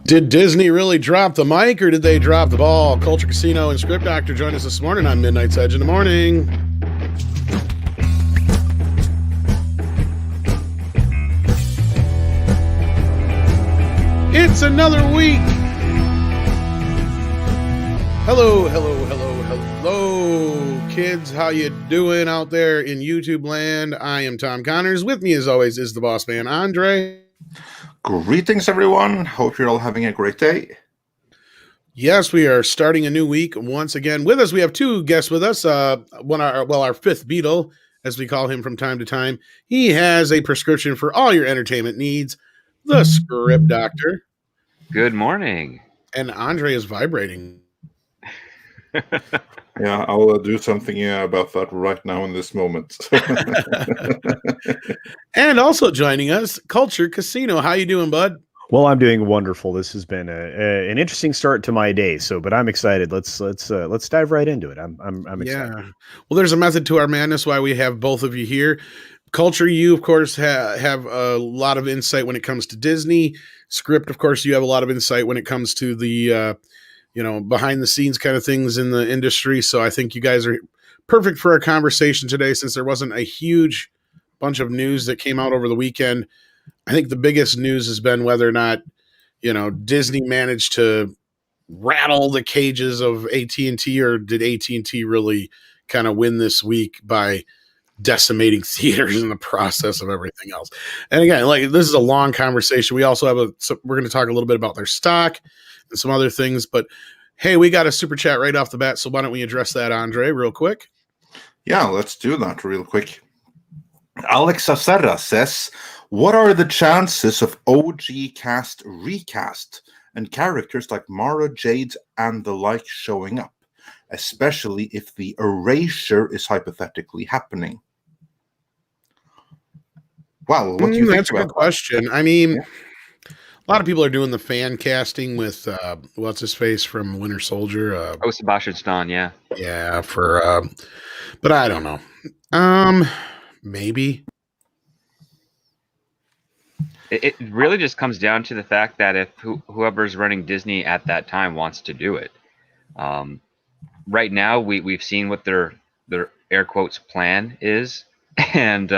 Did Disney really drop the mic or did they drop the ball? Culture Casino and Script Doctor join us this morning on Midnight's Edge in the Morning. It's another week. Hello, kids. How you doing out there in YouTube land? I am Tom Connors. With me, as always, is the boss man, Andre. Greetings, everyone. Hope you're all having a great day. Yes, we are starting a new week once again. With us, we have two guests with us. Our fifth Beatle, as we call him from time to time. He has a prescription for all your entertainment needs, the Script Doctor. Good morning. And Andre is vibrating. Yeah, I'll do something about that right now in this moment. And also joining us, Culture Casino. How you doing, bud? Well, I'm doing wonderful. This has been an interesting start to my day. But I'm excited. Let's dive right into it. I'm excited. Yeah. Well, there's a method to our madness. Why we have both of you here. Culture, you of course have a lot of insight when it comes to Disney. Script, of course, you have a lot of insight when it comes to the behind the scenes kind of things in the industry. So I think you guys are perfect for our conversation today, since there wasn't a huge bunch of news that came out over the weekend. I think the biggest news has been whether or not, Disney managed to rattle the cages of AT&T, or did AT&T really kind of win this week by decimating theaters in the process of everything else. And again, this is a long conversation. We also have we're going to talk a little bit about their stock and some other things, but hey, we got a super chat right off the bat. So why don't we address that, Andre, real quick? Yeah, let's do that real quick. Alex Acerra says, what are the chances of OG cast recast and characters like Mara, Jade, and the like showing up, especially if the erasure is hypothetically happening? Well, what do you think? That's a good question. I mean, a lot of people are doing the fan casting with what's his face from Winter Soldier. Sebastian Stan, yeah. Yeah, but I don't know. Maybe. It really just comes down to the fact that if whoever's running Disney at that time wants to do it. Right now, we've seen what their air quotes plan is, and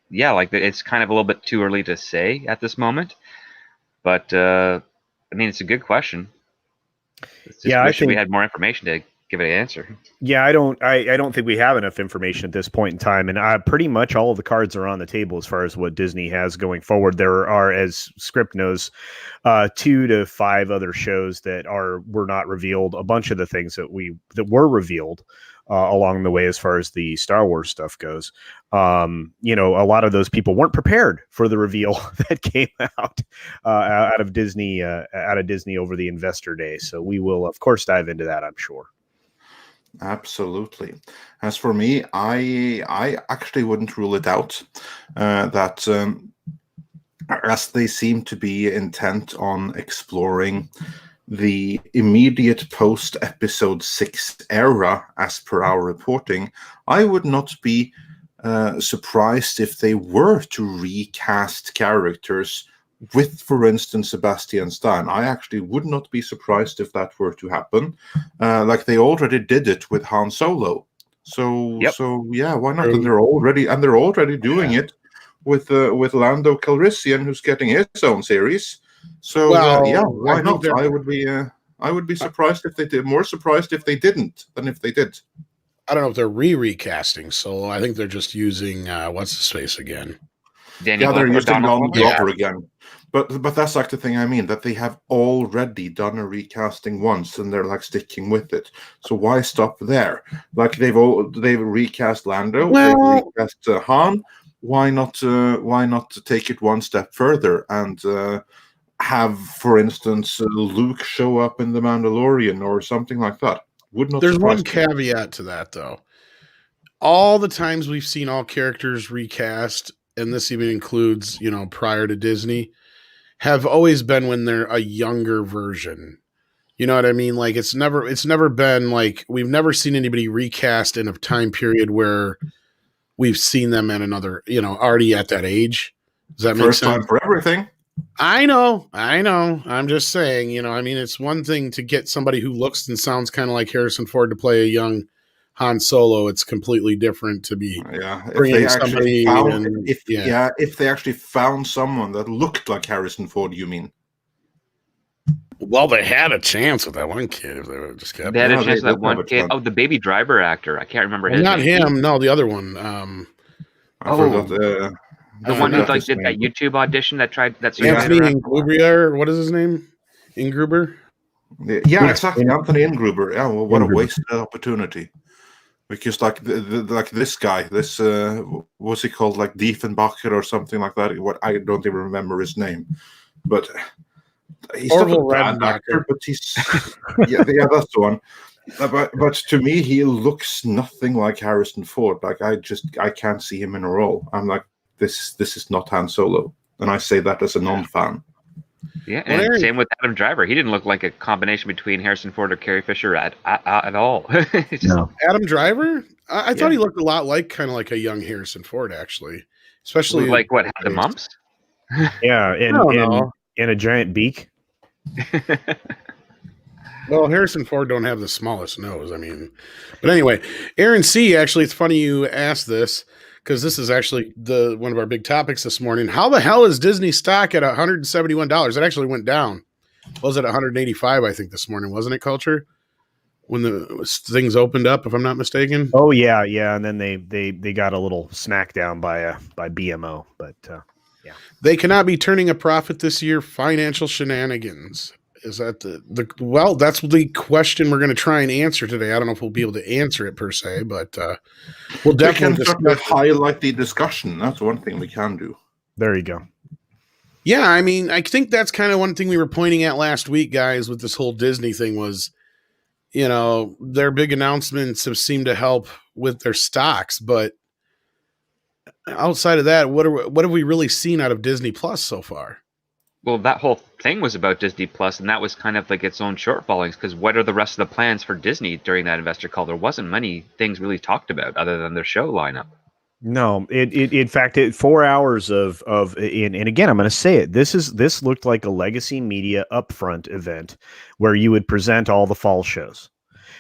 yeah, it's kind of a little bit too early to say at this moment. But I mean, it's a good question. I wish we had more information to give it an answer. Yeah, I don't think we have enough information at this point in time, and pretty much all of the cards are on the table as far as what Disney has going forward. There are, as Script knows, 2 to 5 other shows that were not revealed. A bunch of the things that were revealed along the way, as far as the Star Wars stuff goes. A lot of those people weren't prepared for the reveal that came out of Disney over the Investor Day. So we will, of course, dive into that, I'm sure. Absolutely. As for me, I actually wouldn't rule it out that as they seem to be intent on exploring the immediate post-episode 6 era, as per our reporting, I would not be surprised if they were to recast characters with, for instance, Sebastian Stan. I actually would not be surprised if that were to happen. Like they already did it with Han Solo. So yeah, why not? And they're already doing it with Lando Calrissian, who's getting his own series. So why not? I would be surprised if they did. More surprised if they didn't than if they did. I don't know if they're recasting Solo. I think they're just using what's his face again. They're using Donald Glover again. But that's like the thing I mean, that they have already done a recasting once and they're sticking with it. So why stop there? They've recast Lando, they've recast Han. Why not take it one step further and have, for instance, Luke show up in The Mandalorian or something like that? There's one caveat to that, though. All the times we've seen all characters recast, and this even includes, prior to Disney, have always been when they're a younger version. You know what I mean? It's never been we've never seen anybody recast in a time period where we've seen them at another, already at that age. Does that make sense? First time for everything. I know. I'm just saying, I mean, it's one thing to get somebody who looks and sounds kind of like Harrison Ford to play a young Han Solo. It's completely different to be Yeah, if they bringing actually somebody found, and if they actually found someone that looked like Harrison Ford, you mean? Well, they had a chance with that one kid if they would have just kept They had him. a chance they with that did have one a kid. chance. Oh, the Baby Driver actor. I can't remember Well, his not name. him. No, the other one. I forgot. The one who not like his did that name. YouTube audition that tried Yeah. Anthony around. Ingruber. What is his name? Ingruber. Yeah, exactly. Anthony Ingruber. Yeah, well, what a Ingruber. wasted opportunity. Because like like this guy, this what's he called, like Diefenbacher or something like that. What, I don't even remember his name, but he's not a Orville bad Redenbacher. actor. But he's yeah, that's the one. But to me, he looks nothing like Harrison Ford. Like I can't see him in a role. I'm like, this is not Han Solo, and I say that as a non-fan. Yeah, Well, and Aaron- same with Adam Driver. He didn't look like a combination between Harrison Ford or Carrie Fisher at all. It's just- No. Adam Driver. I thought Yeah. he looked a lot like kind of like a young Harrison Ford, actually, especially like what, had the mumps? Yeah, I don't know. and a giant beak. Well, Harrison Ford don't have the smallest nose. I mean, but anyway, Aaron C. Actually, it's funny you asked this because this is actually one of our big topics this morning. How the hell is Disney stock at $171? It actually went down. Was it 185? I think this morning, wasn't it? Culture when the things opened up, if I'm not mistaken. Oh yeah, and then they got a little smackdown by BMO, but They cannot be turning a profit this year. Financial shenanigans. Is that well, that's the question we're going to try and answer today. I don't know if we'll be able to answer it per se, but we'll We definitely can certainly discuss it. highlight the discussion. That's one thing we can do. there you go. Yeah, I mean, I think that's kind of one thing we were pointing at last week, guys, with this whole Disney thing was, their big announcements have seemed to help with their stocks, but outside of that, what have we really seen out of Disney Plus so far? Well, that whole thing was about Disney Plus, and that was kind of like its own shortfallings. Because what are the rest of the plans for Disney during that investor call? There wasn't many things really talked about other than their show lineup. No, it in fact, 4 hours of and again, I'm going to say it. This looked like a legacy media upfront event where you would present all the fall shows.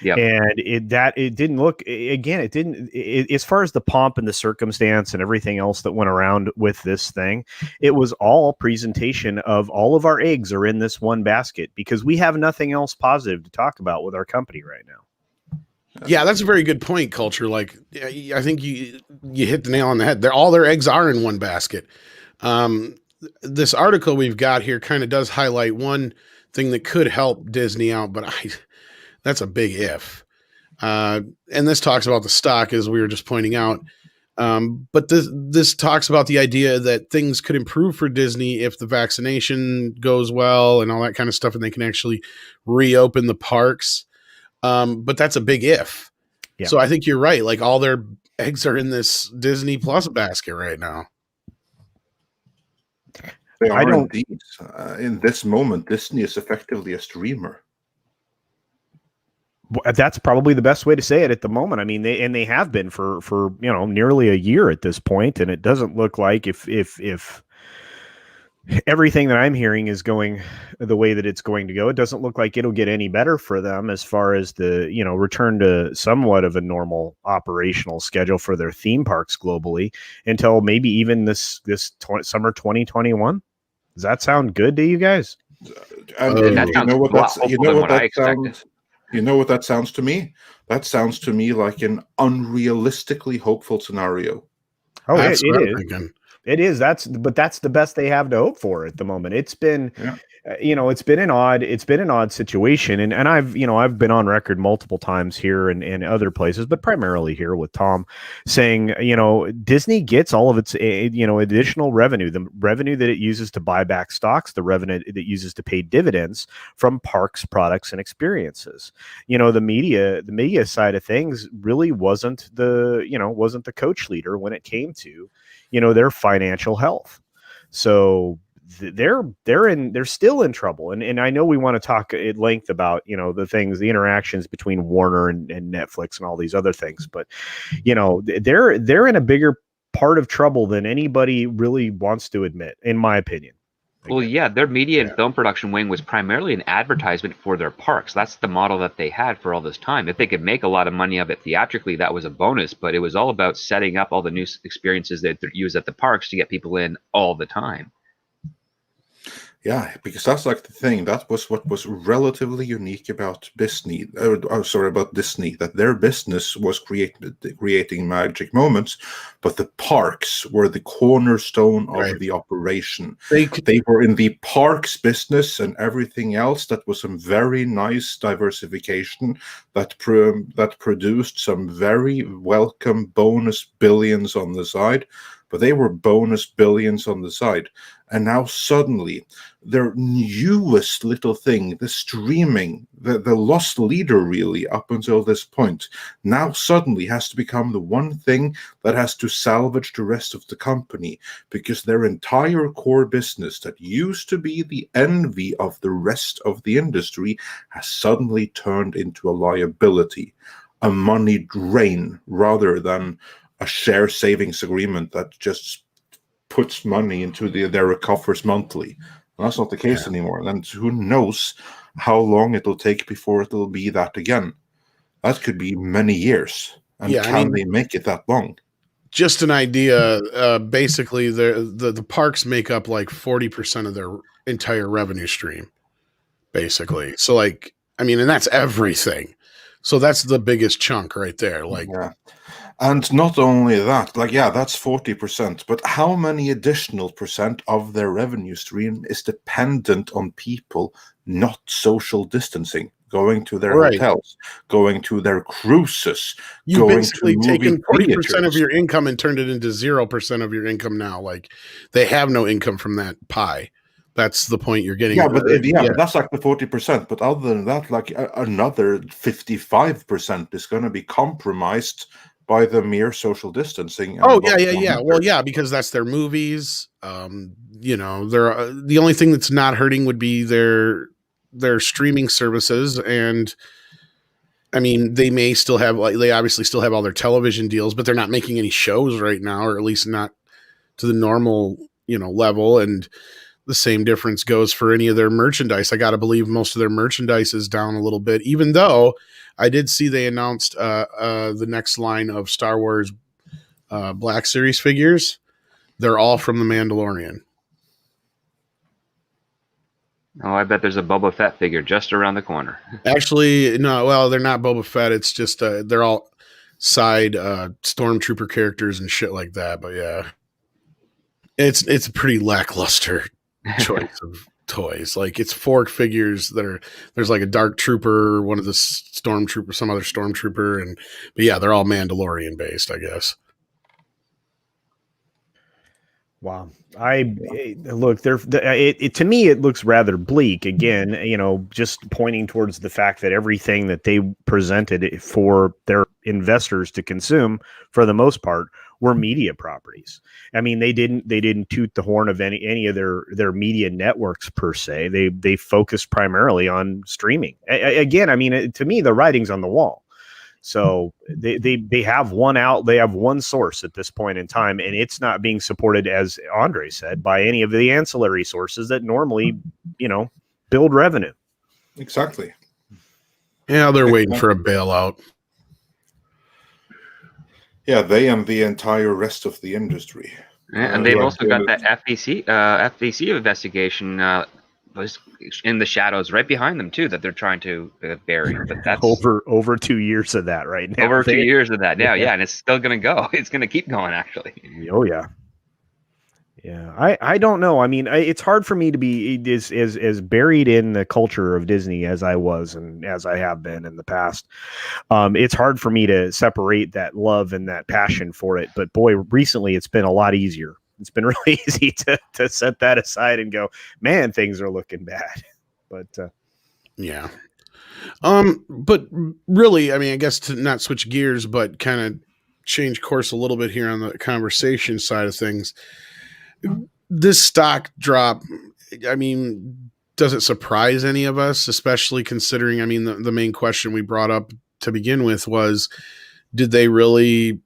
Yeah, And it didn't look, again, it didn't, as far as the pomp and the circumstance and everything else that went around with this thing, it was all presentation of all of our eggs are in this one basket because we have nothing else positive to talk about with our company right now. Yeah, that's a very good point, Culture. Like, I think you hit the nail on the head. All their eggs are in one basket. This article we've got here kind of does highlight one thing that could help Disney out, but that's a big if. And this talks about the stock, as we were just pointing out. But this talks about the idea that things could improve for Disney if the vaccination goes well and all that kind of stuff, and they can actually reopen the parks. But that's a big if. Yeah. So I think you're right. Like all their eggs are in this Disney Plus basket right now. They are don't- indeed. In this moment, Disney is effectively a streamer. That's probably the best way to say it at the moment. I mean, they have been for nearly a year at this point, and it doesn't look like if everything that I'm hearing is going the way that it's going to go, it doesn't look like it'll get any better for them as far as the return to somewhat of a normal operational schedule for their theme parks globally until maybe even this summer 2021. Does that sound good to you guys? And that you sounds know what a lot that's you hopeful know than what what I that expected. sounds. You know what that sounds to me? That sounds to me like an unrealistically hopeful scenario. Oh, That's it what I'm is. thinking. It is. That's the best they have to hope for at the moment. It's been, Yeah. it's been an odd situation. And I've been on record multiple times here and other places, but primarily here with Tom saying, Disney gets all of its, additional revenue, the revenue that it uses to buy back stocks, the revenue that it uses to pay dividends from parks, products, and experiences. The media side of things really wasn't the coach leader when it came to, their financial health. So they're still in trouble. And I know we want to talk at length about, the interactions between Warner and Netflix and all these other things, but they're in a bigger part of trouble than anybody really wants to admit, in my opinion. Well, yeah, their media and film production wing was primarily an advertisement for their parks. That's the model that they had for all this time. If they could make a lot of money of it theatrically, that was a bonus, but it was all about setting up all the new experiences that they use at the parks to get people in all the time. Yeah, because that's like the thing. That was what was relatively unique about Disney. About Disney, that their business was creating magic moments, but the parks were the cornerstone of the operation. They were in the parks business, and everything else that was some very nice diversification that produced some very welcome bonus billions on the side. But they were bonus billions on the side. And now suddenly, their newest little thing, the streaming, the lost leader really up until this point, now suddenly has to become the one thing that has to salvage the rest of the company, because their entire core business that used to be the envy of the rest of the industry has suddenly turned into a liability, a money drain, rather than a share savings agreement that just puts money into their coffers monthly. And that's not the case anymore. And who knows how long it'll take before it'll be that again. That could be many years. And they make it that long? Just an idea. Basically, the parks make up like 40% of their entire revenue stream, basically. So, like, I mean, and that's everything. So that's the biggest chunk right there. Like, and not only that, that's 40%, but how many additional percent of their revenue stream is dependent on people not social distancing, going to their hotels, going to their cruises, You've basically taken 40% of your income and turned it into 0% of your income now. Like, they have no income from that pie. That's the point you're getting. But that's like the 40%. But other than that, like another 55% is going to be compromised by the mere social distancing. Well, because that's their movies. They're the only thing that's not hurting would be their streaming services, and I mean, they may still have they obviously still have all their television deals, but they're not making any shows right now, or at least not to the normal level. And the same difference goes for any of their merchandise. I got to believe most of their merchandise is down a little bit, even though I did see they announced the next line of Star Wars Black Series figures. They're all from the Mandalorian. Oh, I bet there's a Boba Fett figure just around the corner. Actually, no. Well, they're not Boba Fett. It's just they're all side stormtrooper characters and shit like that. But yeah, it's a pretty lackluster choice of toys. Like, it's 4 figures there's like a dark trooper, one of the stormtrooper, some other stormtrooper, but yeah, they're all Mandalorian based, I guess. Wow. Look, to me, it looks rather bleak. Again, just pointing towards the fact that everything that they presented for their investors to consume, for the most part, were media properties. I mean, they didn't toot the horn of any of their media networks per se. They focused primarily on streaming. Again, I mean, to me, the writing's on the wall. So they have one out. They have one source at this point in time, and it's not being supported, as Andre said, by any of the ancillary sources that normally, build revenue. Exactly. Yeah, they're waiting for a bailout. Yeah, they and the entire rest of the industry. Yeah, and they've also got that FTC investigation was in the shadows right behind them too, that they're trying to bury. But that's over 2 years of that right now. Over 2 years of that now, yeah, and it's still going to go. It's going to keep going, actually. Oh yeah. Yeah, I don't know. I mean, it's hard for me to be as buried in the culture of Disney as I was and as I have been in the past. It's hard for me to separate that love and that passion for it. But boy, recently it's been a lot easier. It's been really easy to set that aside and go, man, things are looking bad. But yeah. But really, I mean, I guess to not switch gears, but kind of change course a little bit here on the conversation side of things. This stock drop, I mean, does it surprise any of us, especially considering, I mean, the main question we brought up to begin with was, did they really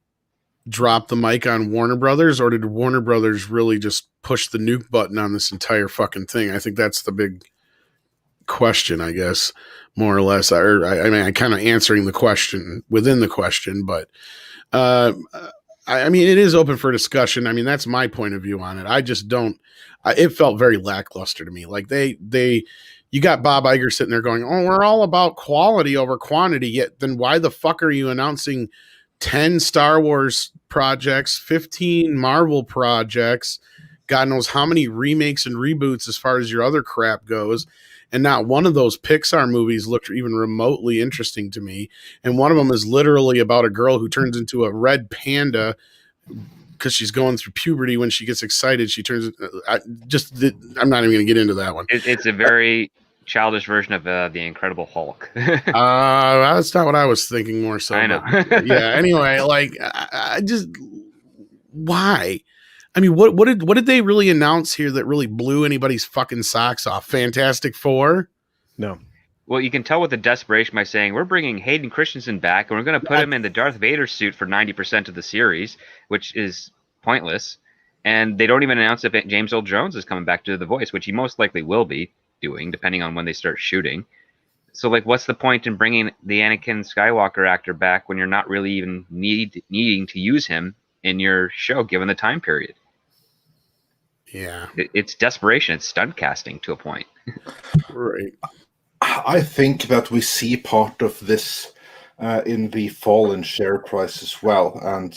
drop the mic on Warner Brothers, or did Warner Brothers really just push the nuke button on this entire fucking thing? I think that's the big question, I guess, more or less. I mean, I kind of answering the question within the question, but I mean, it is open for discussion. I mean, that's my point of view on it. I just don't. It felt very lackluster to me. Like you got Bob Iger sitting there going, "Oh, we're all about quality over quantity." Yet, then why the fuck are you announcing 10 Star Wars projects, 15 Marvel projects, God knows how many remakes and reboots as far as your other crap goes? And not one of those Pixar movies looked even remotely interesting to me. And one of them is literally about a girl who turns into a red panda because she's going through puberty. When she gets excited, she turns. I'm not even going to get into that one. It's a very childish version of the Incredible Hulk. That's not what I was thinking. More so, I know. Yeah. Anyway, like I just why. I mean, what did they really announce here that really blew anybody's fucking socks off? Fantastic Four? No. Well, you can tell with the desperation by saying we're bringing Hayden Christensen back and we're going to put him in the Darth Vader suit for 90% of the series, which is pointless. And they don't even announce if James Earl Jones is coming back to do the voice, which he most likely will be doing, depending on when they start shooting. So, like, what's the point in bringing the Anakin Skywalker actor back when you're not really even needing to use him in your show, given the time period? Yeah. It's desperation. It's stunt casting to a point. Right. I think that we see part of this in the fall in share price as well. And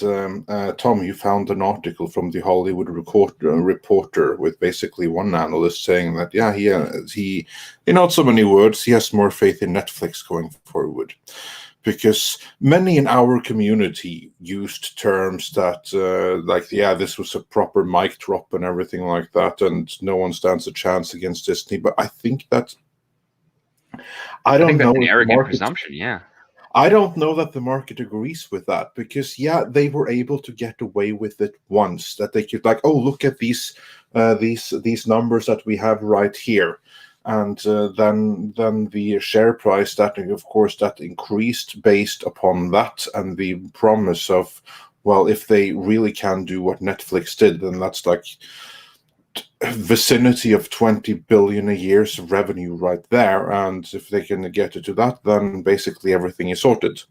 Tom, you found an article from the Hollywood Reporter with basically one analyst saying that, yeah, he in not so many words, he has more faith in Netflix going forward. Because many in our community used terms that, like, yeah, this was a proper mic drop and everything like that, and no one stands a chance against Disney. But I think that I think that's an arrogant presumption. Yeah, I don't know that the market agrees with that, because yeah, they were able to get away with it once. That they could, like, oh, look at these numbers that we have right here. And then the share price, that of course that increased based upon that and the promise of, well, if they really can do what Netflix did, then that's like vicinity of 20 billion a year's revenue right there. And if they can get it to that, then basically everything is sorted.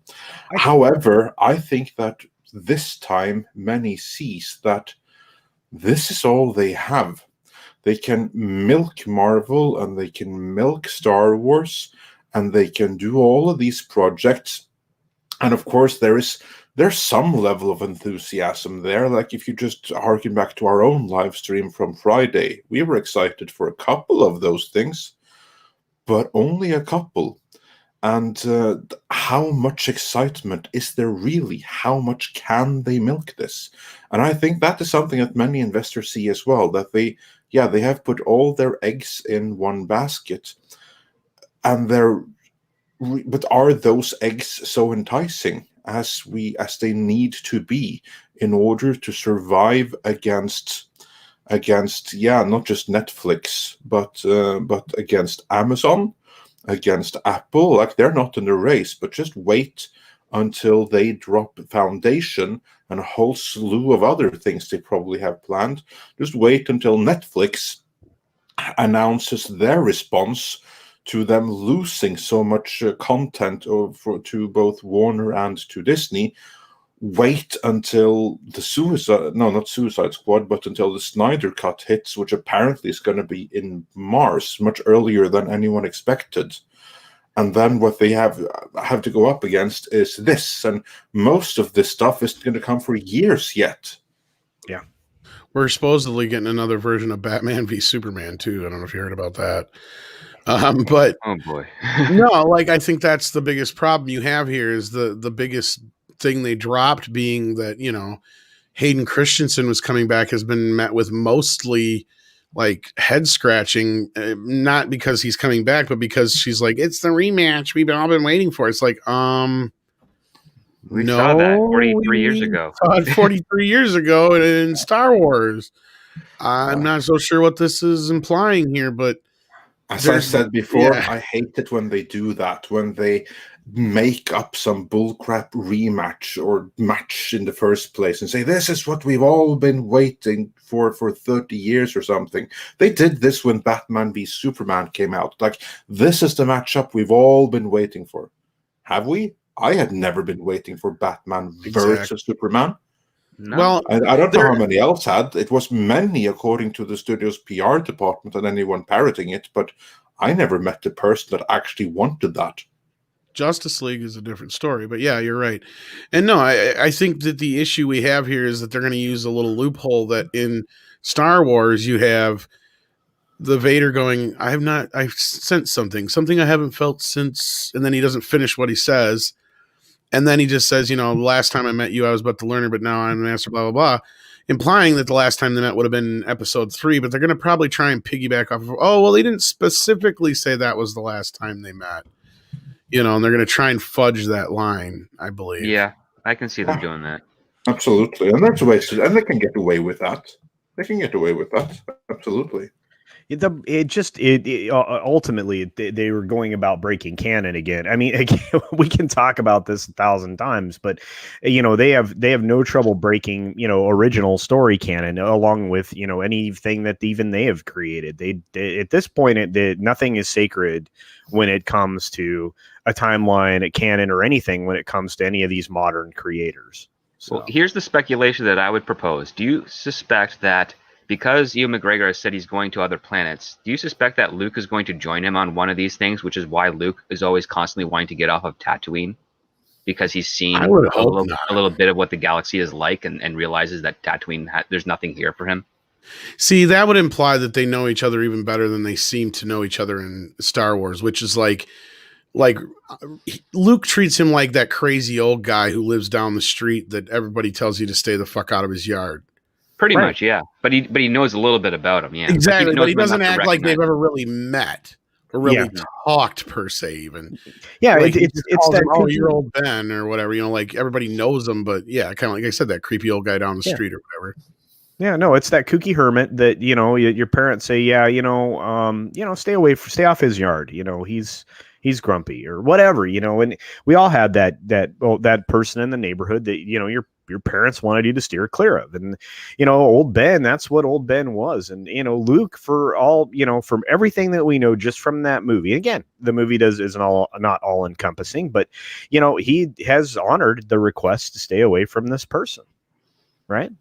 However, I think that this time many sees that this is all they have. They can milk Marvel and they can milk Star Wars and they can do all of these projects. And of course, there's some level of enthusiasm there. Like if you just harken back to our own live stream from Friday, we were excited for a couple of those things, but only a couple. And how much excitement is there really? How much can they milk this? And I think that is something that many investors see as well, that they have put all their eggs in one basket, and but are those eggs so enticing as they need to be in order to survive against not just Netflix, but against Amazon, against Apple? Like, they're not in the race, but just wait until they drop Foundation and a whole slew of other things they probably have planned. Just wait until Netflix announces their response to them losing so much content to both Warner and to Disney. Wait until not Suicide Squad, but until the Snyder Cut hits, which apparently is going to be in Mars, much earlier than anyone expected. And then what they have to go up against is this, and most of this stuff isn't going to come for years yet. Yeah, we're supposedly getting another version of Batman v Superman too. I don't know if you heard about that. But oh boy, no, like I think that's the biggest problem you have here is the biggest thing they dropped being that, you know, Hayden Christensen was coming back has been met with mostly like head scratching, not because he's coming back, but because she's like, it's the rematch we've all been waiting for. It's like, we saw that 43 years ago. 43 years ago in Star Wars. I'm not so sure what this is implying here, but as I said before, I hate it when they do that, when they make up some bullcrap rematch or match in the first place and say, this is what we've all been waiting for 30 years or something. They did this when Batman v Superman came out. Like, this is the matchup we've all been waiting for. Have we? I had never been waiting for Batman versus Superman. No. Well, I don't know how many else had. It was many, according to the studio's PR department and anyone parroting it, but I never met the person that actually wanted that. Justice League is a different story, but yeah, you're right. And no, I think that the issue we have here is that they're going to use a little loophole that in Star Wars you have the Vader going, I've sensed something I haven't felt since, and then he doesn't finish what he says. And then he just says, the last time I met you, I was but the learner, but now I'm the master, blah, blah, blah, implying that the last time they met would have been episode 3, but they're going to probably try and piggyback off of, oh, well, they didn't specifically say that was the last time they met. And they're going to try and fudge that line, I believe. Yeah, I can see them doing that. Absolutely. And that's ways and they can get away with that. Absolutely. Ultimately they were going about breaking canon again. I mean, again, we can talk about this 1,000 times, but they have no trouble breaking original story canon along with anything that even they have created. They at this point nothing is sacred when it comes to a timeline, a canon, or anything when it comes to any of these modern creators. So well, here's the speculation that I would propose. Do you suspect that because Ewan McGregor has said he's going to other planets, do you suspect that Luke is going to join him on one of these things, which is why Luke is always constantly wanting to get off of Tatooine? Because he's seen a little bit of what the galaxy is like and realizes that Tatooine, there's nothing here for him. See, that would imply that they know each other even better than they seem to know each other in Star Wars, which is like Luke treats him like that crazy old guy who lives down the street that everybody tells you to stay the fuck out of his yard. Pretty much, yeah. But he knows a little bit about him, yeah. Exactly, but he doesn't act like they've ever really met or really talked per se, even. Yeah, like it's that you're old Ben or whatever, like everybody knows him, but yeah, kind of like I said, that creepy old guy down the street or whatever. Yeah, no, it's that kooky hermit that your parents say, stay off his yard. He's grumpy or whatever, and we all had that person in the neighborhood that your parents wanted you to steer clear of. And old Ben, that's what old Ben was. And Luke, for all from everything that we know just from that movie, again, the movie isn't not all encompassing, but he has honored the request to stay away from this person, right?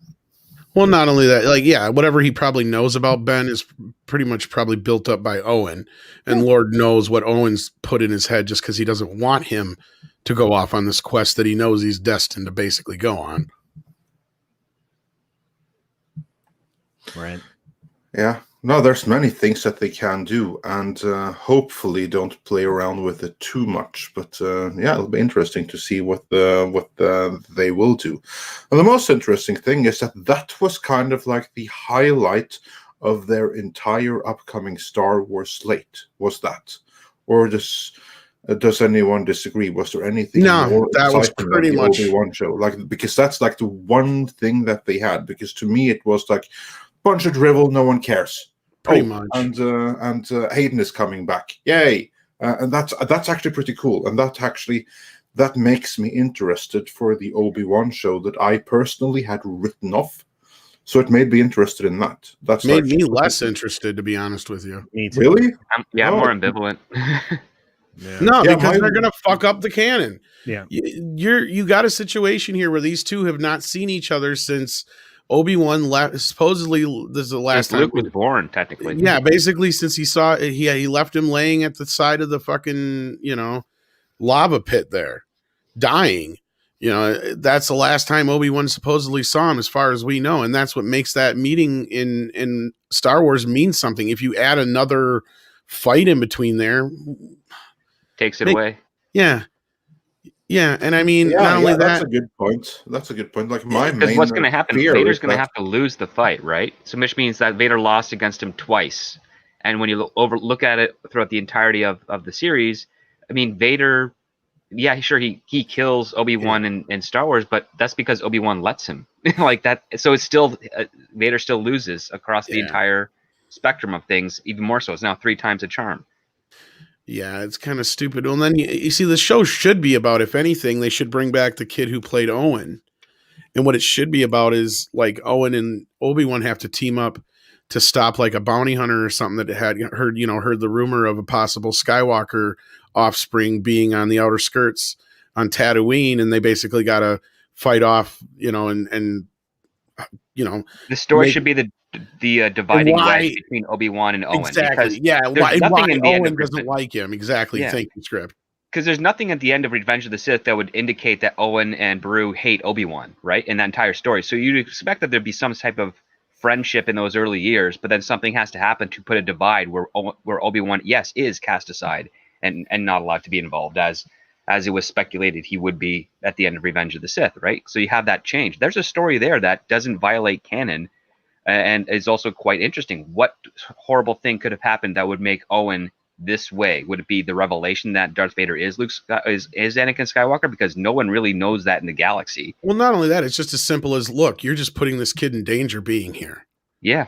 Well, not only that, whatever he probably knows about Ben is pretty much probably built up by Owen, and Lord knows what Owen's put in his head just because he doesn't want him to go off on this quest that he knows he's destined to basically go on. Right. Yeah. No, there's many things that they can do, and hopefully don't play around with it too much. But it'll be interesting to see what they will do. And the most interesting thing is that was kind of like the highlight of their entire upcoming Star Wars slate. Was that, or does anyone disagree? Was there anything more that was pretty much Obi-Wan show? Because that's like the one thing that they had. Because to me, it was like bunch of drivel, no one cares. Pretty much. And Hayden is coming back. Yay. And that's actually pretty cool. And that makes me interested for the Obi-Wan show that I personally had written off. So it made me interested in that. That's made me less interested, to be honest with you. Me too. Really? I'm more ambivalent. No, because they're gonna fuck up the canon. Yeah. You got a situation here where these two have not seen each other since Obi-Wan left. Supposedly, this is the last time Luke was born, technically. Yeah, basically, since he left him laying at the side of the fucking lava pit there, dying. That's the last time Obi-Wan supposedly saw him, as far as we know, and that's what makes that meeting in Star Wars mean something. If you add another fight in between there, takes it away. Yeah. Yeah, and I mean, not only that, that's a good point. Like because what's going to happen? Vader's going to have to lose the fight, right? So, which means that Vader lost against him twice. And when you look at it throughout the entirety of the series, I mean, Vader, yeah, sure, he kills Obi-Wan in Star Wars, but that's because Obi-Wan lets him like that. So it's still Vader still loses across the entire spectrum of things. Even more so, it's now 3 times a charm. Yeah, it's kind of stupid. Well, then you see, the show should be about, if anything, they should bring back the kid who played Owen. And what it should be about is like Owen and Obi-Wan have to team up to stop like a bounty hunter or something that had heard the rumor of a possible Skywalker offspring being on the outer skirts on Tatooine, and they basically got to fight off, and the story should be the dividing wedge between Obi-Wan and Owen. Exactly. Yeah. Why Owen doesn't like him. Exactly. Yeah. Thank you, script. Because there's nothing at the end of Revenge of the Sith that would indicate that Owen and Beru hate Obi-Wan, right? In that entire story. So you'd expect that there'd be some type of friendship in those early years, but then something has to happen to put a divide where Obi-Wan, yes, is cast aside and not allowed to be involved, as it was speculated he would be at the end of Revenge of the Sith, right? So you have that change. There's a story there that doesn't violate canon and is also quite interesting. What horrible thing could have happened that would make Owen this way? Would it be the revelation that Darth Vader is Anakin Skywalker? Because no one really knows that in the galaxy. Well, not only that, it's just as simple as, look, you're just putting this kid in danger being here. Yeah.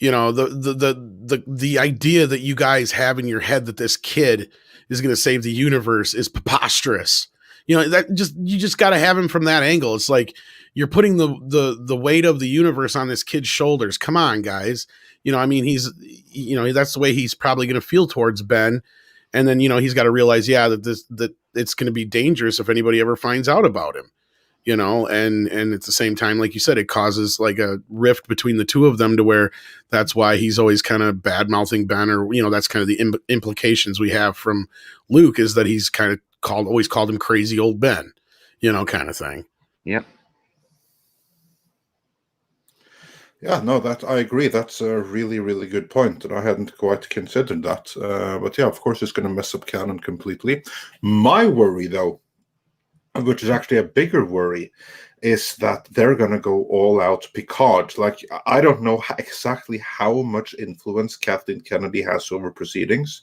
The idea that you guys have in your head that this kid is going to save the universe is preposterous. You just got to have him from that angle. It's like you're putting the weight of the universe on this kid's shoulders. Come on, guys. He's, that's the way he's probably going to feel towards Ben. And then, he's got to realize, that it's going to be dangerous if anybody ever finds out about him, and at the same time, like you said, it causes like a rift between the two of them to where that's why he's always kind of bad mouthing Ben, or, that's kind of the implications we have from Luke, is that he's kind of always called him crazy old Ben, kind of thing. Yep. Yeah, no, that I agree. That's a really, really good point, and I hadn't quite considered that. But yeah, of course, it's going to mess up canon completely. My worry, though, which is actually a bigger worry, is that they're going to go all out Picard. Like, I don't know exactly how much influence Kathleen Kennedy has over proceedings,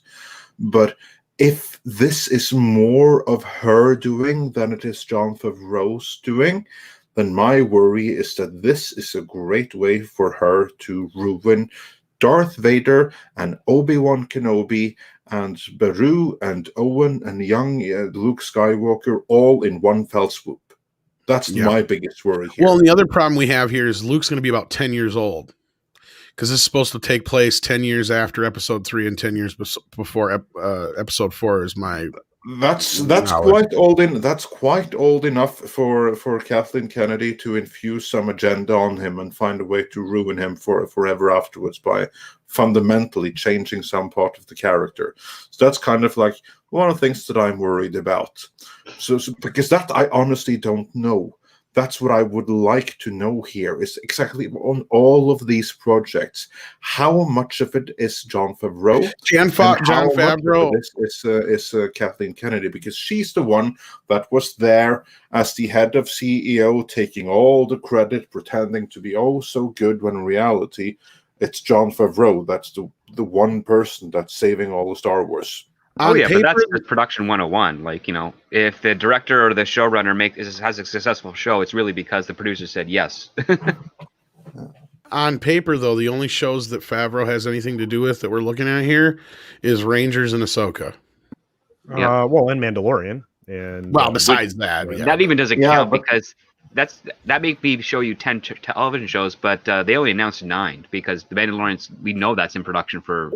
but if this is more of her doing than it is Jon Favreau's doing, then my worry is that this is a great way for her to ruin Darth Vader and Obi-Wan Kenobi and Beru and Owen and young Luke Skywalker all in one fell swoop. That's my biggest worry here. Well, and the other problem we have here is Luke's going to be about 10 years old, because this is supposed to take place 10 years after Episode 3 and 10 years before Episode 4 is my... That's quite old. That's quite old enough for Kathleen Kennedy to infuse some agenda on him and find a way to ruin him forever afterwards by fundamentally changing some part of the character. So that's kind of like one of the things that I'm worried about. So because that I honestly don't know. That's what I would like to know here, is exactly on all of these projects, how much of it is Jon Favreau, Jon Favreau is Kathleen Kennedy, because she's the one that was there as the head of CEO, taking all the credit, pretending to be oh so good, when in reality it's Jon Favreau that's the one person that's saving all the Star Wars. Oh yeah, but that's just production 101. Like, if the director or the showrunner has a successful show, it's really because the producer said yes. On paper, though, the only shows that Favreau has anything to do with that we're looking at here is Rangers and Ahsoka. Yeah. And Mandalorian. And besides that, that even doesn't count, because that may be show you 10 television shows, but they only announced 9 because the Mandalorian, we know that's in production for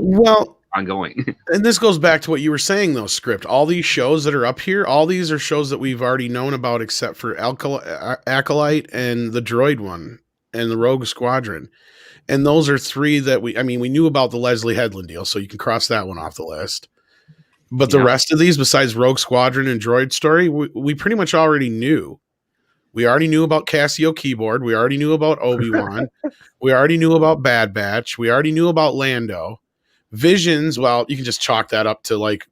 ongoing. And this goes back to what you were saying, though, Script. All these shows that are up here, all these are shows that we've already known about, except for Acolyte and the Droid one and the Rogue Squadron. And those are 3 that we knew about the Leslie Headland deal, so you can cross that one off the list. But the rest of these, besides Rogue Squadron and Droid Story, we pretty much already knew. We already knew about Casio Keyboard. We already knew about Obi-Wan. We already knew about Bad Batch. We already knew about Lando. Visions, well, you can just chalk that up to, like,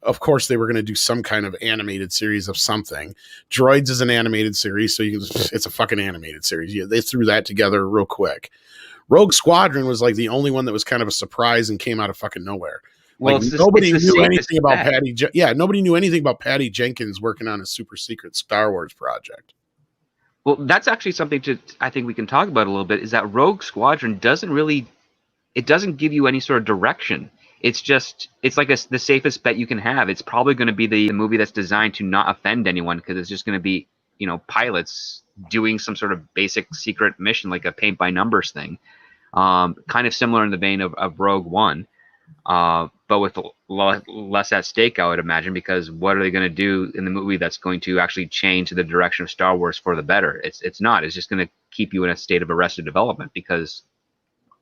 of course they were going to do some kind of animated series of something. Droids is an animated series, so it's a fucking animated series. Yeah, they threw that together real quick. Rogue Squadron was like the only one that was kind of a surprise and came out of fucking nowhere. Well, like, nobody knew anything about Patty. Nobody knew anything about Patty Jenkins working on a super secret Star Wars project. Well, that's actually something I think we can talk about a little bit, is that Rogue Squadron doesn't give you any sort of direction. it's like the safest bet you can have. It's probably going to be the movie that's designed to not offend anyone, because it's just going to be, pilots doing some sort of basic secret mission, like a paint by numbers thing. Kind of similar in the vein of Rogue One, but with less at stake, I would imagine, because what are they going to do in the movie that's going to actually change the direction of Star Wars for the better? It's not. It's just going to keep you in a state of arrested development, because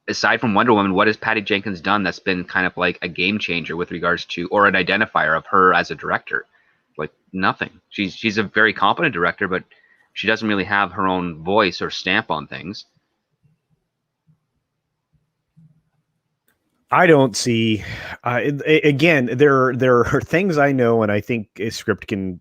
aside from Wonder Woman, what has Patty Jenkins done that's been kind of like a game changer with regards to, or an identifier of her as a director? Like, nothing. She's a very competent director, but she doesn't really have her own voice or stamp on things. I don't see. Again, there are things I know, and I think a script can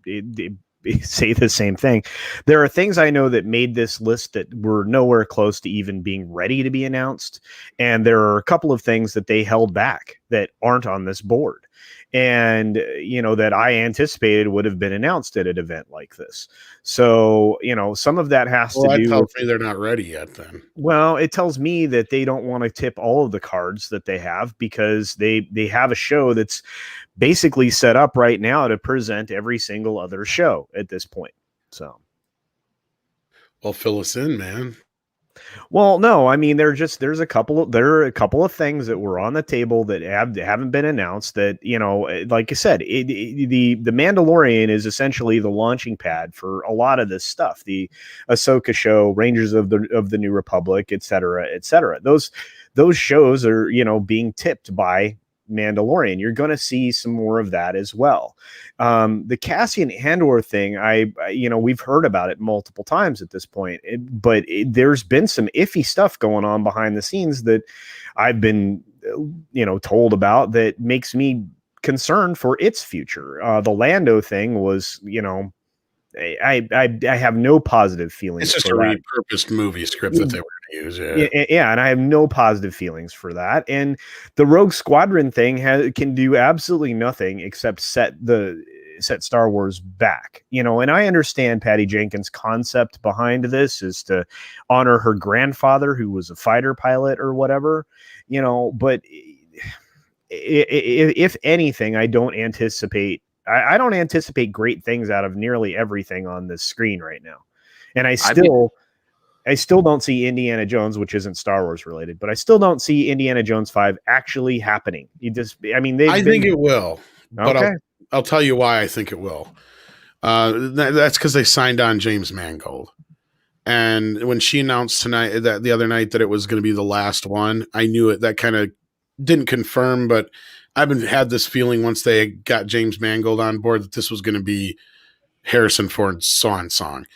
say the same thing. There are things I know that made this list that were nowhere close to even being ready to be announced, and there are a couple of things that they held back that aren't on this board, and that I anticipated would have been announced at an event like this. So some of that has to do tells with me they're not ready yet. Then, well, it tells me that they don't want to tip all of the cards that they have, because they have a show that's basically set up right now to present every single other show at this point. So, well, fill us in, man. well, no, I mean, there are a couple of things that were on the table that haven't been announced. That like I said, the Mandalorian is essentially the launching pad for a lot of this stuff. The Ahsoka show, Rangers of the New Republic, et cetera, et cetera. Those shows are being tipped by Mandalorian. You're going to see some more of that as well. The Cassian Andor thing, we've heard about it multiple times at this point, but there's been some iffy stuff going on behind the scenes that I've been, told about, that makes me concerned for its future. The Lando thing was, I have no positive feelings. It's just a repurposed movie script that they were going to use. Yeah, and I have no positive feelings for that. And the Rogue Squadron thing can do absolutely nothing except set Star Wars back. And I understand Patty Jenkins' concept behind this is to honor her grandfather, who was a fighter pilot or whatever. But if anything, I don't anticipate great things out of nearly everything on this screen right now. And I still don't see Indiana Jones, which isn't Star Wars related, but I still don't see Indiana Jones 5 actually happening. I think it will, but okay. I'll tell you why I think it will. That's because they signed on James Mangold. And when she announced the other night that it was going to be the last one, I knew it. That kind of didn't confirm, but I've had this feeling once they got James Mangold on board that this was going to be Harrison Ford's swan song.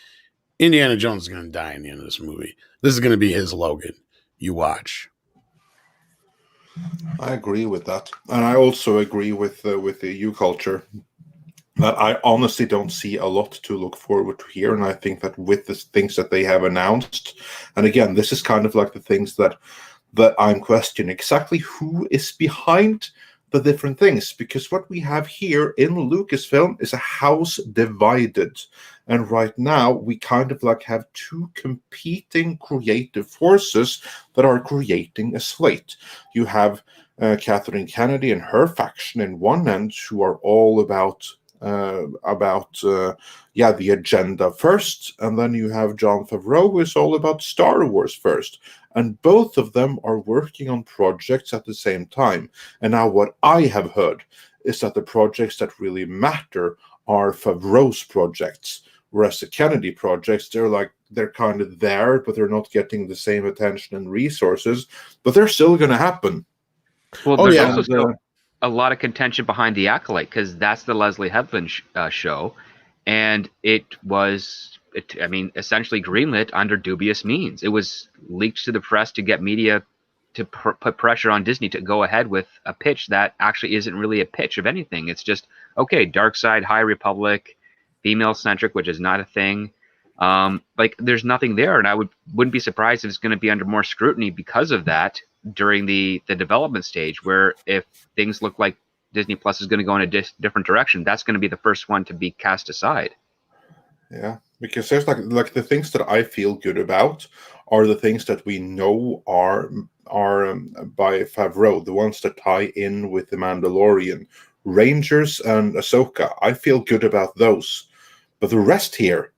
Indiana Jones is going to die in the end of this movie. This is going to be his Logan. You watch. I agree with that, and I also agree with the EU culture. That I honestly don't see a lot to look forward to here, and I think that with the things that they have announced, and again, this is kind of like the things that I'm questioning exactly who is behind the different things, because what we have here in Lucasfilm is a house divided, and right now we kind of like have two competing creative forces that are creating a slate. You have Kathleen Kennedy and her faction in one end, who are all about the agenda first, and then you have Jon Favreau, who is all about Star Wars first, and both of them are working on projects at the same time. And now what I have heard is that the projects that really matter are Favreau's projects, whereas the Kennedy projects, they're kind of there, but they're not getting the same attention and resources, but they're still going to happen. Well, there's also still a lot of contention behind The Acolyte, because that's the Leslie Headland show, and it was essentially greenlit under dubious means. It was leaked to the press to get media to put pressure on Disney to go ahead with a pitch that actually isn't really a pitch of anything. It's just, okay, dark side, High Republic, female-centric, which is not a thing. There's nothing there, and I wouldn't be surprised if it's going to be under more scrutiny because of that during the development stage, where if things look like Disney Plus is going to go in a different direction, that's going to be the first one to be cast aside. Yeah, Because there's like the things that I feel good about are the things that we know are by Favreau, the ones that tie in with the Mandalorian, Rangers and Ahsoka. I feel good about those, but the rest here,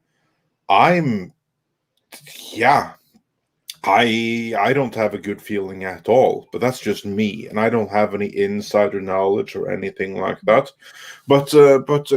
I'm yeah. I don't have a good feeling at all, but that's just me, and I don't have any insider knowledge or anything like that. But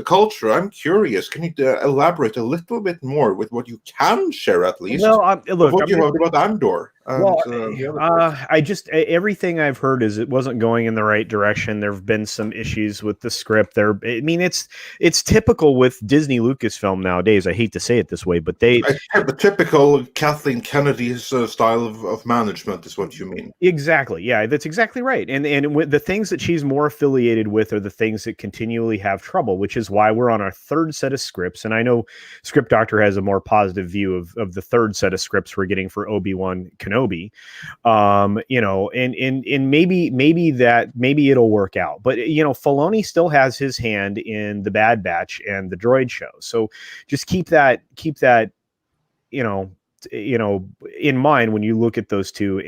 culture, I'm curious. Can you elaborate a little bit more with what you can share, at least, Well, of look, what you heard about Andor and well, the other parts? I just everything I've heard is it wasn't going in the right direction. There have been some issues with the script. I mean, it's typical with Disney Lucasfilm nowadays. I hate to say it this way, but they The typical Kathleen Kennedy's style of management is what you mean. exactly, yeah, that's exactly right. And with the things that she's more affiliated with are the things that continually have trouble, which is why we're on our third set of scripts. And I know Script Doctor has a more positive view of the third set of scripts we're getting for Obi-Wan Kenobi. You know, and maybe it'll work out. But you know, Filoni still has his hand in the Bad Batch and the Droid show. So just keep that you know in mind when you look at those two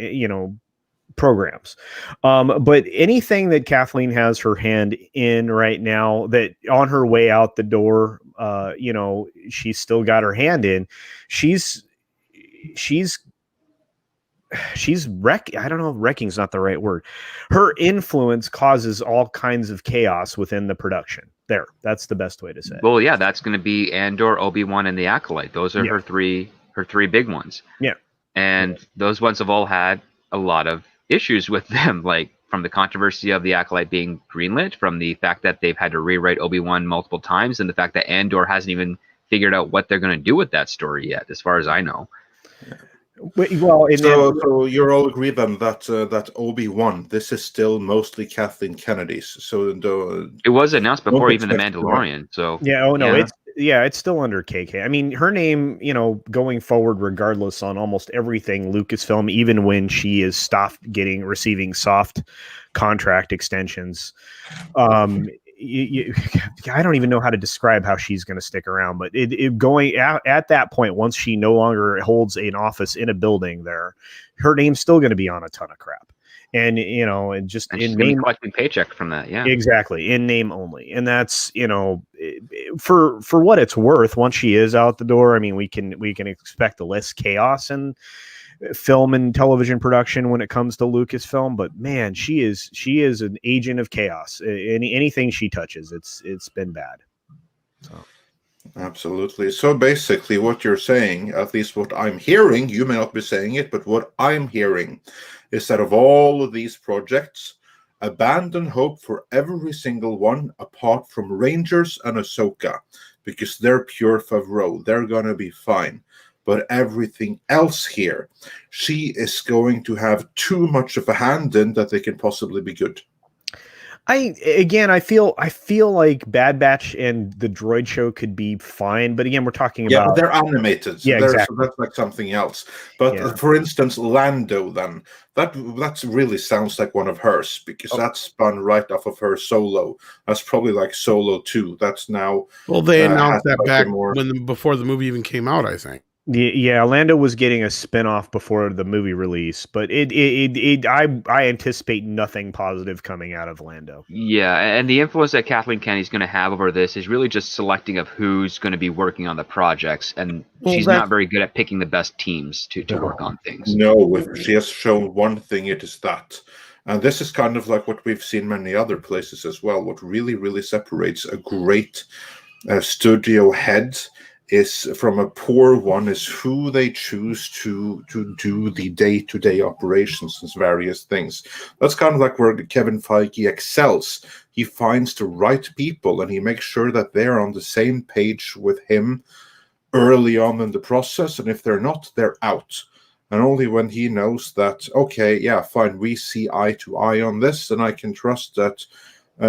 programs. But anything that Kathleen has her hand in right now, that on her way out the door, she's still got her hand in. She's I don't know if wrecking's not the right word. Her influence causes all kinds of chaos within the production. That's the best way to say it. Well, yeah, that's going to be Andor, Obi-Wan, and the Acolyte. Those are her three big ones. Yeah. And those ones have all had a lot of issues with them, like from the controversy of the Acolyte being greenlit, from the fact that they've had to rewrite Obi-Wan multiple times, and the fact that Andor hasn't even figured out what they're going to do with that story yet, as far as I know. Well, so you're all agreed then that Obi-Wan, this is still mostly Kathleen Kennedy's. So it was announced before even the Mandalorian. So it's still under KK. I mean, her name, going forward, regardless on almost everything Lucasfilm, even when she is receiving soft contract extensions. I don't even know how to describe how she's going to stick around, but going out at that point, once she no longer holds an office in a building there, her name's still going to be on a ton of crap. And, and just and in name, collecting paycheck from that. Yeah, exactly. In name only. And that's, for what it's worth, once she is out the door, I mean, we can expect less chaos and film and television production when it comes to Lucasfilm, but man, she is an agent of chaos. Anything she touches, it's been bad. So. Absolutely. So basically what you're saying, at least what I'm hearing, you may not be saying it, but what I'm hearing is that of all of these projects, abandon hope for every single one apart from Rangers and Ahsoka, because they're pure Favreau. They're going to be fine. But everything else here, she is going to have too much of a hand in that they can possibly be good. I feel like Bad Batch and the Droid show could be fine, but again, we're talking about... Yeah, they're animated. So exactly. So that's like something else. But for instance, Lando, then, that really sounds like one of hers, because that's spun right off of her Solo. That's probably like Solo 2. That's now... Well, they announced that back before the movie even came out, I think. Yeah, Lando was getting a spinoff before the movie release, but I anticipate nothing positive coming out of Lando. Yeah, and the influence that Kathleen Kennedy's going to have over this is really just selecting of who's going to be working on the projects, and she's not very good at picking the best teams to work on things. No, if she has shown one thing, it is that. And this is kind of like what we've seen many other places as well. What really, really separates a great studio head is from a poor one is who they choose to do the day-to-day operations and various things. That's kind of like where Kevin Feige excels. He finds the right people and he makes sure that they're on the same page with him early on in the process. And if they're not, they're out. And only when he knows that, okay, yeah, fine, we see eye to eye on this, and I can trust that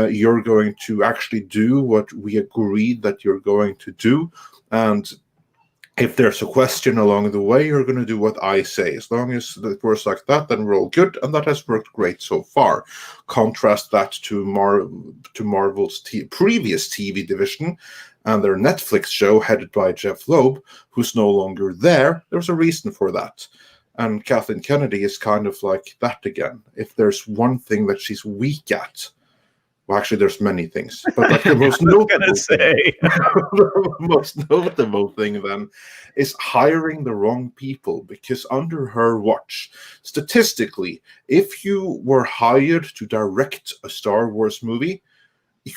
you're going to actually do what we agreed that you're going to do. And if there's a question along the way, you're going to do what I say. As long as it works like that, then we're all good. And that has worked great so far. Contrast that to Marvel's previous TV division, and their Netflix show headed by Jeff Loeb, who's no longer there, there's a reason for that. And Kathleen Kennedy is kind of like that again. If there's one thing that she's weak at, well, actually, there's many things, but like the most the most notable thing then is hiring the wrong people, because under her watch, statistically, if you were hired to direct a Star Wars movie,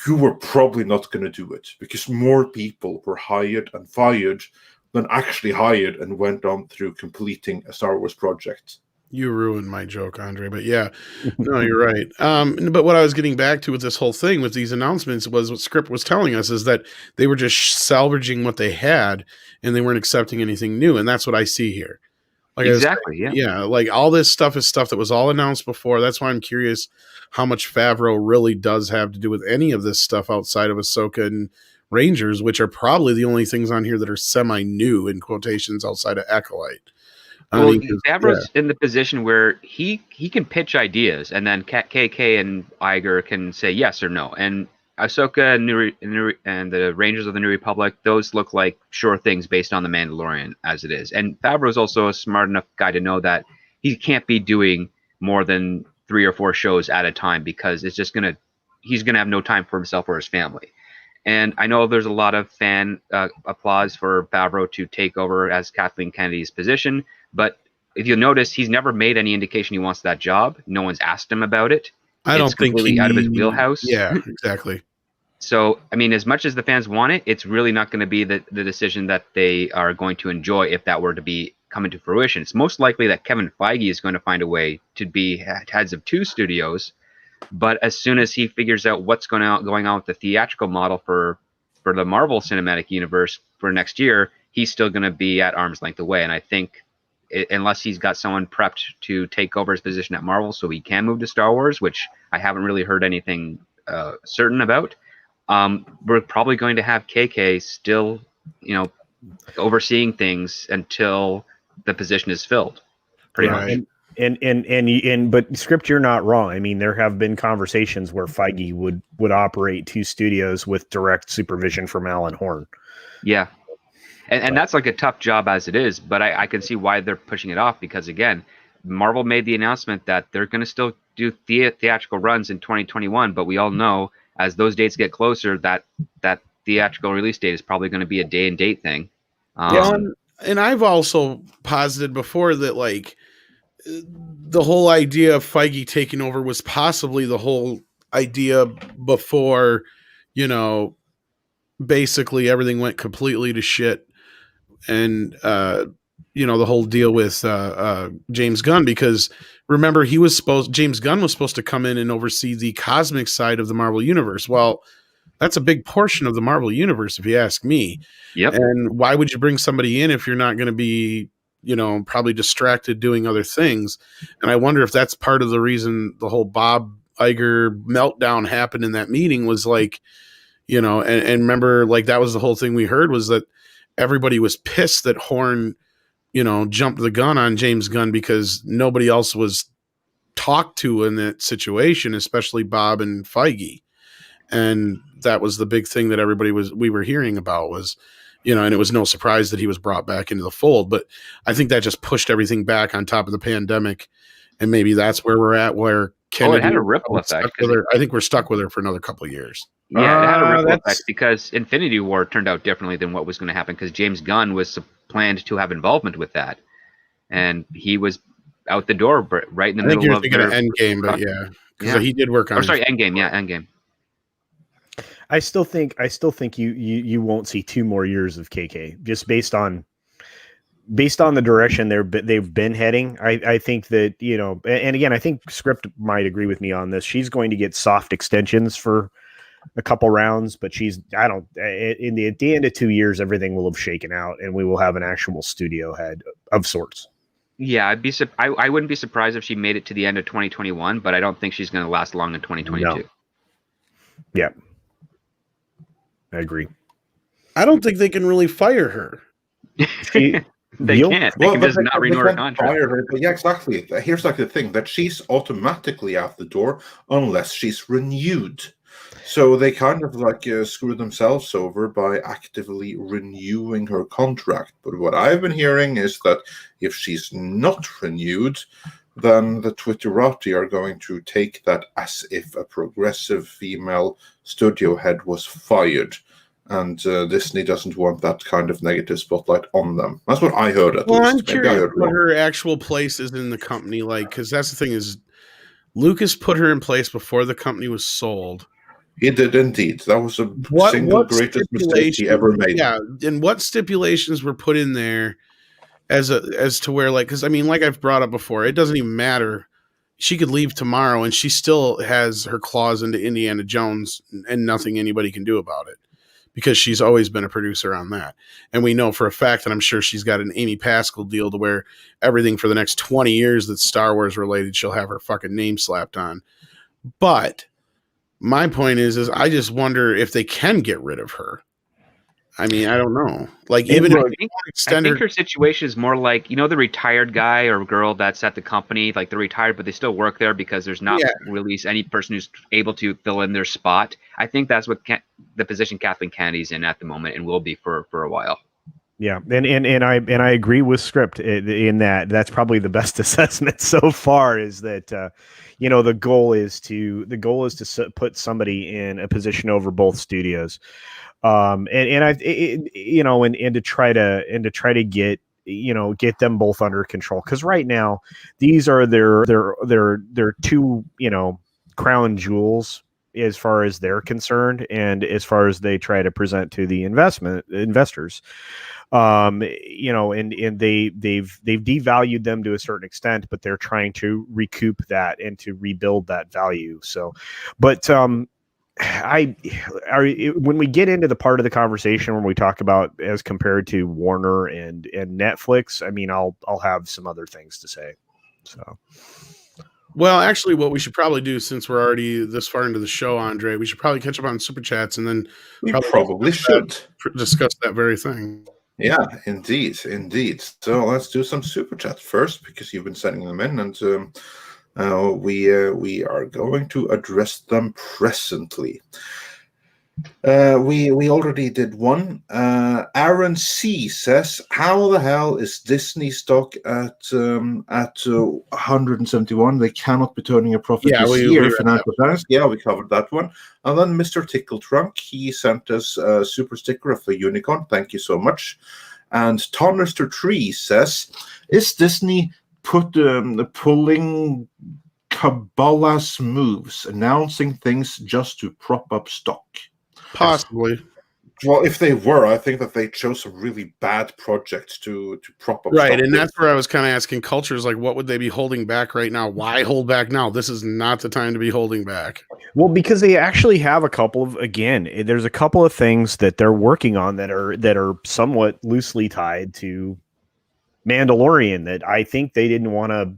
you were probably not going to do it, because more people were hired and fired than actually hired and went on through completing a Star Wars project. You ruined my joke, Andre, but yeah, no, you're right. But what I was getting back to with this whole thing with these announcements was what Script was telling us is that they were just salvaging what they had and they weren't accepting anything new. And that's what I see here. Like Exactly. yeah. Like all this stuff is stuff that was all announced before. That's why I'm curious how much Favreau really does have to do with any of this stuff outside of Ahsoka and Rangers, which are probably the only things on here that are semi-new in quotations outside of Acolyte. Well, Favreau's in the position where he can pitch ideas, and then KK and Iger can say yes or no. And Ahsoka and the Rangers of the New Republic, those look like sure things based on the Mandalorian as it is. And Favreau's also a smart enough guy to know that he can't be doing more than 3 or 4 shows at a time, because it's just he's gonna have no time for himself or his family. And I know there's a lot of fan applause for Favreau to take over as Kathleen Kennedy's position, but if you'll notice, he's never made any indication he wants that job. No one's asked him about it. I don't think completely out of his wheelhouse. Yeah, exactly. So, I mean, as much as the fans want it, it's really not going to be the decision that they are going to enjoy if that were to be coming to fruition. It's most likely that Kevin Feige is going to find a way to be heads of 2 studios. But as soon as he figures out what's going on with the theatrical model for the Marvel Cinematic Universe for next year, he's still going to be at arm's length away. And I think unless he's got someone prepped to take over his position at Marvel so he can move to Star Wars, which I haven't really heard anything certain about, we're probably going to have KK still, overseeing things until the position is filled. Pretty much. But Script, you're not wrong. I mean, there have been conversations where Feige would operate 2 studios with direct supervision from Alan Horn. Yeah. And that's like a tough job as it is, but I can see why they're pushing it off, because again, Marvel made the announcement that they're going to still do theatrical runs in 2021, but we all know as those dates get closer, that theatrical release date is probably going to be a day and date thing. And I've also posited before that like the whole idea of Feige taking over was possibly the whole idea before, basically everything went completely to shit. And, the whole deal with James Gunn, because remember, James Gunn was supposed to come in and oversee the cosmic side of the Marvel Universe. Well, that's a big portion of the Marvel Universe, if you ask me. Yep. And why would you bring somebody in if you're not going to be, probably distracted doing other things? And I wonder if that's part of the reason the whole Bob Iger meltdown happened in that meeting was like, and remember, like that was the whole thing we heard was that everybody was pissed that Horn, jumped the gun on James Gunn because nobody else was talked to in that situation, especially Bob and Feige. And that was the big thing that we were hearing about was, and it was no surprise that he was brought back into the fold. But I think that just pushed everything back on top of the pandemic. And maybe that's where we're at, where Kennedy, it had a ripple effect. I think we're stuck with her for another couple of years. Yeah, it had a ripple effect because Infinity War turned out differently than what was going to happen, because James Gunn was planned to have involvement with that. And he was out the door right in the middle of Endgame, but yeah. Because he did work on Endgame. Yeah, Endgame. I still think you won't see 2 more years of KK just based on the direction they've been heading. I think that, and again, I think Script might agree with me on this. She's going to get soft extensions for a couple rounds, but at the end of 2 years, everything will have shaken out and we will have an actual studio head of sorts. Yeah, I wouldn't be surprised if she made it to the end of 2021, but I don't think she's going to last long in 2022. No. Yeah. I agree. I don't think they can really fire her. They can't. They can just not renew her contract. Yeah, exactly. Here's like the thing that she's automatically out the door unless she's renewed. So they kind of like screw themselves over by actively renewing her contract. But what I've been hearing is that if she's not renewed, then the Twitterati are going to take that as if a progressive female studio head was fired. And Disney doesn't want that kind of negative spotlight on them. That's what I heard at Well, least. I'm Maybe I curious heard what wrong. her actual place is in the company, like, because that's the thing is, Lucas put her in place before the company was sold. He did indeed. That was the What single greatest mistake he ever made. Yeah, and what stipulations were put in there as to where, like, because I mean, like I've brought up before, it doesn't even matter. She could leave tomorrow, and she still has her claws into Indiana Jones, and nothing anybody can do about it because she's always been a producer on that. And we know for a fact that I'm sure she's got an Amy Pascal deal to where everything for the next 20 years that's Star Wars related, she'll have her fucking name slapped on. But my point is I just wonder if they can get rid of her. I mean, I don't know. Like, even if I think her situation is more like, the retired guy or girl that's at the company, like they're retired, but they still work there because there's not really any person who's able to fill in their spot. I think that's what the position Kathleen Kennedy's in at the moment and will be for a while. Yeah, and I agree with Script in that that's probably the best assessment so far. Is that the goal is to put somebody in a position over both studios, and to try to get them both under control, because right now these are their two crown jewels as far as they're concerned, and as far as they try to present to the investors. And they've devalued them to a certain extent, but they're trying to recoup that and to rebuild that value. So, but when we get into the part of the conversation when we talk about as compared to Warner and Netflix, I mean, I'll have some other things to say. So. Well, actually, what we should probably do, since we're already this far into the show, Andre, we should probably catch up on Super Chats and then We probably should discuss that very thing. Yeah, indeed. So let's do some super chats first, because you've been sending them in, and we are going to address them presently. We already did one. Aaron C says, "How the hell is Disney stock at 171? They cannot be turning a profit this year." Financial planners. Yeah, we covered that one. And then Mr. Tickle Trunk, he sent us a super sticker of a unicorn. Thank you so much. And Tonnister Tree says, "Is Disney pulling Kabbalah's moves, announcing things just to prop up stock?" Possibly. Well, if they were, I think that they chose a really bad project to prop up. Right, and that's where I was kind of asking cultures, like, what would they be holding back right now? Why hold back now? This is not the time to be holding back. Well, because they actually have there's a couple of things that they're working on that are somewhat loosely tied to Mandalorian that I think they didn't want to,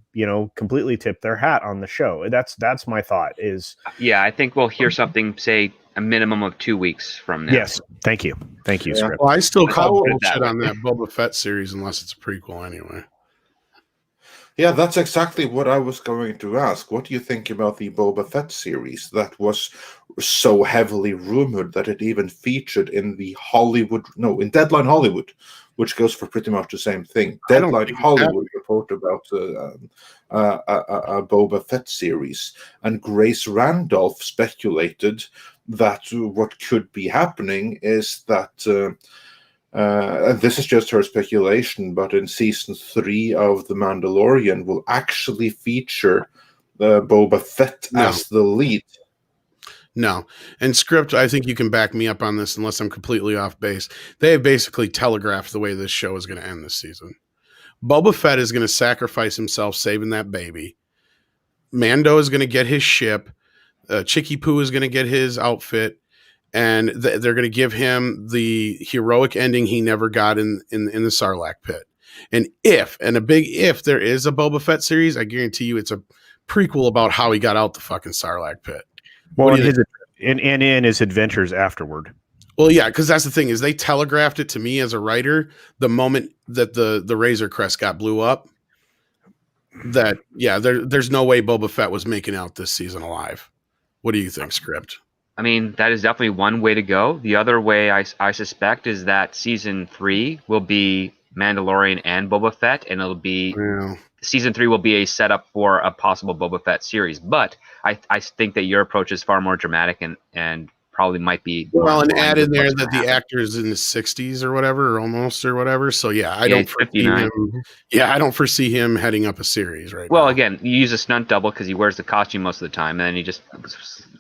completely tip their hat on the show. That's my thought is. Yeah, I think we'll hear something, say, a minimum of 2 weeks from now. Yes. Thank you. Yeah. Well, I still call bullshit on that Boba Fett series unless it's a prequel anyway. Yeah, that's exactly what I was going to ask. What do you think about the Boba Fett series that was so heavily rumored that it even featured in in Deadline Hollywood, which goes for pretty much the same thing. Deadline Hollywood report about a Boba Fett series, and Grace Randolph speculated that what could be happening is that this is just her speculation, but in season 3 of The Mandalorian will actually feature Boba Fett as the lead. No. And Script, I think you can back me up on this unless I'm completely off base. They have basically telegraphed the way this show is going to end this season. Boba Fett is going to sacrifice himself saving that baby. Mando is going to get his ship. Chicky Poo is going to get his outfit. And they're going to give him the heroic ending he never got in the Sarlacc pit. And a big if there is a Boba Fett series, I guarantee you it's a prequel about how he got out the fucking Sarlacc pit. Well, in his adventures afterward. Well, yeah, because that's the thing is they telegraphed it to me as a writer the moment that the Razor Crest got blew up. There's no way Boba Fett was making out this season alive. What do you think, Script? I mean, that is definitely one way to go. The other way I suspect is that season 3 will be Mandalorian and Boba Fett, and it'll be Yeah. season 3 will be a setup for a possible Boba Fett series. But I think that your approach is far more dramatic and probably might be Well, and more add in there what's that gonna the happen. actor's in his 60s or whatever, or almost or whatever. So yeah, I Yeah, don't he's foresee 59. him. Yeah, I don't foresee him heading up a series right Well, now. again, you use a stunt double because he wears the costume most of the time, and then you just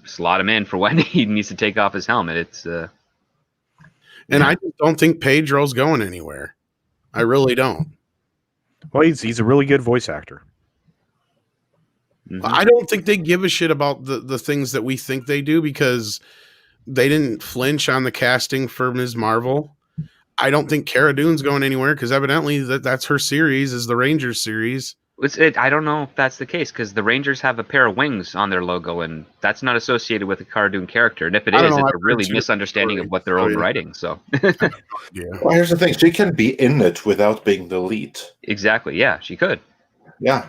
slot him in for when he needs to take off his helmet. It's And yeah. I just don't think Pedro's going anywhere. I really don't. Well, he's a really good voice actor. Mhm. I don't think they give a shit about the things that we think they do because they didn't flinch on the casting for Ms. Marvel. I don't think Cara Dune's going anywhere because evidently that's her series is the Rangers series. I don't know if that's the case because the Rangers have a pair of wings on their logo, and that's not associated with a cartoon character. And if it I don't is, know, it's I've a heard really two misunderstanding of stories, what their so own yeah. writing. So Yeah. Well, here's the thing: she can be in it without being the lead. exactly, yeah, she could. Yeah,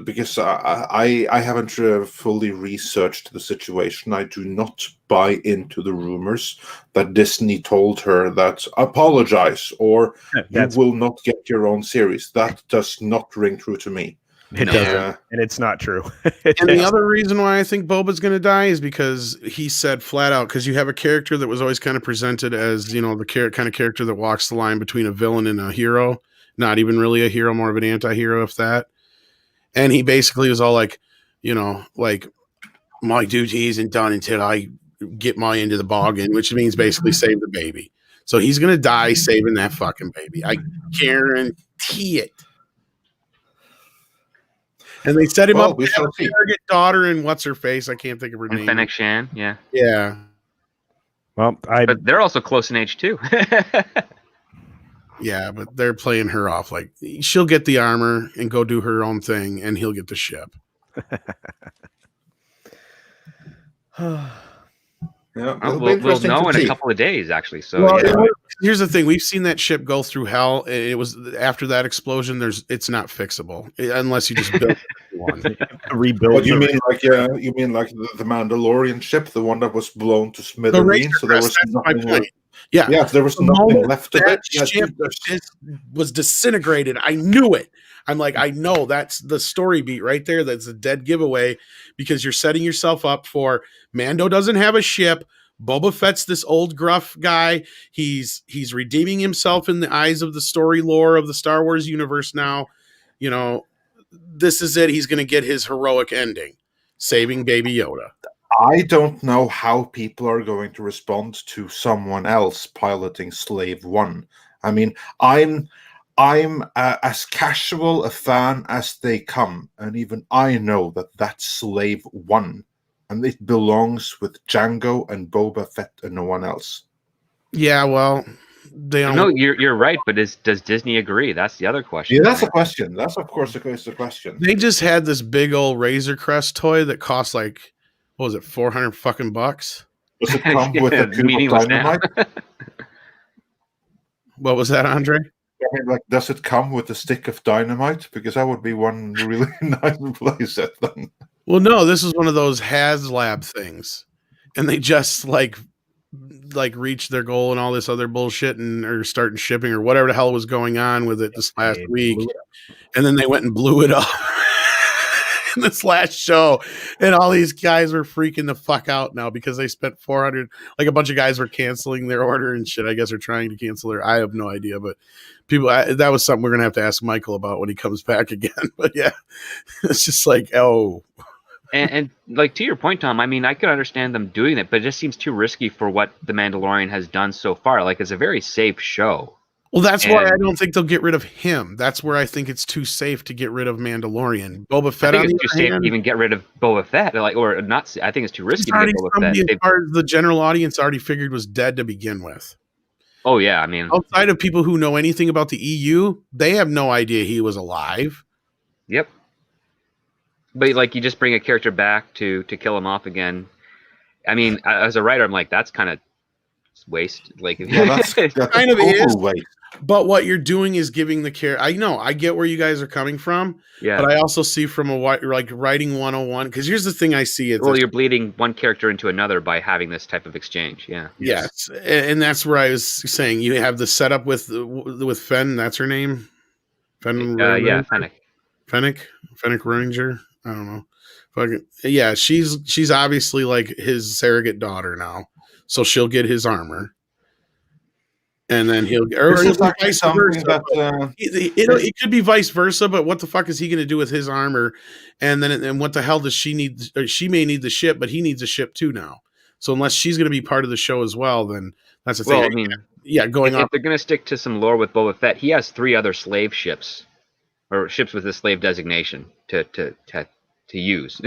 because I haven't fully researched the situation. I do not buy into the rumors that Disney told her that apologize or you will not get your own series. That does not ring true to me. It No. doesn't, and it's not true. And the other reason why I think Boba's going to die is because he said flat out, because you have a character that was always kind of presented as, you know, the kind of character that walks the line between a villain and a hero, not even really a hero, more of an anti-hero, if that. And he basically was all like, you know, like, my duty isn't done until I get my end of the bargain, which means basically save the baby. So he's going to die saving that fucking baby. I guarantee it. And they set him up we to have shall a see. surrogate daughter and what's her face? I can't think of her And name. Fennec Shan, yeah. Yeah. Well, But they're also close in age too. Yeah, but they're playing her off like she'll get the armor and go do her own thing and he'll get the ship. Yeah, we'll know in a couple of days, actually. So Well, yeah. here's the thing: we've seen that ship go through hell, and it was after that explosion. It's not fixable unless you just build one. rebuild. What you mean, like you mean like the Mandalorian ship, the one that was blown to smithereens? So there was that's my nothing. point. Yeah, Yeah, there was the nothing moment left of that it. ship was disintegrated. I knew it. I'm like, I know that's the story beat right there. That's a dead giveaway because you're setting yourself up for Mando doesn't have a ship. Boba Fett's this old gruff guy. He's redeeming himself in the eyes of the story lore of the Star Wars universe now. You know, this is it. He's going to get his heroic ending, saving Baby Yoda. I don't know how people are going to respond to someone else piloting Slave One. I mean, I'm as casual a fan as they come, and even I know that that's Slave One, and it belongs with Django and Boba Fett and no one else. Yeah, well, they don't. No, you're right, but does Disney agree? That's the other question. Yeah, that's a question. That's of course the question. They just had this big old Razor Crest toy that cost like, what was it, $400 fucking bucks? Does it come with a cube of Meaningless dynamite? What was that, Andre? I mean, like, does it come with a stick of dynamite? Because that would be one really nice playset then. Well, no, this is one of those HasLab things, and they just like reached their goal and all this other bullshit, and are starting shipping or whatever the hell was going on with it this last week, and then they went and blew it up in this last show, and all these guys were freaking the fuck out now because they spent $400. Like a bunch of guys were canceling their order and shit. I guess are trying to cancel their. I have no idea, but people, that was something we're gonna have to ask Michael about when he comes back again. But yeah, it's just like, oh. And like to your point, Tom, I mean, I could understand them doing it, but it just seems too risky for what The Mandalorian has done so far. Like, it's a very safe show. Well, that's why I don't think they'll get rid of him. That's where I think it's too safe to get rid of Mandalorian. Boba Fett. I think it's too safe to even get rid of Boba Fett. Like, or not. I think it's too risky to get Boba Fett. As far as the general audience already figured was dead to begin with. Oh yeah, I mean, outside of people who know anything about the EU, they have no idea he was alive. Yep. But like, you just bring a character back to kill him off again. I mean, as a writer, I'm like, that's kind of waste. Like, that's kind of is. waste. But what you're doing is giving the care. I know, I get where you guys are coming from, Yeah. but I also see from a like writing 101. Because here's the thing I see: well, you're bleeding one character into another by having this type of exchange. Yeah. yes, and that's where I was saying you have the setup with Fen. That's her name. Fen. Yeah, Fennec Ranger. I don't know. Fucking yeah, she's obviously like his surrogate daughter now, so she'll get his armor. And then he'll, or This is vice actually something versa. that It could be vice versa, but what the fuck is he going to do with his armor? And then, and what the hell does she need? She may need the ship, but he needs a ship too now. So unless she's going to be part of the show as well, then that's the thing. Well, I mean, yeah, going if off. they're going to stick to some lore with Boba Fett, he has 3 other slave ships, or ships with a slave designation to use.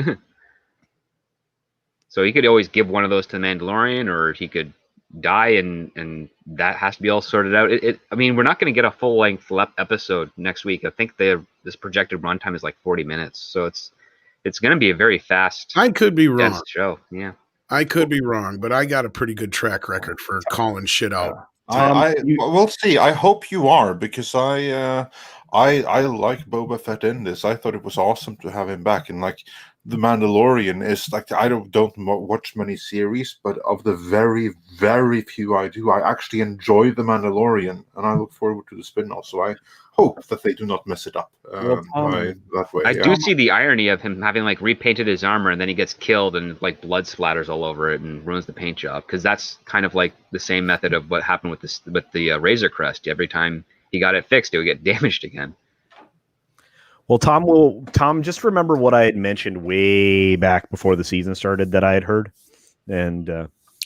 So he could always give one of those to the Mandalorian, or he could die, and that has to be all sorted out. I mean, we're not going to get a full length episode next week. I think this projected runtime is like 40 minutes, so it's going to be a very fast. I could be wrong. Show, yeah. I could be wrong, but I got a pretty good track record for calling shit out. We'll see. I hope you are, because I like Boba Fett in this. I thought it was awesome to have him back, and like the Mandalorian is like, I don't watch many series, but of the very, very few I do, I actually enjoy the Mandalorian, and I look forward to the spin-off. So I hope that they do not mess it up that way. I do see the irony of him having like repainted his armor, and then he gets killed, and like blood splatters all over it and ruins the paint job, because that's kind of like the same method of what happened with the Razor Crest. Every time he got it fixed, it would get damaged again. Well, Tom, just remember what I had mentioned way back before the season started that I had heard, and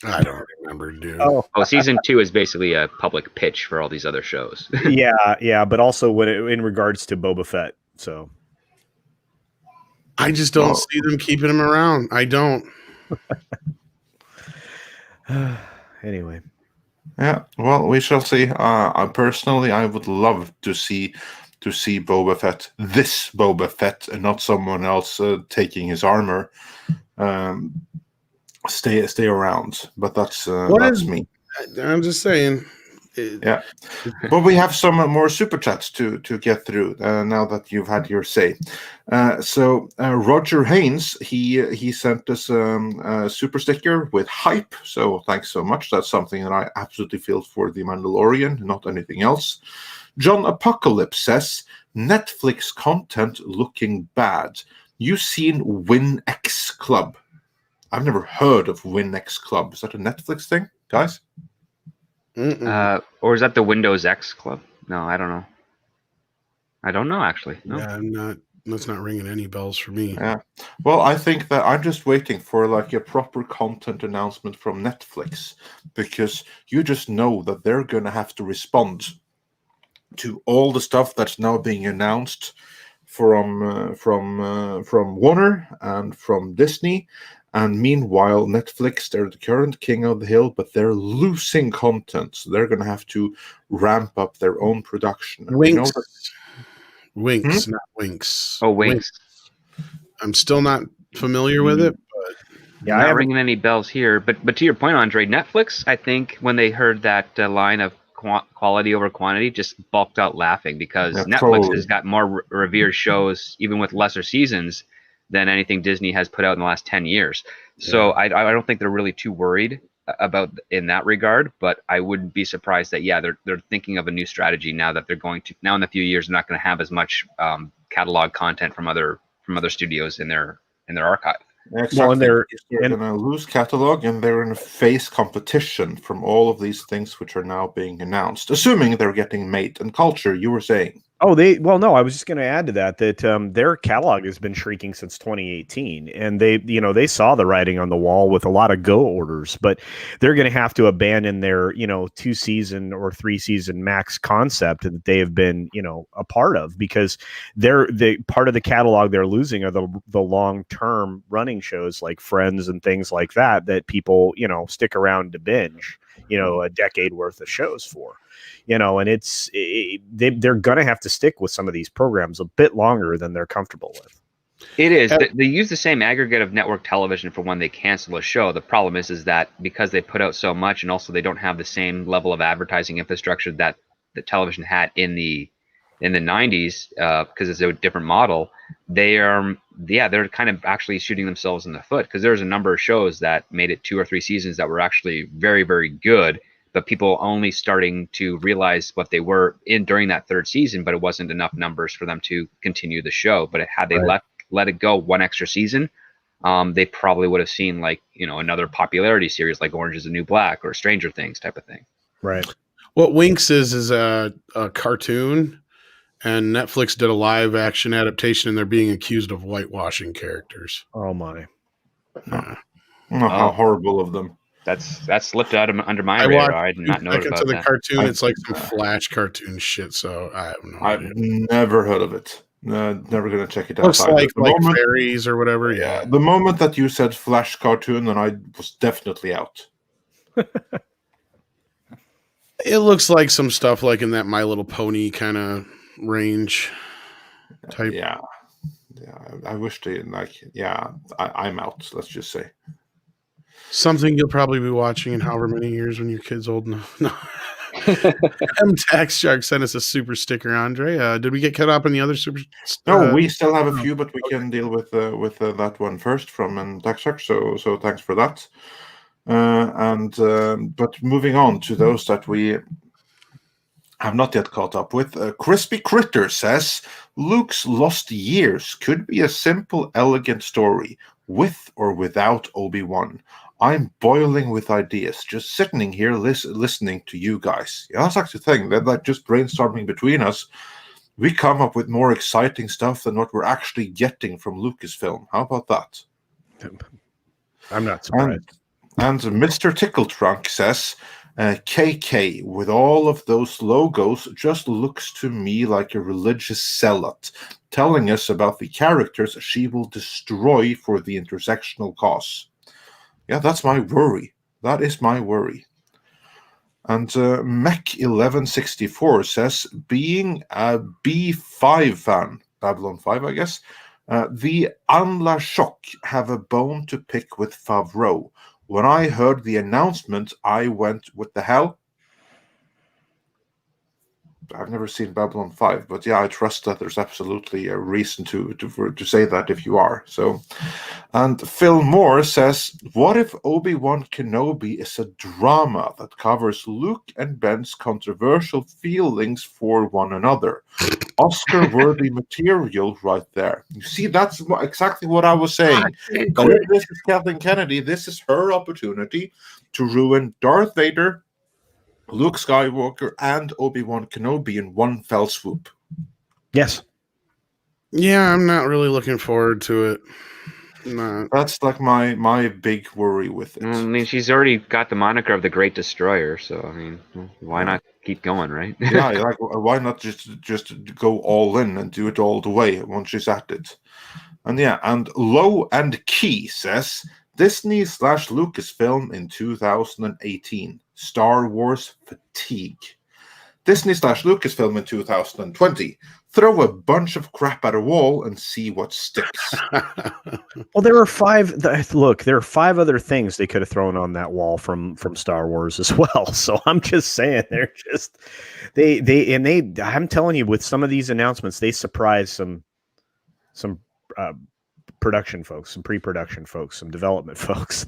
I don't remember, dude. Oh, season 2 is basically a public pitch for all these other shows. yeah, but also in regards to Boba Fett. So I just don't see them keeping him around. I don't. Anyway. Yeah, well, we shall see. Personally, I would love to see Boba Fett, this Boba Fett, and not someone else taking his armor. Stay around, but that's me. I'm just saying. Yeah, but we have some more super chats to get through now that you've had your say. So Roger Haynes, he sent us a super sticker with hype. So thanks so much. That's something that I absolutely feel for the Mandalorian, not anything else. John Apocalypse says, Netflix content looking bad. You seen WinX Club? I've never heard of WinX Club. Is that a Netflix thing, guys? Or is that the Windows X Club? No, I don't know. I don't know, actually. No. Yeah, that's not ringing any bells for me. Yeah. Well, I think that I'm just waiting for like a proper content announcement from Netflix, because you just know that they're going to have to respond to all the stuff that's now being announced from Warner and from Disney. And meanwhile, Netflix, they're the current king of the hill, but they're losing content. So they're going to have to ramp up their own production. Winx. Winx, not Winx. Oh, Winx. I'm still not familiar with it. But yeah, not ringing any bells here. But to your point, Andre, Netflix, I think when they heard that line of quality over quantity, just bulked out laughing, because Netflix has got more revered shows, even with lesser seasons, than anything Disney has put out in the last 10 years. So I don't think they're really too worried about in that regard, but I wouldn't be surprised that, they're thinking of a new strategy now that they're going to, now in a few years, they're not going to have as much catalog content from other studios in their archive. Exactly. Well, and they're going to lose catalog, and they're in a face competition from all of these things which are now being announced, assuming they're getting made. And culture, you were saying. Oh, no, I was just going to add to that their catalog has been shrinking since 2018, and they saw the writing on the wall with a lot of go orders, but they're going to have to abandon their 2-season or 3-season max concept that they have been a part of, because the part of the catalog they're losing are the long-term running shows like Friends and things like that people stick around to binge a decade worth of shows for. And they're going to have to stick with some of these programs a bit longer than they're comfortable with. It is. They use the same aggregate of network television for when they cancel a show. The problem is that because they put out so much, and also they don't have the same level of advertising infrastructure that that television had in the 90s, because it's a different model. They're kind of actually shooting themselves in the foot, because there's a number of shows that made it 2 or 3 seasons that were actually very, very good, but people only starting to realize what they were in during that 3rd season, but it wasn't enough numbers for them to continue the show. But had they let it go one extra season, they probably would have seen, like, another popularity series like Orange is the New Black or Stranger Things type of thing. Right. What Winx is a cartoon, and Netflix did a live action adaptation, and they're being accused of whitewashing characters. Oh my! How horrible of them! That's slipped out under my radar. I did not know about to the that. Cartoon. It's like some Flash cartoon shit. So I have no idea. I've never heard of it. Never gonna check it out. Looks like fairies or whatever. Yeah. The moment that you said Flash cartoon, then I was definitely out. It looks like some stuff like in that My Little Pony kind of range type. Yeah. I wish they I'm out. Let's just say something you'll probably be watching in however many years when your kid's old enough. No. M Tax Shark sent us a super sticker, Andre. Did we get caught up in the other super? No, we still have a few, but we can deal with that one first from M Tax Shark. So thanks for that. But moving on to those that we have not yet caught up with. Crispy Critter says Luke's lost years could be a simple, elegant story with or without Obi-Wan. I'm boiling with ideas, just sitting here listening to you guys. Yeah, that's actually the thing. That like just brainstorming between us, we come up with more exciting stuff than what we're actually getting from Lucasfilm. How about that? I'm not surprised. And Mr. Tickle Trunk says, KK, with all of those logos, just looks to me like a religious zealot, telling us about the characters she will destroy for the intersectional cause. Yeah, that's my worry. That is my worry. And Mech1164 says, being a B5 fan, Babylon 5, I guess, the Anla Shock have a bone to pick with Favreau. When I heard the announcement, I went, what the hell? I've never seen Babylon 5, but yeah, I trust that there's absolutely a reason to say that if you are. So, and Phil Moore says, what if Obi-Wan Kenobi is a drama that covers Luke and Ben's controversial feelings for one another? Oscar-worthy material right there. You see, that's exactly what I was saying. This is Kathleen Kennedy. This is her opportunity to ruin Darth Vader, Luke Skywalker, and Obi-Wan Kenobi in one fell swoop. Yes. Yeah, I'm not really looking forward to it. No. That's like my big worry with it. I mean, she's already got the moniker of the Great Destroyer, so I mean, why not keep going, right? Yeah, like why not just go all in and do it all the way once she's at it? And yeah, and Low and Key says Disney/Lucasfilm in 2018. Star Wars fatigue. Disney/Lucasfilm in 2020. Throw a bunch of crap at a wall and see what sticks. Well, there are five. Look, there are 5 other things they could have thrown on that wall from Star Wars as well. So I'm just saying, they're just they. I'm telling you, with some of these announcements, they surprise some production folks, some pre-production folks, some development folks.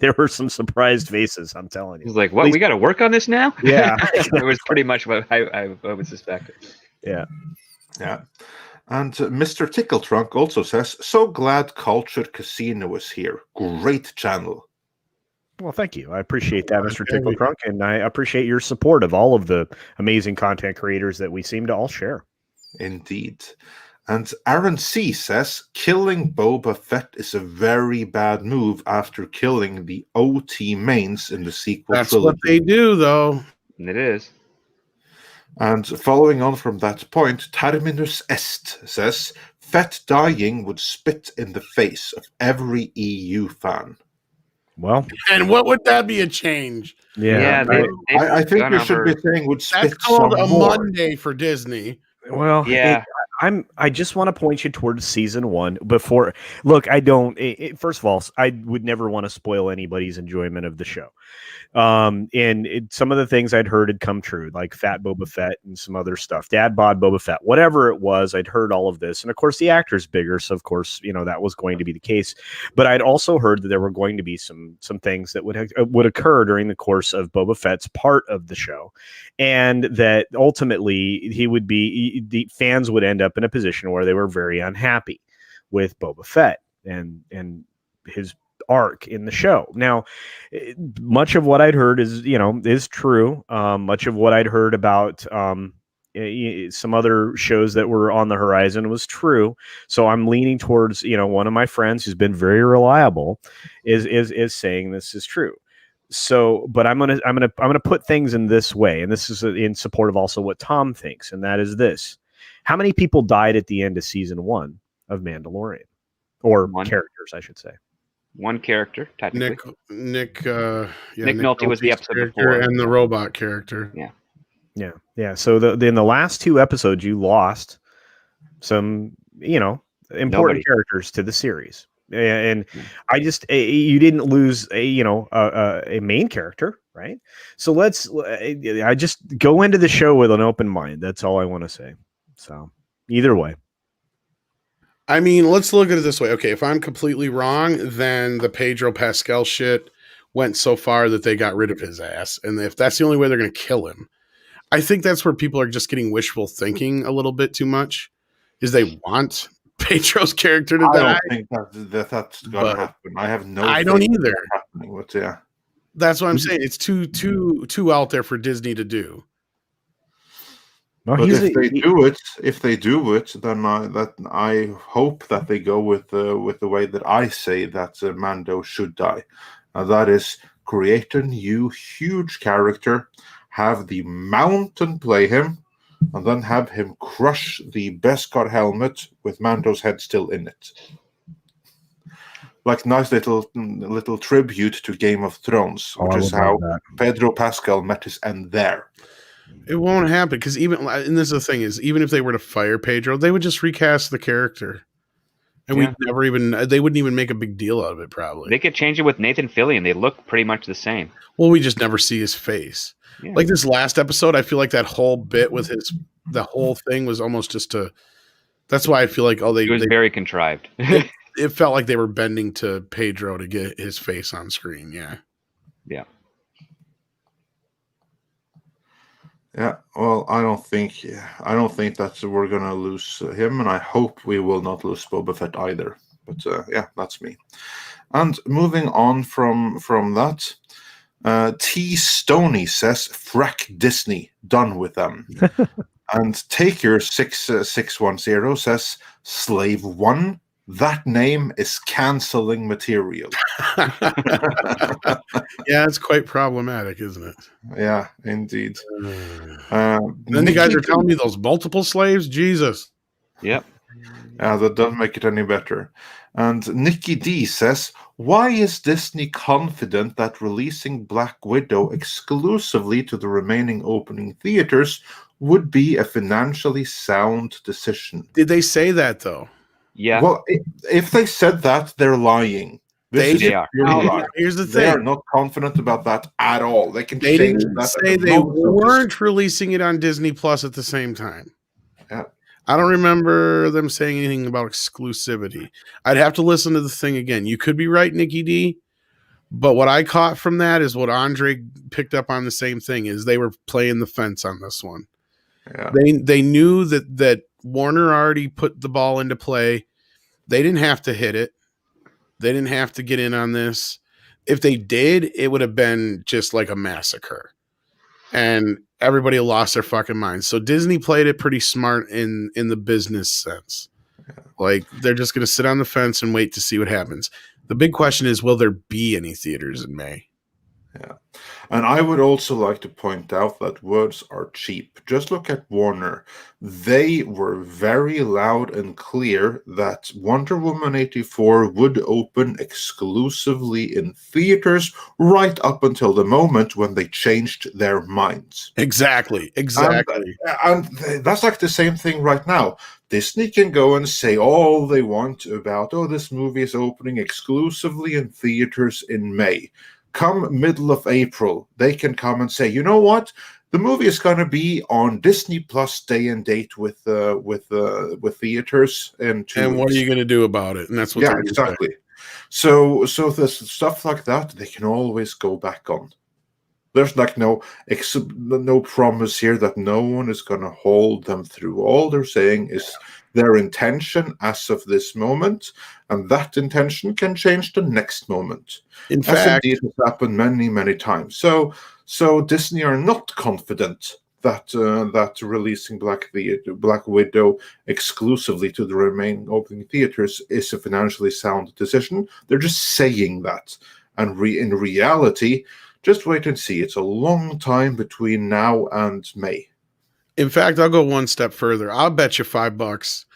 There were some surprised faces. I'm telling you. He's like, "What? We got to work on this now?" Yeah, it was pretty much what I would suspect. Yeah. And Mr. Tickle Trunk also says, "So glad Cultured Casino is here. Great channel." Well, thank you. I appreciate that, Mr. Tickle Trunk, and I appreciate your support of all of the amazing content creators that we seem to all share. Indeed. And Aaron C. says, killing Boba Fett is a very bad move after killing the OT mains in the sequel trilogy. That's what they do, though. It is. And following on from that point, Terminus Est says, Fett dying would spit in the face of every EU fan. Well, and what would that be a change? Yeah, I think you should be saying would spit. That's called a more. Monday for Disney. Well, yeah, I just want to point you towards season 1 before. Look, I don't. First of all, I would never want to spoil anybody's enjoyment of the show. Some of the things I'd heard had come true, like Fat Boba Fett and some other stuff. Dad bod Boba Fett, whatever it was, I'd heard all of this, and of course the actor's bigger, so of course that was going to be the case. But I'd also heard that there were going to be some things that would occur during the course of Boba Fett's part of the show, and that ultimately the fans would end up in a position where they were very unhappy with Boba Fett and his arc in the show. Now, much of what I'd heard is true. Much of what I'd heard about some other shows that were on the horizon was true. So I'm leaning towards one of my friends who's been very reliable is saying this is true. So, but I'm gonna put things in this way, and this is in support of also what Tom thinks, and that is this: how many people died at the end of season 1 of Mandalorian, or characters, I should say? One character, technically. Nick Nolte was the episode before, and the robot character. Yeah. So in the last 2 episodes, you lost some, important characters to the series, and I just you didn't lose a main character, right? So I just go into the show with an open mind. That's all I want to say. So either way. I mean, let's look at it this way. Okay, if I'm completely wrong, then the Pedro Pascal shit went so far that they got rid of his ass. And if that's the only way they're going to kill him, I think that's where people are just getting wishful thinking a little bit too much, is they want Pedro's character to die. I don't think that's going to happen. I have no. I don't either. But yeah, that's what I'm saying. It's too out there for Disney to do. Well, but if they do it, then I hope that they go with the way that I say that Mando should die. That is, create a new huge character, have the Mountain play him, and then have him crush the Beskar helmet with Mando's head still in it. Like nice little tribute to Game of Thrones, which is how Pedro Pascal met his end there. It won't happen because and this is the thing is, even if they were to fire Pedro, they would just recast the character, and they wouldn't even make a big deal out of it. Probably they could change it with Nathan Fillion. They look pretty much the same. Well, we just never see his face. Yeah. Like this last episode, I feel like that whole bit with the whole thing was almost just that's why I feel like it was very contrived. It felt like they were bending to Pedro to get his face on screen. Yeah. Yeah, well, I don't think that we're gonna lose him, and I hope we will not lose Boba Fett either. But that's me. And moving on from that, T Stoney says, "Frack Disney, done with them." And Taker 6610 says, "Slave 1. That name is canceling material." Yeah, it's quite problematic, isn't it? Yeah, indeed. Then you guys are telling me those multiple slaves? Jesus. Yep. Yeah, that doesn't make it any better. And Nikki D says, "Why is Disney confident that releasing Black Widow exclusively to the remaining opening theaters would be a financially sound decision?" Did they say that, though? Yeah. Well, if they said that, they're lying. They are. Here's the thing. They are not confident about that at all. They didn't say they weren't releasing it on Disney Plus at the same time. Yeah. I don't remember them saying anything about exclusivity. I'd have to listen to the thing again. You could be right, Nikki D. But what I caught from that is what Andre picked up on the same thing, is they were playing the fence on this one. Yeah. They knew that Warner already put the ball into play. They didn't have to hit it. They didn't have to get in on this. If they did, it would have been just like a massacre. And everybody lost their fucking minds. So Disney played it pretty smart in the business sense. Yeah. Like, they're just going to sit on the fence and wait to see what happens. The big question is, will there be any theaters in May? Yeah. And I would also like to point out that words are cheap. Just look at Warner. They were very loud and clear that Wonder Woman 84 would open exclusively in theaters right up until the moment when they changed their minds. Exactly. And that's like the same thing right now. Disney can go and say all they want about, oh, this movie is opening exclusively in theaters in May. Come middle of April, they can come and say, you know what? The movie is going to be on Disney Plus day and date with theaters in 2 And what are weeks. you going to do about it? And that's what Yeah, they're gonna say. exactly. So there's stuff like that they can always go back on. There's like no promise here that no one is going to hold them through. All they're saying is their intention as of this moment, and that intention can change the next moment. In As fact, indeed has happened many, many times. So Disney are not confident that releasing Black Widow exclusively to the remaining opening theaters is a financially sound decision. They're just saying that, and in reality, just wait and see. It's a long time between now and May. in fact, I'll go one step further. I'll bet you $5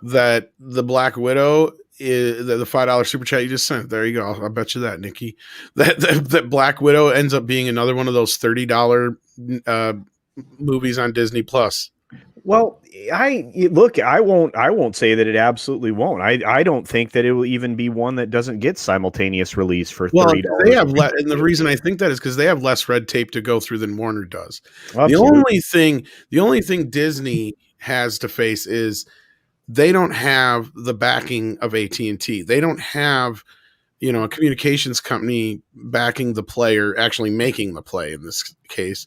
that the Black Widow is the $5 super chat you just sent. There you go. I'll bet you that, Nikki. That Black Widow ends up being another one of those $30 movies on Disney Plus. Well, I won't say that it absolutely won't. I don't think that it will even be one that doesn't get simultaneous release for $30. They have and the reason I think that is because they have less red tape to go through than Warner does. Absolutely. The only thing Disney has to face is they don't have the backing of AT&T. They don't have, a communications company backing the player, actually making the play in this case,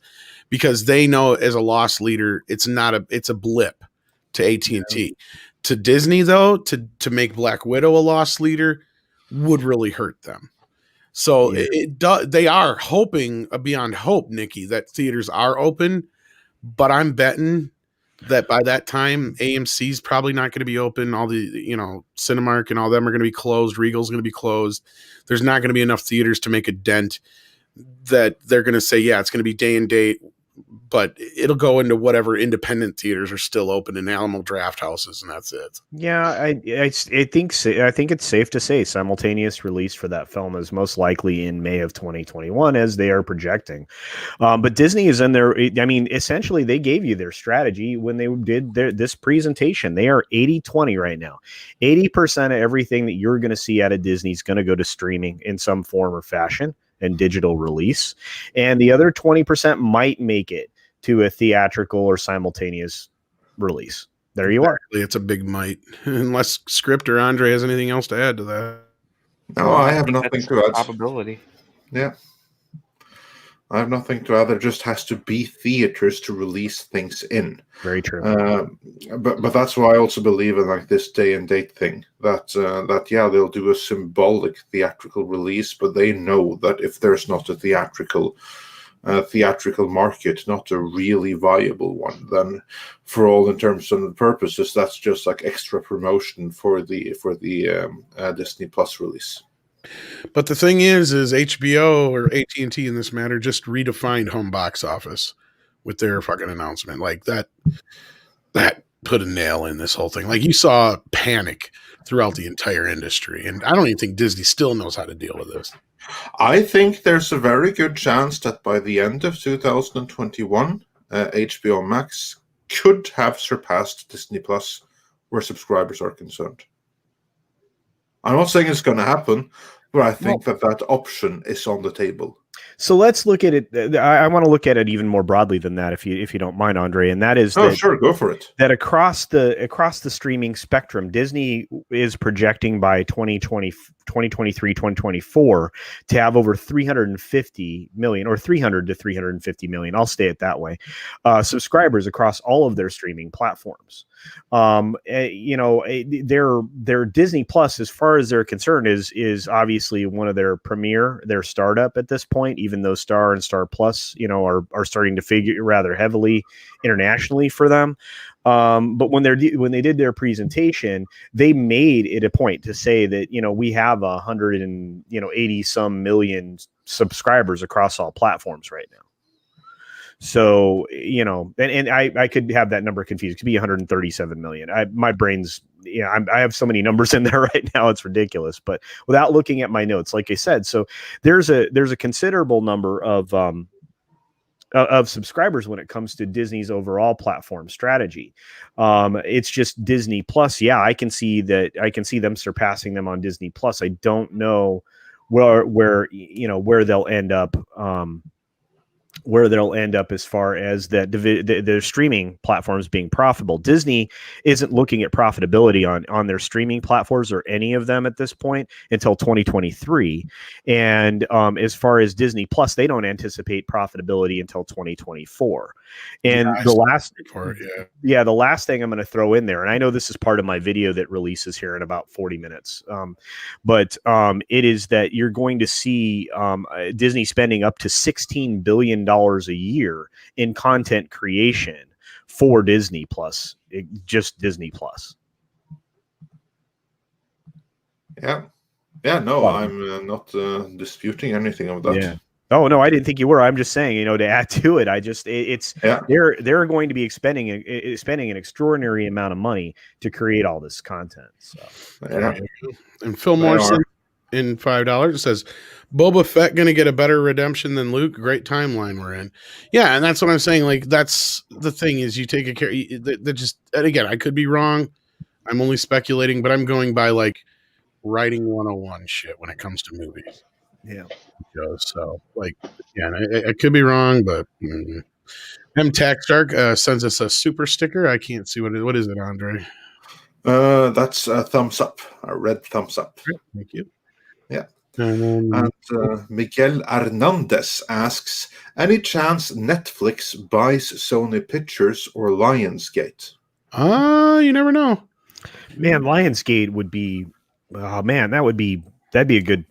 because they know as a loss leader, it's a blip to AT&T. Yeah. To Disney, though, to make Black Widow a loss leader would really hurt them. So they are hoping beyond hope, Nikki, that theaters are open, but I'm betting that by that time, AMC's probably not going to be open. All the, Cinemark and all them are going to be closed. Regal's going to be closed. There's not going to be enough theaters to make a dent that they're going to say, yeah, it's going to be day and date, but it'll go into whatever independent theaters are still open in Alamo Draft houses, and that's it. Yeah, I think it's safe to say simultaneous release for that film is most likely in May of 2021, as they are projecting. But Disney is in there. I mean, essentially, they gave you their strategy when they did this presentation. They are 80-20 right now. 80% of everything that you're going to see out of Disney is going to go to streaming in some form or fashion and digital release, and the other 20% might make it to a theatrical or simultaneous release. There you are. It's a big might, unless Script or Andre has anything else to add to that. No, I have nothing to add. Probability. Yeah. I have nothing to add. There just has to be theaters to release things in. Very true. But that's why I also believe in like this day and date thing. That they'll do a symbolic theatrical release, but they know that if there's not a theatrical market, not a really viable one, then for all intents and purposes, that's just like extra promotion for the Disney Plus release. But the thing is HBO or AT&T in this matter just redefined home box office with their fucking announcement. Like that put a nail in this whole thing. Like you saw panic throughout the entire industry, and I don't even think Disney still knows how to deal with this. I think there's a very good chance that by the end of 2021, HBO Max could have surpassed Disney Plus where subscribers are concerned. I'm not saying it's going to happen, but I think that option is on the table. So let's look at it. I want to look at it even more broadly than that, if you don't mind, Andre. And that is, sure, go for it. That across the streaming spectrum, Disney is projecting by 2023, 2024 to have over 350 million or 300 to 350 million. I'll stay it that way. Subscribers across all of their streaming platforms. Their Disney Plus, as far as they're concerned, is obviously one of their their startup at this point, even though Star and Star Plus, are starting to figure rather heavily internationally for them. But when they did their presentation, they made it a point to say that, we have 180 some million subscribers across all platforms right now. So, you know, and I could have that number confused. It could be 137 million. My brain's, I have so many numbers in there right now. It's ridiculous. But without looking at my notes, like I said, so there's a considerable number of subscribers when it comes to Disney's overall platform strategy. It's just Disney Plus. Yeah, I can see them surpassing them on Disney Plus. I don't know where they'll end up. Where they'll end up as far as the streaming platforms being profitable. Disney isn't looking at profitability on their streaming platforms or any of them at this point until 2023. And as far as Disney Plus, they don't anticipate profitability until 2024. And the last thing I'm going to throw in there, and I know this is part of my video that releases here in about 40 minutes, but it is that you're going to see Disney spending up to $16 billion a year in content creation for Disney Plus, just Disney Plus. Yeah. No, I'm not disputing anything of that. Yeah. Oh no, I didn't think you were. I'm just saying, to add to it, they're going to be spending an extraordinary amount of money to create all this content. So, yeah. And Phil Morrison in $5 says, Boba Fett going to get a better redemption than Luke. Great timeline we're in. Yeah, and that's what I'm saying. Like, that's the thing is you take a care. And again, I could be wrong. I'm only speculating, but I'm going by like writing 101 shit when it comes to movies. Yeah. So, like, yeah, I could be wrong, but M Tax Dark sends us a super sticker. I can't see what is it, Andre? That's a thumbs up, a red thumbs up. Thank you. Yeah. And Miguel Hernandez asks, any chance Netflix buys Sony Pictures or Lionsgate? You never know. Man, Lionsgate would be, that'd be a good,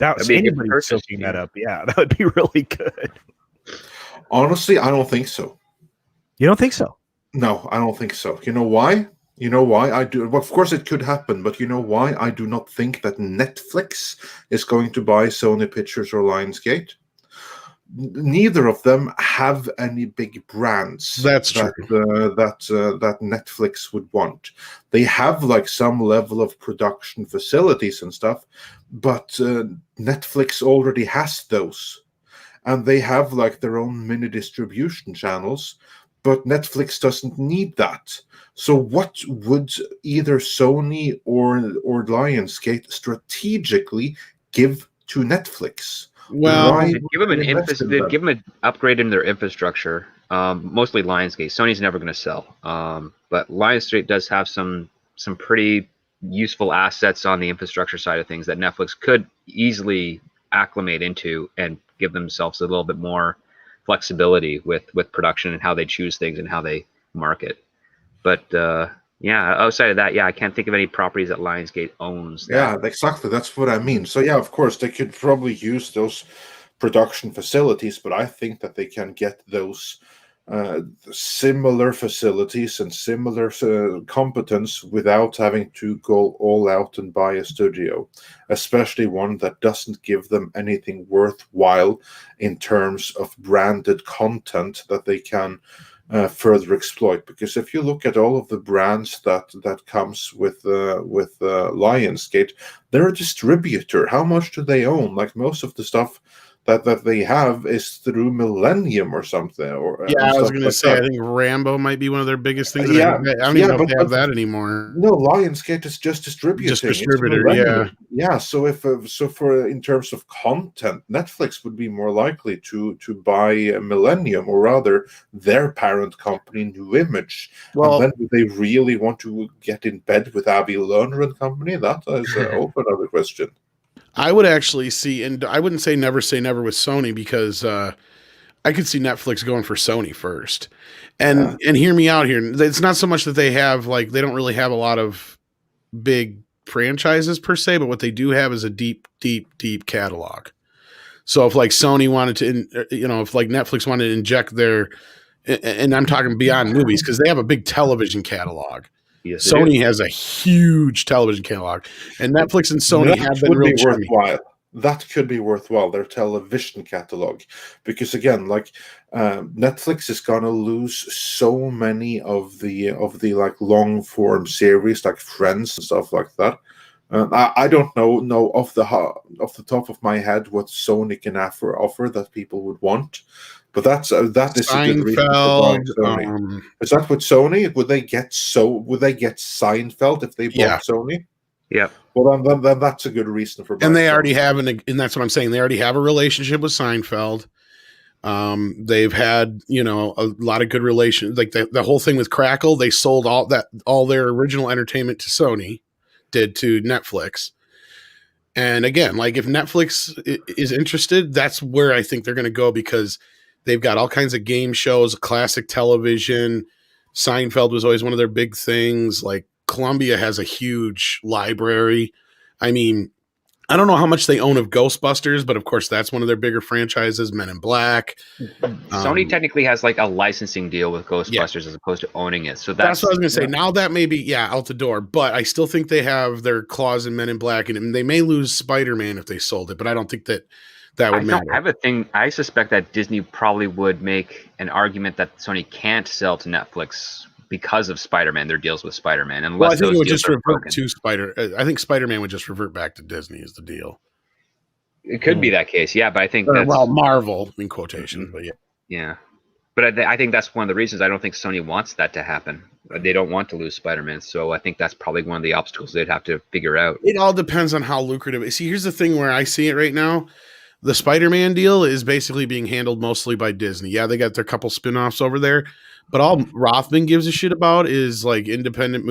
anybody soaking that up. Yeah, that would be really good. Honestly, I don't think so. You don't think so? No, I don't think so. You know why? I do. Well, of course, it could happen, but you know why I do not think that Netflix is going to buy Sony Pictures or Lionsgate? Neither of them have any big brands. That's true. That Netflix would want. They have like some level of production facilities and stuff, but Netflix already has those, and they have like their own mini distribution channels. But Netflix doesn't need that. So what would either Sony or Lionsgate strategically give to Netflix? Well, give them an upgrade in their infrastructure. Mostly Lionsgate. Sony's never going to sell. But Lionsgate does have some pretty useful assets on the infrastructure side of things that Netflix could easily acclimate into and give themselves a little bit more flexibility with production and how they choose things and how they market. But outside of that, I can't think of any properties that Lionsgate owns. Yeah, exactly. That's what I mean. So yeah, of course, they could probably use those production facilities, but I think that they can get those similar facilities and similar competence without having to go all out and buy a studio, especially one that doesn't give them anything worthwhile in terms of branded content that they can further exploit. Because if you look at all of the brands that comes with Lionsgate, they're a distributor. How much do they own? Like most of the stuff that they have is through Millennium or something. I was going to say, I think Rambo might be one of their biggest things. I don't even know if they have that anymore. No, Lionsgate is just distributing. Just distributor, yeah. So in terms of content, Netflix would be more likely to buy Millennium, or rather their parent company, New Image. Well, and then do they really want to get in bed with Avi Lerner and company? That is an open other question. I would actually see, and I wouldn't say never with Sony, because I could see Netflix going for Sony first. And hear me out here. It's not so much that they have, like, they don't really have a lot of big franchises per se, but what they do have is a deep catalog. So if like Sony wanted to, if like Netflix wanted to inject their, and I'm talking beyond movies, because they have a big television catalog. Yes, Sony has a huge television catalog, and Netflix and Sony have been really worthwhile. that could be worthwhile, their television catalog, because again, like Netflix is gonna lose so many of the like long form series like Friends and stuff like that. I don't know off the top of my head what Sony can offer that people would want, but that is a good reason for buying Seinfeld. Sony. Is that what Sony would they get? Would they get Seinfeld if they bought Yeah. Sony? Yep. Well, then that's a good reason for buying. And they Sony. already have and that's what I'm saying. They already have a relationship with Seinfeld. They've had, you know, a lot of good relations. Like the whole thing with Crackle, they sold all their original entertainment to Sony, did to Netflix. And again, like if Netflix is interested, that's where I think they're going to go, because they've got all kinds of game shows, classic television. Seinfeld was always one of their big things. Like Columbia has a huge library. I mean, I don't know how much they own of Ghostbusters, but of course that's one of their bigger franchises, Men in Black. Sony technically has like a licensing deal with Ghostbusters as opposed to owning it. So That's what I was going to say. yeah. Now that may be, out the door, but I still think they have their claws in Men in Black, and they may lose Spider-Man if they sold it, but I don't think that would matter. I have a thing. I suspect that Disney probably would make an argument that Sony can't sell to Netflix because of Spider-Man, their deals with Spider-Man. Unless Well, I think those it would deals just are revert broken. to I think Spider-Man would just revert back to Disney is the deal. It could be that case, yeah. But I think Or, that's well, Marvel in quotations, but yeah. yeah. But I think that's one of the reasons I don't think Sony wants that to happen. They don't want to lose Spider-Man, so I think that's probably one of the obstacles they'd have to figure out. It all depends on how lucrative. See, here's the thing where I see it right now. The Spider-Man deal is basically being handled mostly by Disney. Yeah, they got their couple spin-offs over there, but all Rothman gives a shit about is like independent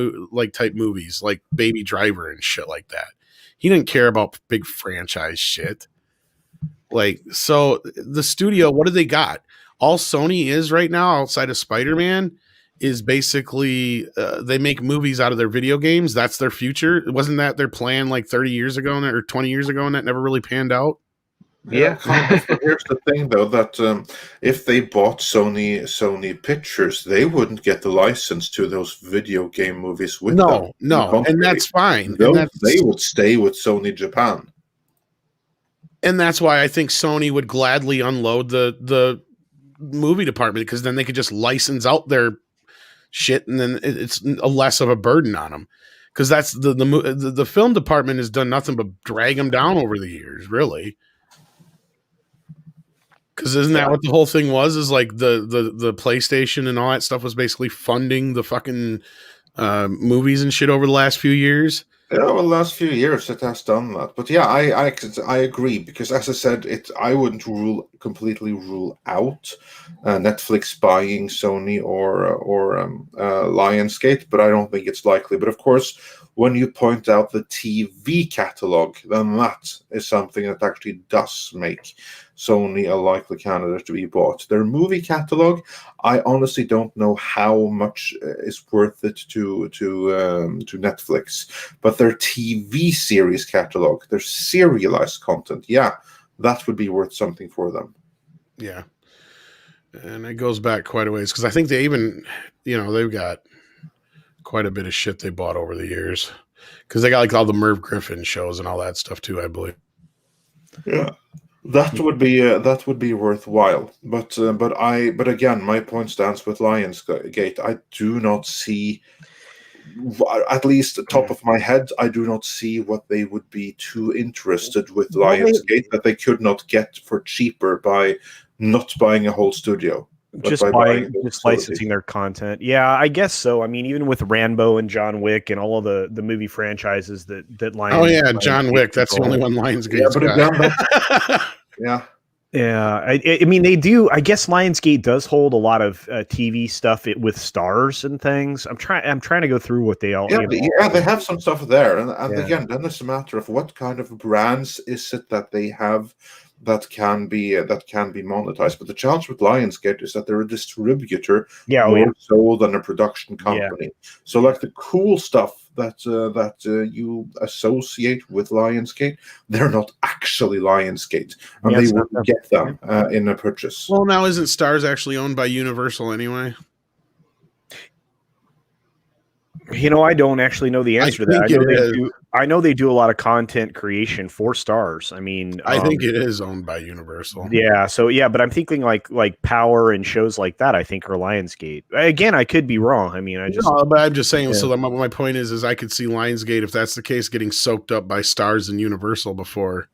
type movies, like Baby Driver and shit like that. He didn't care about big franchise shit. Like, so the studio, what do they got? All Sony is right now outside of Spider-Man is basically they make movies out of their video games. That's their future. Wasn't that their plan like 30 years ago or 20 years ago, and that never really panned out? Yeah. Kind of. But here's the thing, though, that if they bought Sony Pictures, they wouldn't get the license to those video game movies with them. No, and that's fine. They would stay with Sony Japan. And that's why I think Sony would gladly unload the movie department, because then they could just license out their shit, and then it's a less of a burden on them. Because that's the film department has done nothing but drag them down over the years, really. Because isn't that what the whole thing was? Is like the PlayStation and all that stuff was basically funding the fucking movies and shit over the last few years. Yeah, well, the last few years it has done that, but yeah, I agree, because as I said, I wouldn't completely rule out Netflix buying Sony or Lionsgate, but I don't think it's likely. But of course, when you point out the TV catalog, then that is something that actually does make Sony a likely candidate to be bought. Their movie catalog, I honestly don't know how much is worth it to Netflix, but their TV series catalog, their serialized content, yeah, that would be worth something for them. Yeah, and it goes back quite a ways, because I think they even, they've got quite a bit of shit they bought over the years, because they got like all the Merv Griffin shows and all that stuff too, I believe. Yeah. That would be worthwhile, but again, my point stands with Lionsgate. I do not see, at least top of my head, I do not see what they would be too interested with Lionsgate that they could not get for cheaper by not buying a whole studio. Just licensing their content. Yeah, I guess so. I mean, even with Rambo and John Wick and all of the movie franchises that Lionsgate. Oh yeah, John Wick. That's the only one Lionsgate's got. Yeah. Yeah, I mean they do. I guess Lionsgate does hold a lot of TV stuff with stars and things. I'm trying to go through what they all. They have some stuff there, and again, then it's a matter of what kind of brands is it that they have that can be monetized. But the challenge with Lionsgate is that they're a distributor more so than a production company. Yeah. So like the cool stuff that you associate with Lionsgate, they're not actually Lionsgate, and they wouldn't get them in a purchase. Well, now isn't Starz actually owned by Universal anyway? I don't actually know the answer to that. I know they do a lot of content creation for Stars. I mean, I think it is owned by Universal. yeah. So yeah, but I'm thinking like Power and shows like that. I think are Lionsgate. Again, I could be wrong. I mean, But I'm just saying. Yeah. So my point is I could see Lionsgate, if that's the case, getting soaked up by Stars and Universal before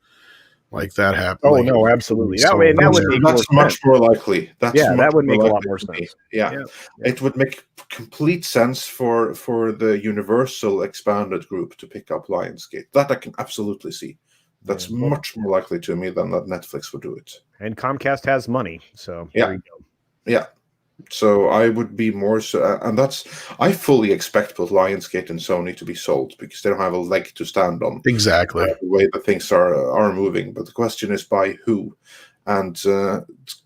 like that happened. Oh like, no, absolutely. That so- way, that would make That's more much sense. more likely. That's Yeah, that much would more make a lot likely more to me. sense. Yeah. Yeah. It would make complete sense for the Universal expanded group to pick up Lionsgate. That I can absolutely see. That's Yeah. much more likely to me than that Netflix would do it. And Comcast has money, so Yeah. there you go. Yeah. So I would be more so, and I fully expect both Lionsgate and Sony to be sold because they don't have a leg to stand on. Exactly. The way that things are moving. But the question is by who, and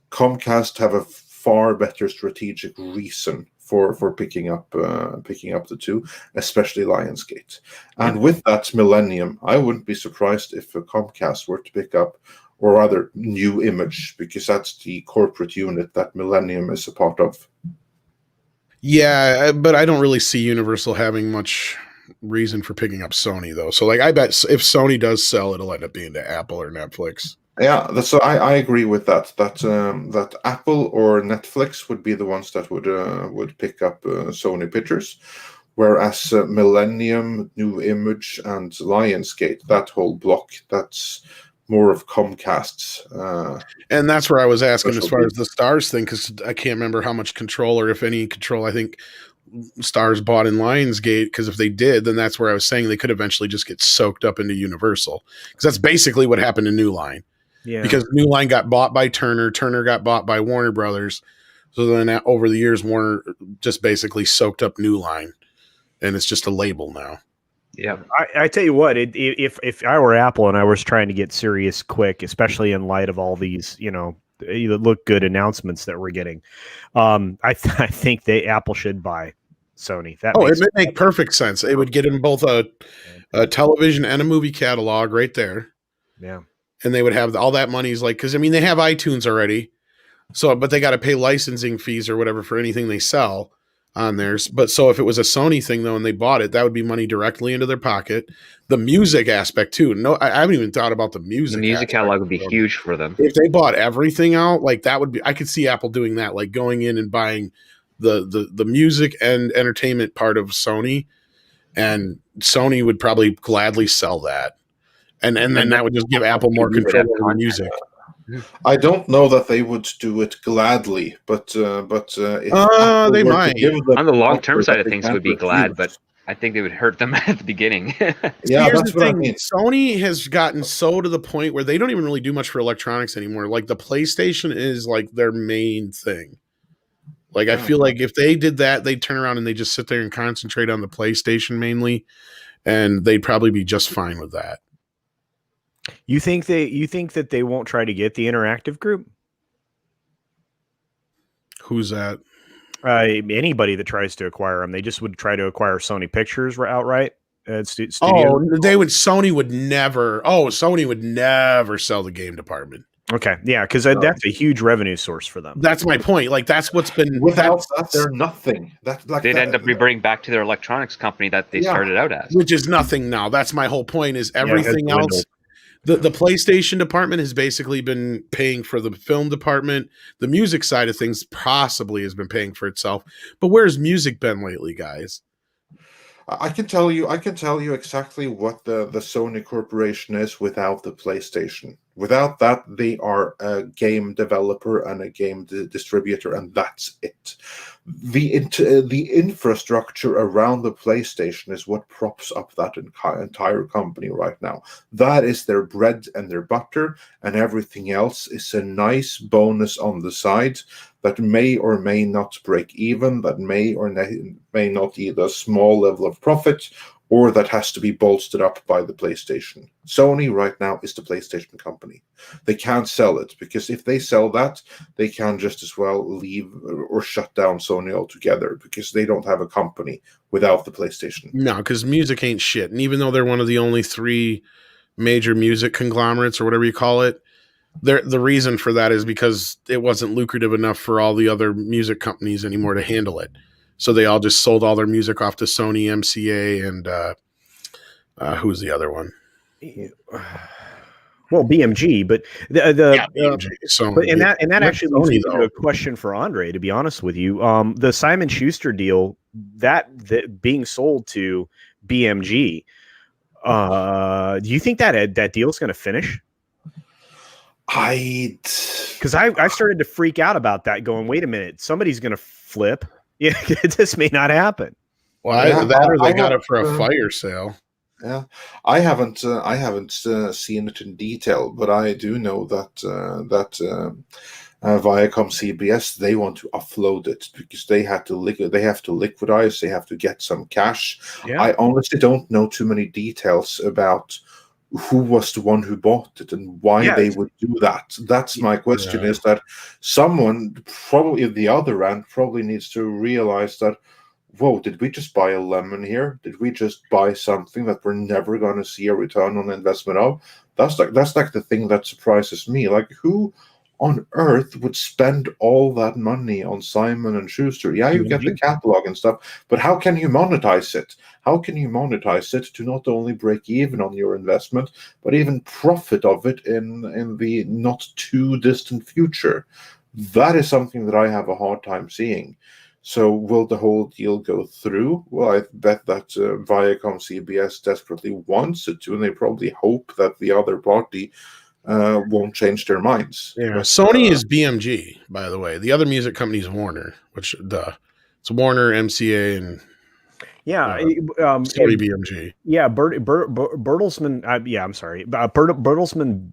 Comcast have a far better strategic reason for picking up the two, especially Lionsgate. And with that Millennium, I wouldn't be surprised if Comcast were to pick up, or rather New Image, because that's the corporate unit that Millennium is a part of. Yeah, but I don't really see Universal having much reason for picking up Sony though. So like I bet if Sony does sell, it'll end up being to Apple or Netflix. Yeah, I agree with that. That Apple or Netflix would be the ones that would pick up Sony Pictures, whereas Millennium, New Image, and Lionsgate, that whole block, that's more of Comcast's. And that's where I was asking as far Specialty. as the Stars thing, because I can't remember how much control or if any control I think Stars bought in Lionsgate, because if they did, then that's where I was saying they could eventually just get soaked up into Universal, because that's basically what happened to New Line. Yeah. Because New Line got bought by Turner got bought by Warner Brothers, so then over the years Warner just basically soaked up New Line, and it's just a label now. Yeah. I tell you what, if I were Apple and I was trying to get serious quick, especially in light of all these, look good announcements that we're getting, I think Apple should buy Sony. That It makes would make perfect sense. It would get them both a television and a movie catalog right there. Yeah. And they would have all that money's like, because I mean, they have iTunes already. So, but they got to pay licensing fees or whatever for anything they sell on theirs. But so if it was a Sony thing though, and they bought it, that would be money directly into their pocket. The music aspect too. No, I haven't even thought about the music. The music aspect. catalog would be huge for them. If they bought everything out, like that would be, I could see Apple doing that, like going in and buying the music and entertainment part of Sony, and Sony would probably gladly sell that. And then that would just give Apple more control over the music. I don't know that they would do it gladly, but if they were to might. give them On the long-term offer side that of they things, can't would be glad, refuse. but I think they would hurt them at the beginning. Yeah, Here's that's the what I thing. mean. Sony has gotten so to the point where they don't even really do much for electronics anymore. Like the PlayStation is like their main thing. Like I feel like if they did that, they'd turn around and they just sit there and concentrate on the PlayStation mainly, and they'd probably be just fine with that. You think that they won't try to get the interactive group? Who's that? Anybody that tries to acquire them, they just would try to acquire Sony Pictures outright. Studio. Sony would never sell the game department. Okay, yeah, because that's a huge revenue source for them. That's my point. Like that's what's been Without that, they're nothing. They'd end up reverting back to their electronics company that they started out as. which is nothing now. That's my whole point. Is everything else. The PlayStation department has basically been paying for the film department. The music side of things possibly has been paying for itself. But where's music been lately, guys? I can tell you exactly what the Sony Corporation is without the PlayStation. Without that, they are a game developer and a game distributor, and that's it. The infrastructure around the PlayStation is what props up that entire company right now. That is their bread and their butter, and everything else is a nice bonus on the side that may or may not break even, that may or may not yield a small level of profit, or that has to be bolstered up by the PlayStation. Sony right now is the PlayStation company. They can't sell it, because if they sell that, they can just as well leave or shut down Sony altogether, because they don't have a company without the PlayStation. No, because music ain't shit. And even though they're one of the only 3 major music conglomerates or whatever you call it, the reason for that is because it wasn't lucrative enough for all the other music companies anymore to handle it. So they all just sold all their music off to Sony, MCA, and Who's the other one? Well, BMG, but BMG. but and that Not actually Sony, leads me to though. a question for Andre. To be honest with you, the Simon Schuster deal that being sold to BMG, do you think that deal is going to finish? Because I started to freak out about that, going, wait a minute, somebody's going to flip. Yeah, this may not happen. Well, Yeah, they got have, it for a fire sale. Yeah, I haven't seen it in detail, but I do know that Viacom CBS, they want to offload it because they have to liquidize, they have to get some cash. Yeah. I honestly don't know too many details about who was the one who bought it and why they would do that. That's my question, is that someone probably at the other end probably needs to realize that, whoa, did we just buy a lemon here? Did we just buy something that we're never going to see a return on investment of? That's like the thing that surprises me. Like, who on earth would spend all that money on Simon and Schuster? Yeah, you get the catalog and stuff, but how can you monetize it? How can you monetize it to not only break even on your investment, but even profit of it in the not too distant future? That is something that I have a hard time seeing. So will the whole deal go through? Well, I bet that Viacom CBS desperately wants it to, and they probably hope that the other party won't change their minds. Yeah, but, Sony is BMG, by the way. The other music company is Warner, which it's Warner, MCA, and Sony BMG. Yeah, Bertelsmann. I'm sorry, Bertelsmann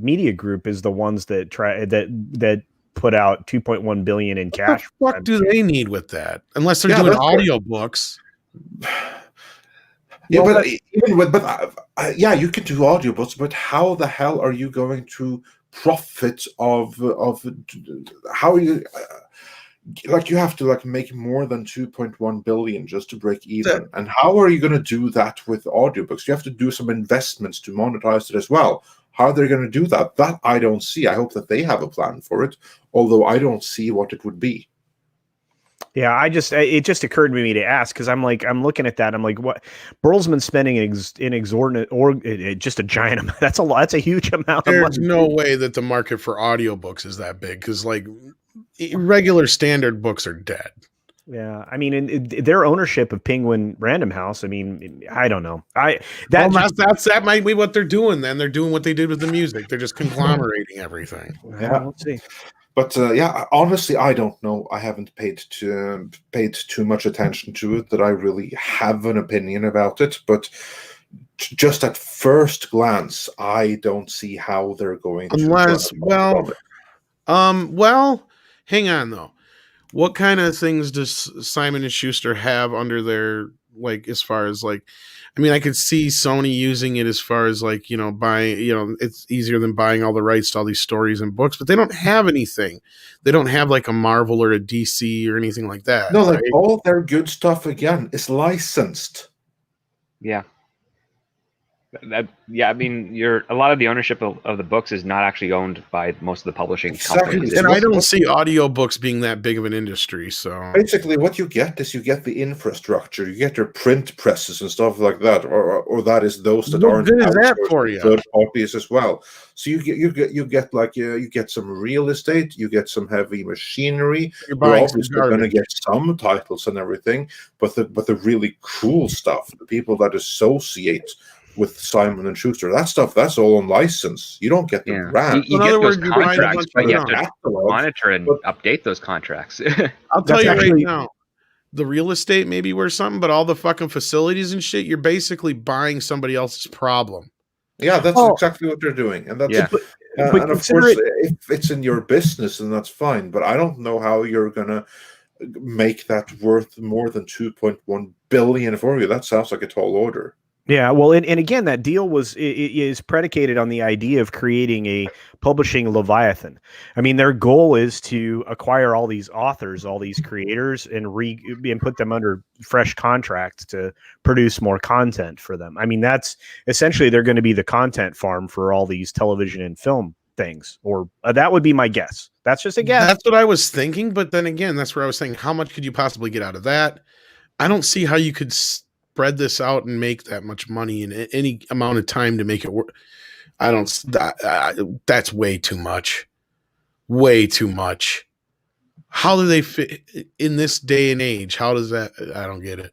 Media Group is the ones that that put out 2.1 billion in cash. What the fuck do they need with that? Unless they're doing audiobooks. Yeah, well, yeah, you can do audiobooks, but how the hell are you going to profit of how are you? Like, you have to make more than 2.1 billion just to break even. And how are you going to do that with audiobooks? You have to do some investments to monetize it as well. How are they going to do that? That I don't see. I hope that they have a plan for it, although I don't see what it would be. Yeah, it just occurred to me to ask, because I'm looking at that. I'm like, what? Bertelsmann spending an exorbitant, or just a giant amount. That's a lot. That's a huge amount. There's no way that the market for audiobooks is that big, because regular standard books are dead. Yeah, I mean, their ownership of Penguin Random House. I mean, I don't know. that might be what they're doing. Then they're doing what they did with the music. They're just conglomerating everything. Yeah, let's see. But honestly, I don't know. I haven't paid too much attention to it that I really have an opinion about it. But just at first glance, I don't see how they're going to. Well, hang on though. What kind of things does Simon and Schuster have under their, as far as I mean, I could see Sony using it as far as buying, it's easier than buying all the rights to all these stories and books, but they don't have anything. They don't have a Marvel or a DC or anything like that. No, right? All their good stuff again is licensed. Yeah. I mean, a lot of the ownership of the books is not actually owned by most of the publishing companies. And I don't see audiobooks being that big of an industry. So basically what you get is you get the infrastructure, you get your print presses and stuff like that, or that is those that aren't good is that for you? Third copies as well. So you get some real estate, you get some heavy machinery. You're obviously going to get some titles and everything, but the really cool stuff, the people that associate with Simon and Schuster, that stuff, that's all on license. You don't get the brand. You get those contracts, but you have to monitor and update those contracts. I'll tell you right now, the real estate may be worth something, but all the fucking facilities and shit, you're basically buying somebody else's problem. Yeah, that's exactly what they're doing. And that's and of course, if it's in your business, then that's fine. But I don't know how you're gonna make that worth more than 2.1 billion for you. That sounds like a tall order. Yeah, well, and again, that deal is predicated on the idea of creating a publishing Leviathan. I mean, their goal is to acquire all these authors, all these creators, and put them under fresh contracts to produce more content for them. I mean, that's essentially, they're going to be the content farm for all these television and film things, or that would be my guess. That's just a guess. That's what I was thinking, but then again, that's where I was saying, how much could you possibly get out of that? I don't see how you could spread this out and make that much money in any amount of time to make it work. I don't. That's way too much. Way too much. How do they fit in this day and age? How does that? I don't get it.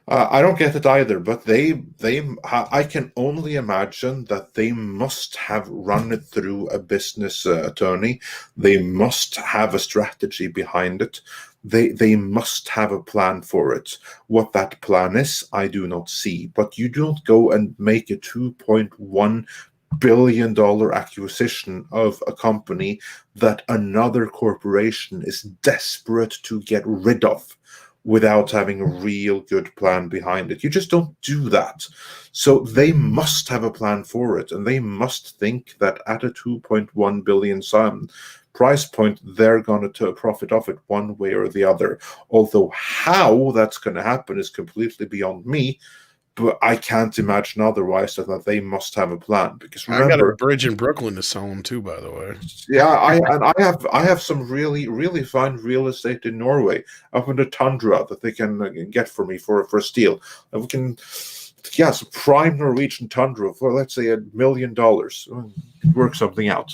I don't get it either, but I can only imagine that they must have run it through a business attorney. They must have a strategy behind it. They must have a plan for it. What that plan is, I do not see. But you don't go and make a $2.1 billion acquisition of a company that another corporation is desperate to get rid of without having a real good plan behind it. You just don't do that. So they must have a plan for it, and they must think that at a 2.1 billion price point, they're going to profit off it one way or the other. Although how that's going to happen is completely beyond me, but I can't imagine otherwise that they must have a plan. Because remember, I got a bridge in Brooklyn to sell them too, by the way. Yeah, I have some really fine real estate in Norway up in the tundra that they can get for me for a steal. And we can, yes, prime Norwegian tundra for, let's say, $1 million. Work something out.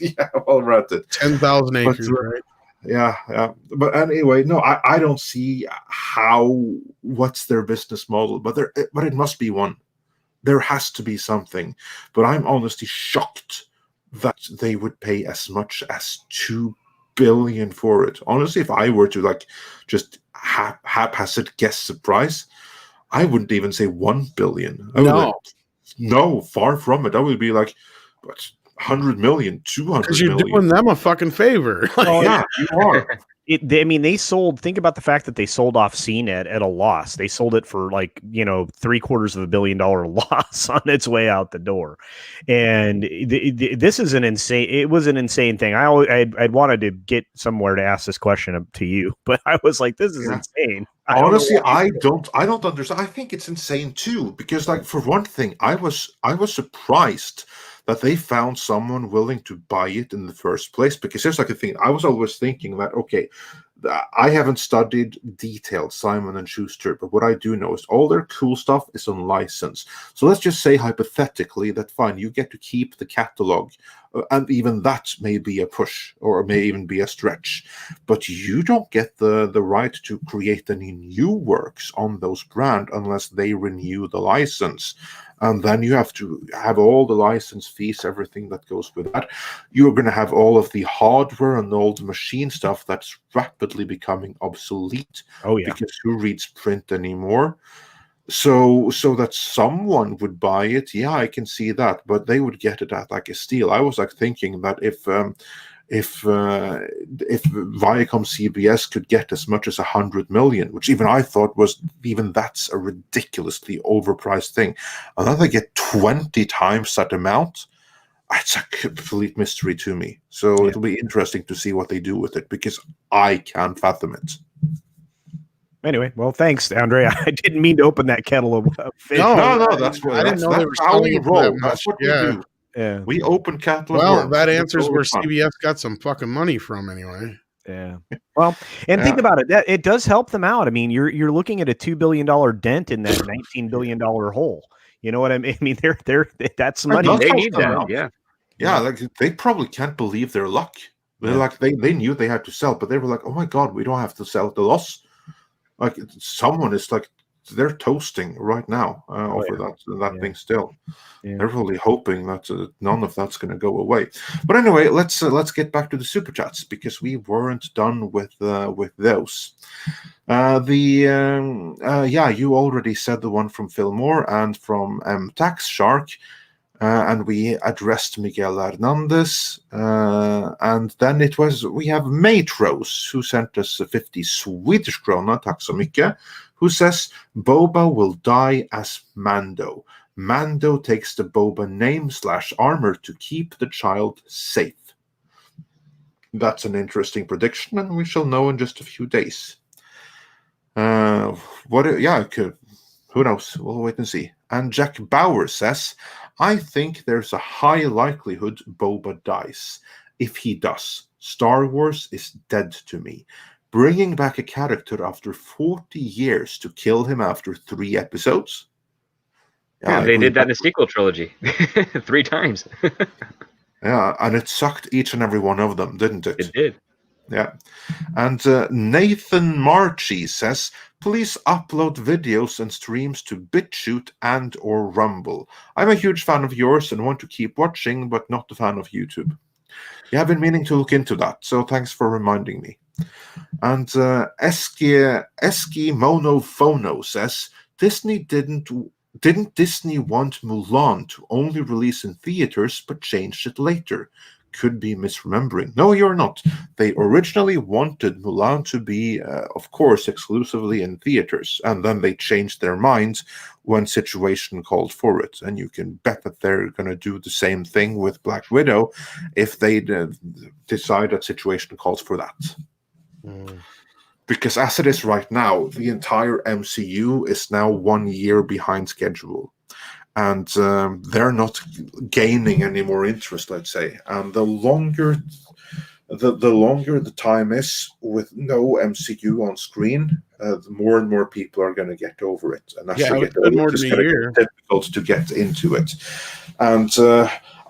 Yeah, all right. 10,000 acres, right? Yeah. But anyway, no, I don't see what's their business model, but it must be one. There has to be something. But I'm honestly shocked that they would pay as much as $2 billion for it. Honestly, if I were to just haphazard guess the price, I wouldn't even say $1 billion. No, far from it. I would be like, what? 100 million, 200 because you're million. doing them a fucking favor. Yeah, you are. They sold. Think about the fact that they sold off CNET at a loss. They sold it for $750 million loss on its way out the door, and this is an insane. It was an insane thing. I'd wanted to get somewhere to ask this question to you, but I was like, this is insane. Honestly, I don't understand. I think it's insane too, because for one thing, I was surprised that they found someone willing to buy it in the first place. Because here's a thing. I was always thinking that, okay, I haven't studied detailed Simon & Schuster, but what I do know is all their cool stuff is on license. So let's just say hypothetically that, fine, you get to keep the catalog, and even that may be a push or may even be a stretch, but you don't get the right to create any new works on those brands unless they renew the license. And then you have to have all the license fees, everything that goes with that. You're going to have all of the hardware and all the machine stuff that's rapidly becoming obsolete. Oh, yeah. Because who reads print anymore? So that someone would buy it, yeah, I can see that. But they would get it at a steal. I was thinking that if Viacom CBS could get as much as 100 million, which even I thought that's a ridiculously overpriced thing, and then they get 20 times that amount, it's a complete mystery to me. So it'll be interesting to see what they do with it, because I can't fathom it. Anyway, well, thanks, Andre. I didn't mean to open that kettle of fish. No, that's how we roll. That's what we do. Yeah, we open cattle. Well, that answers where CBS got some fucking money from, anyway. Yeah. Well, and think about it. It does help them out. I mean, you're looking at a $2 billion dent in that $19 billion hole. You know what I mean? I mean, that's money. They need that. Yeah. They probably can't believe their luck. They're they knew they had to sell, but they were like, oh my God, we don't have to sell at the loss. Someone is they're toasting right now over that thing still. Yeah. They're really hoping that none of that's going to go away. But anyway, let's get back to the super chats, because we weren't done with those. You already said the one from Phil Moore and from Tax Shark, and we addressed Miguel Hernandez, and then we have Matrose, who sent us 50 Swedish krona, tack så mycket, who says Boba will die as Mando. Mando takes the Boba name / armor to keep the child safe. That's an interesting prediction, and we shall know in just a few days. Who knows? We'll wait and see. And Jack Bauer says, I think there's a high likelihood Boba dies. If he does, Star Wars is dead to me. bringing back a character after 40 years to kill him after 3 episodes. Yeah, they did that in the sequel trilogy 3 times. Yeah, and it sucked each and every one of them, didn't it? It did. Yeah. And Nathan Marchi says, please upload videos and streams to BitChute and or Rumble. I'm a huge fan of yours and want to keep watching, but not a fan of YouTube. You have been meaning to look into that, so thanks for reminding me. And Eski Monophono says, Didn't Disney want Mulan to only release in theaters but changed it later? Could be misremembering. No, you're not. They originally wanted Mulan to be, of course, exclusively in theaters, and then they changed their minds when situation called for it. And you can bet that they're going to do the same thing with Black Widow if they decide that situation calls for that. Because as it is right now, the entire MCU is now 1 year behind schedule. And they're not gaining any more interest, let's say. And the longer the time is with no MCU on screen, the more and more people are going to get over it. And as they get over it, it's going to get difficult to get into it. And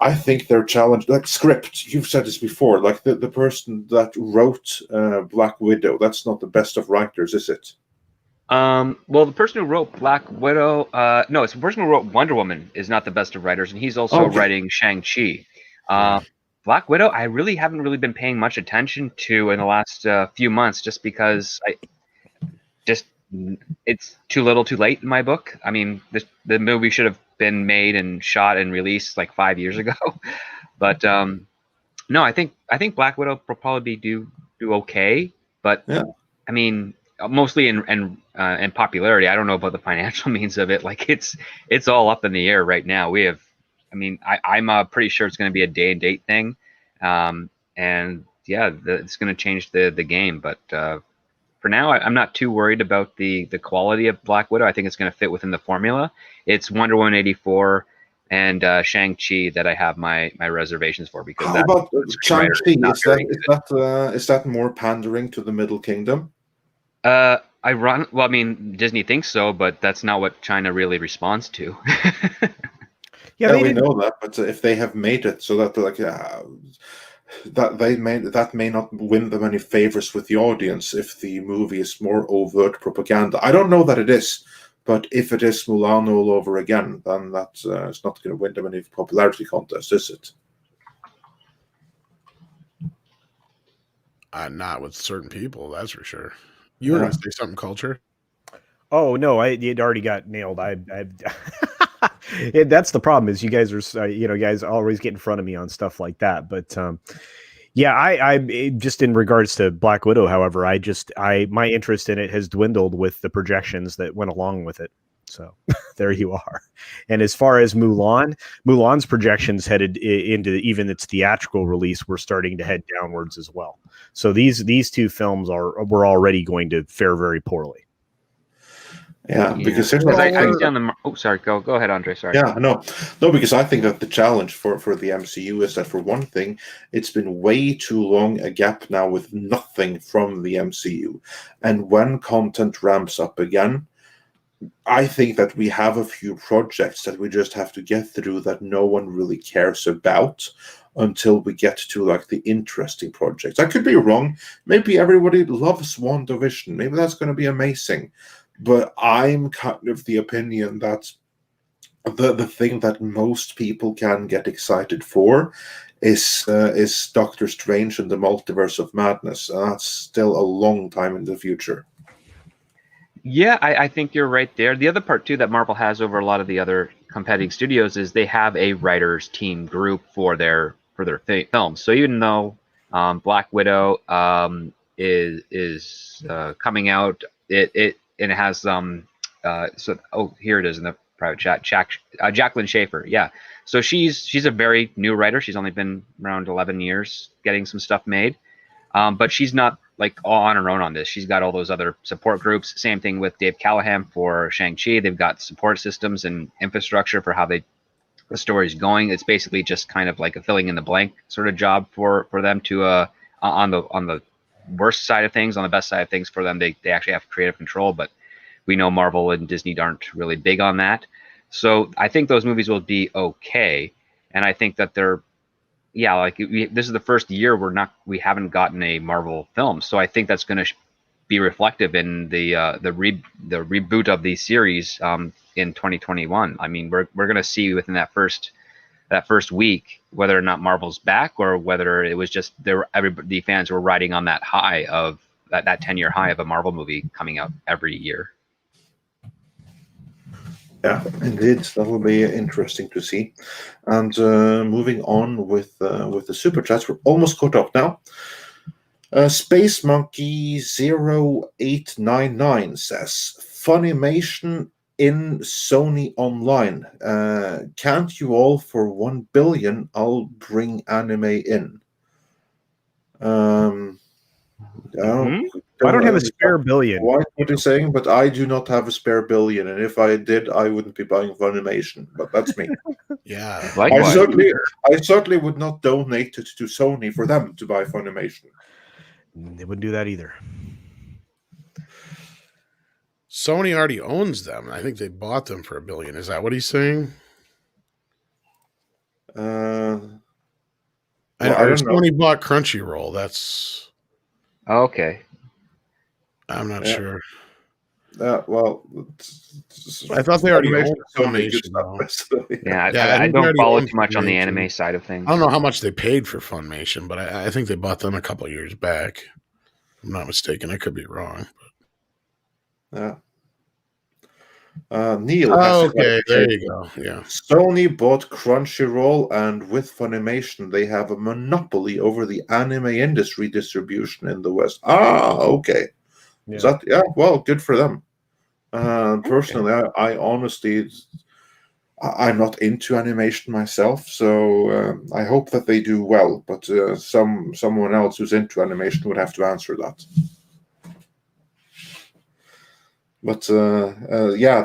I think they're challenged. Like script, you've said this before, like the person that wrote Black Widow, that's not the best of writers, is it? Well, the person who wrote Black Widow, no, it's the person who wrote Wonder Woman is not the best of writers, and he's also writing Shang-Chi. Black Widow, I really haven't been paying much attention to in the last few months, just because it's too little too late in my book. I mean, the movie should have been made and shot and released like 5 years ago. But no, I think Black Widow will probably do okay. But yeah. I mean, mostly in popularity. I don't know about the financial means of it. Like it's all up in the air right now. We have, I mean, I'm pretty sure it's going to be a day and date thing, and yeah, it's going to change the game. But for now, I'm not too worried about the quality of Black Widow. I think it's going to fit within the formula. It's Wonder Woman 84 and Shang-Chi that I have my reservations for, because how about Shang-Chi? Is that more pandering to the Middle Kingdom? Well, I mean, Disney thinks so, but that's not what China really responds to. Yeah, we know that, but if they have made it so that that may not win them any favors with the audience if the movie is more overt propaganda. I don't know that it is, but if it is Mulan all over again, then that's it's not going to win them any popularity contest, is it? Not with certain people, that's for sure. You were going to say something, Culture? Oh no, it already got nailed. That's the problem, is you guys are guys always get in front of me on stuff like that. But yeah, I just in regards to Black Widow, however, my interest in it has dwindled with the projections that went along with it. So there you are. And as far as Mulan's projections headed into even its theatrical release were starting to head downwards as well. So these two films were already going to fare very poorly. Yeah, because I think down the. Oh, sorry. Go ahead, Andre. Sorry. Yeah, no, because I think that the challenge for the MCU is that, for one thing, it's been way too long a gap now with nothing from the MCU, and when content ramps up again, I think that we have a few projects that we just have to get through that no one really cares about until we get to like the interesting projects. I could be wrong. Maybe everybody loves WandaVision. Maybe that's going to be amazing. But I'm kind of the opinion that the thing that most people can get excited for is Doctor Strange and the Multiverse of Madness. And that's still a long time in the future. Yeah, I think you're right there. The other part too that Marvel has over a lot of the other competing studios is they have a writers team group for their films. So even though Black Widow is coming out, it has here it is in the private chat. Jacqueline Schaefer, yeah. So she's a very new writer. She's only been around 11 years getting some stuff made, but she's not like all on her own on this. She's got all those other support groups. Same thing with Dave Callahan for Shang-Chi. They've got support systems and infrastructure for how the story's going. It's basically just kind of like a filling in the blank sort of job for them to on the worst side of things. On the best side of things for them, they actually have creative control, but we know Marvel and Disney aren't really big on that. So I think those movies will be okay, and I think that they're, yeah, like this is the first year we haven't gotten a Marvel film, so I think that's going to be reflective in the reboot of the series in 2021. I mean, we're going to see within that first week whether or not Marvel's back, or whether it was just the fans were riding on that high of that 10-year high of a Marvel movie coming out every year. Yeah, indeed, that will be interesting to see. And moving on with the super chats, we're almost caught up now. Space Monkey 0899 says, Funimation in Sony Online. Can't you all for 1 billion? I'll bring anime in. I don't have a spare billion. What he's saying, but I do not have a spare billion, and if I did, I wouldn't be buying Funimation. But that's me. Yeah, Likewise. I certainly would not donate it to Sony for them to buy Funimation. They wouldn't do that either. Sony already owns them. I think they bought them for $1 billion. Is that what he's saying? I don't know. Sony bought Crunchyroll. That's okay. I'm not sure. Well, I thought they already owned Funimation. I don't follow too much on the anime side of things. I don't know how much they paid for Funimation, but I think they bought them a couple of years back. If I'm not mistaken. I could be wrong. Yeah. Neil. Okay, there you go. Yeah. Sony bought Crunchyroll, and with Funimation, they have a monopoly over the anime industry distribution in the West. Okay. Yeah. Well, good for them. Personally, I honestly, I'm not into animation myself, so I hope that they do well. But someone else who's into animation would have to answer that. But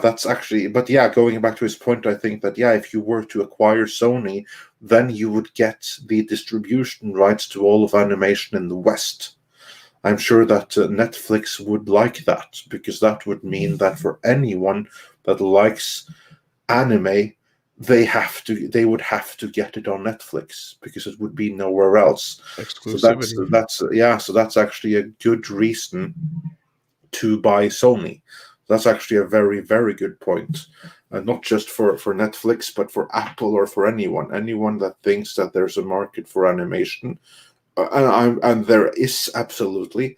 that's actually. But yeah, going back to his point, I think that if you were to acquire Sony, then you would get the distribution rights to all of animation in the West. I'm sure that Netflix would like that, because that would mean that for anyone that likes anime, they would have to get it on Netflix, because it would be nowhere else. Exclusivity. So that's actually a good reason to buy Sony. That's actually a very, very good point. Not just for Netflix, but for Apple or for anyone that thinks that there's a market for animation. And there is absolutely,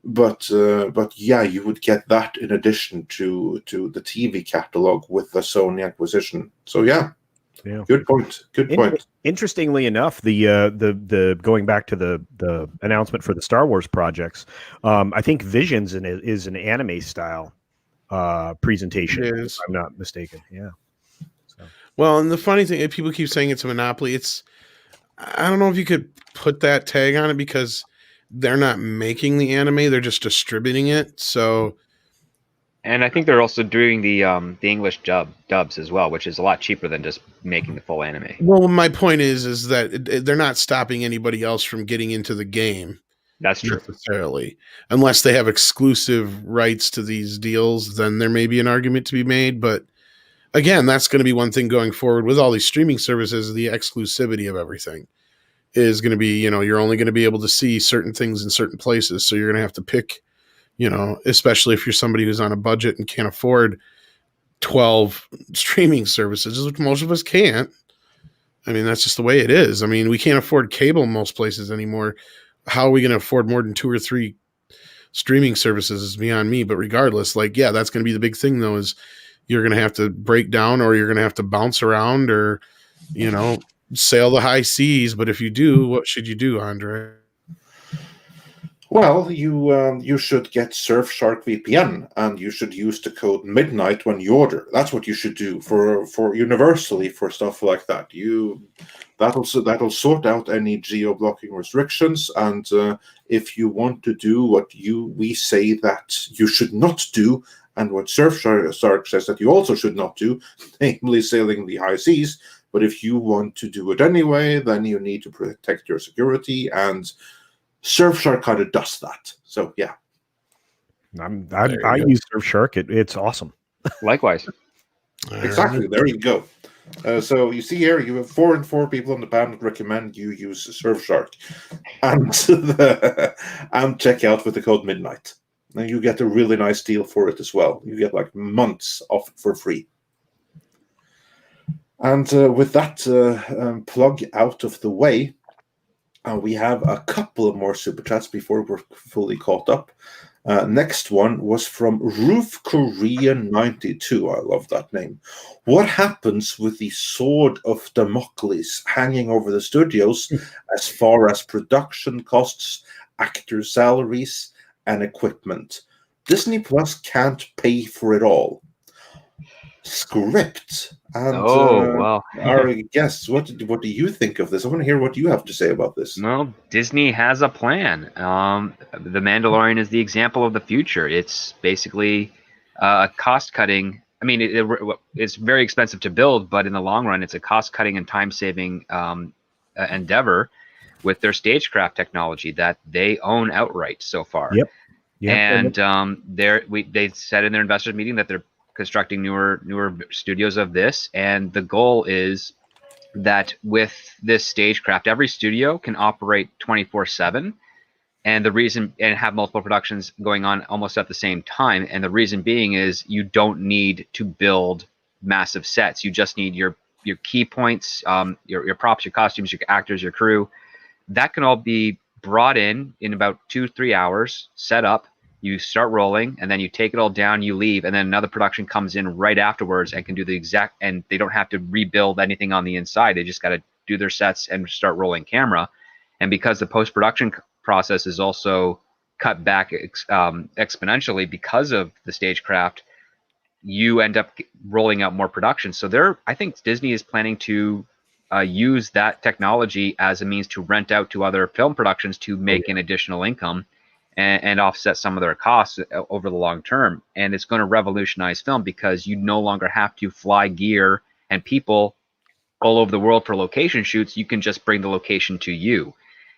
but you would get that in addition to the TV catalog with the Sony acquisition. So yeah. Good point. Interestingly enough, the going back to the announcement for the Star Wars projects, I think Visions is an anime style presentation. If I'm not mistaken. Yeah. So. Well, and the funny thing, people keep saying it's a monopoly. I don't know if you could put that tag on it, because they're not making the anime; they're just distributing it. So, and I think they're also doing the English dubs as well, which is a lot cheaper than just making the full anime. Well, my point is that they're not stopping anybody else from getting into the game. That's true. Necessarily, unless they have exclusive rights to these deals, then there may be an argument to be made. But again, that's going to be one thing going forward with all these streaming services. The exclusivity of everything is going to be, you're only going to be able to see certain things in certain places. So you're going to have to pick, especially if you're somebody who's on a budget and can't afford 12 streaming services, which most of us can't. I mean, that's just the way it is. I mean, we can't afford cable in most places anymore. How are we going to afford more than 2 or 3 streaming services is beyond me. But regardless, that's going to be the big thing, though, is you're going to have to break down, or you're going to have to bounce around, or, sail the high seas. But if you do, what should you do, Andre? Well, you should get Surfshark VPN, and you should use the code midnight when you order. That's what you should do for universally for stuff like that. That'll sort out any geo-blocking restrictions, and if you want to do what we say that you should not do, and what Surfshark says that you also should not do, namely sailing the high seas. But if you want to do it anyway, then you need to protect your security, and Surfshark kind of does that. So yeah. I use Surfshark. It's awesome. Likewise. Exactly. There you go. So you see here, you have 4 and 4 people on the panel recommend you use Surfshark and check out with the code Midnight. And you get a really nice deal for it as well. You get like months off for free. And with that plug out of the way, we have a couple of more super chats before we're fully caught up. Next one was from Roof Korea 92. I love that name. What happens with the sword of Damocles hanging over the studios as far as production costs, actor salaries, and equipment? Disney Plus can't pay for it all. Script and well. our guests, what do you think of this? I want to hear what you have to say about this. Well, Disney has a plan. The Mandalorian is the example of the future. It's basically cost-cutting. I mean, it's very expensive to build, but in the long run, it's a cost-cutting and time-saving endeavor with their stagecraft technology that they own outright so far. Yep. And they said in their investors meeting that they're constructing newer studios of this, and the goal is that with this stagecraft, every studio can operate 24/7, and have multiple productions going on almost at the same time. And the reason being is you don't need to build massive sets. You just need your key points, your props, your costumes, your actors, your crew. That can all be brought in about 2-3 hours, set up. You start rolling, and then you take it all down, you leave, and then another production comes in right afterwards and can do the exact, and they don't have to rebuild anything on the inside. They just got to do their sets and start rolling camera. And because the post-production process is also cut back exponentially because of the stagecraft, you end up rolling out more production. So I think Disney is planning to use that technology as a means to rent out to other film productions to make an additional income and offset some of their costs over the long term. And it's going to revolutionize film because you no longer have to fly gear and people all over the world for location shoots. You can just bring the location to you.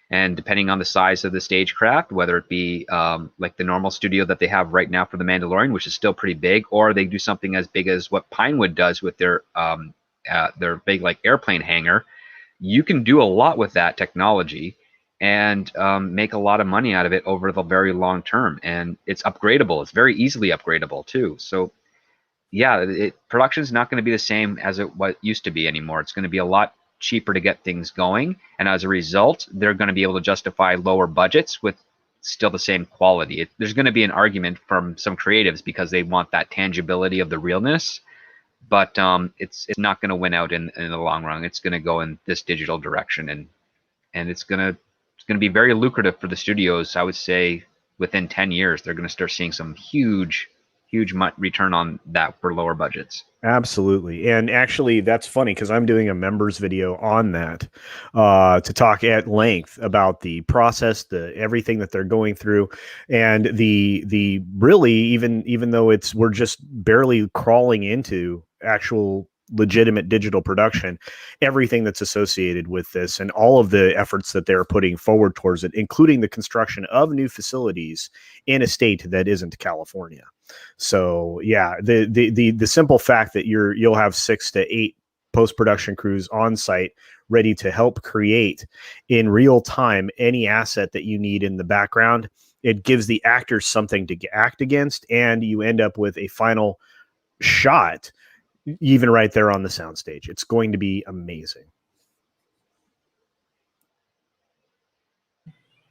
And depending on the size of the stagecraft, whether it be like the normal studio that they have right now for the Mandalorian, which is still pretty big, or they do something as big as what Pinewood does with their big like airplane hangar, you can do a lot with that technology and make a lot of money out of it over the very long term. And it's upgradable. It's very easily upgradable too. So yeah, production is not going to be the same as what used to be anymore. It's going to be a lot cheaper to get things going. And as a result, they're going to be able to justify lower budgets with still the same quality. There's going to be an argument from some creatives because they want that tangibility of the realness. But it's not going to win out in the long run. It's going to go in this digital direction, and it's going to be very lucrative for the studios. I would say within 10 years, they're going to start seeing some huge return on that for lower budgets. Absolutely. And actually, that's funny because I'm doing a members video on that to talk at length about the process, everything that they're going through, and the really even though we're just barely crawling into actual legitimate digital production, everything that's associated with this and all of the efforts that they're putting forward towards it, including the construction of new facilities in a state that isn't California. So yeah, the simple fact that you'll have 6 to 8 post-production crews on site ready to help create in real time any asset that you need in the background, it gives the actors something to act against, and you end up with a final shot even right there on the soundstage. It's going to be amazing.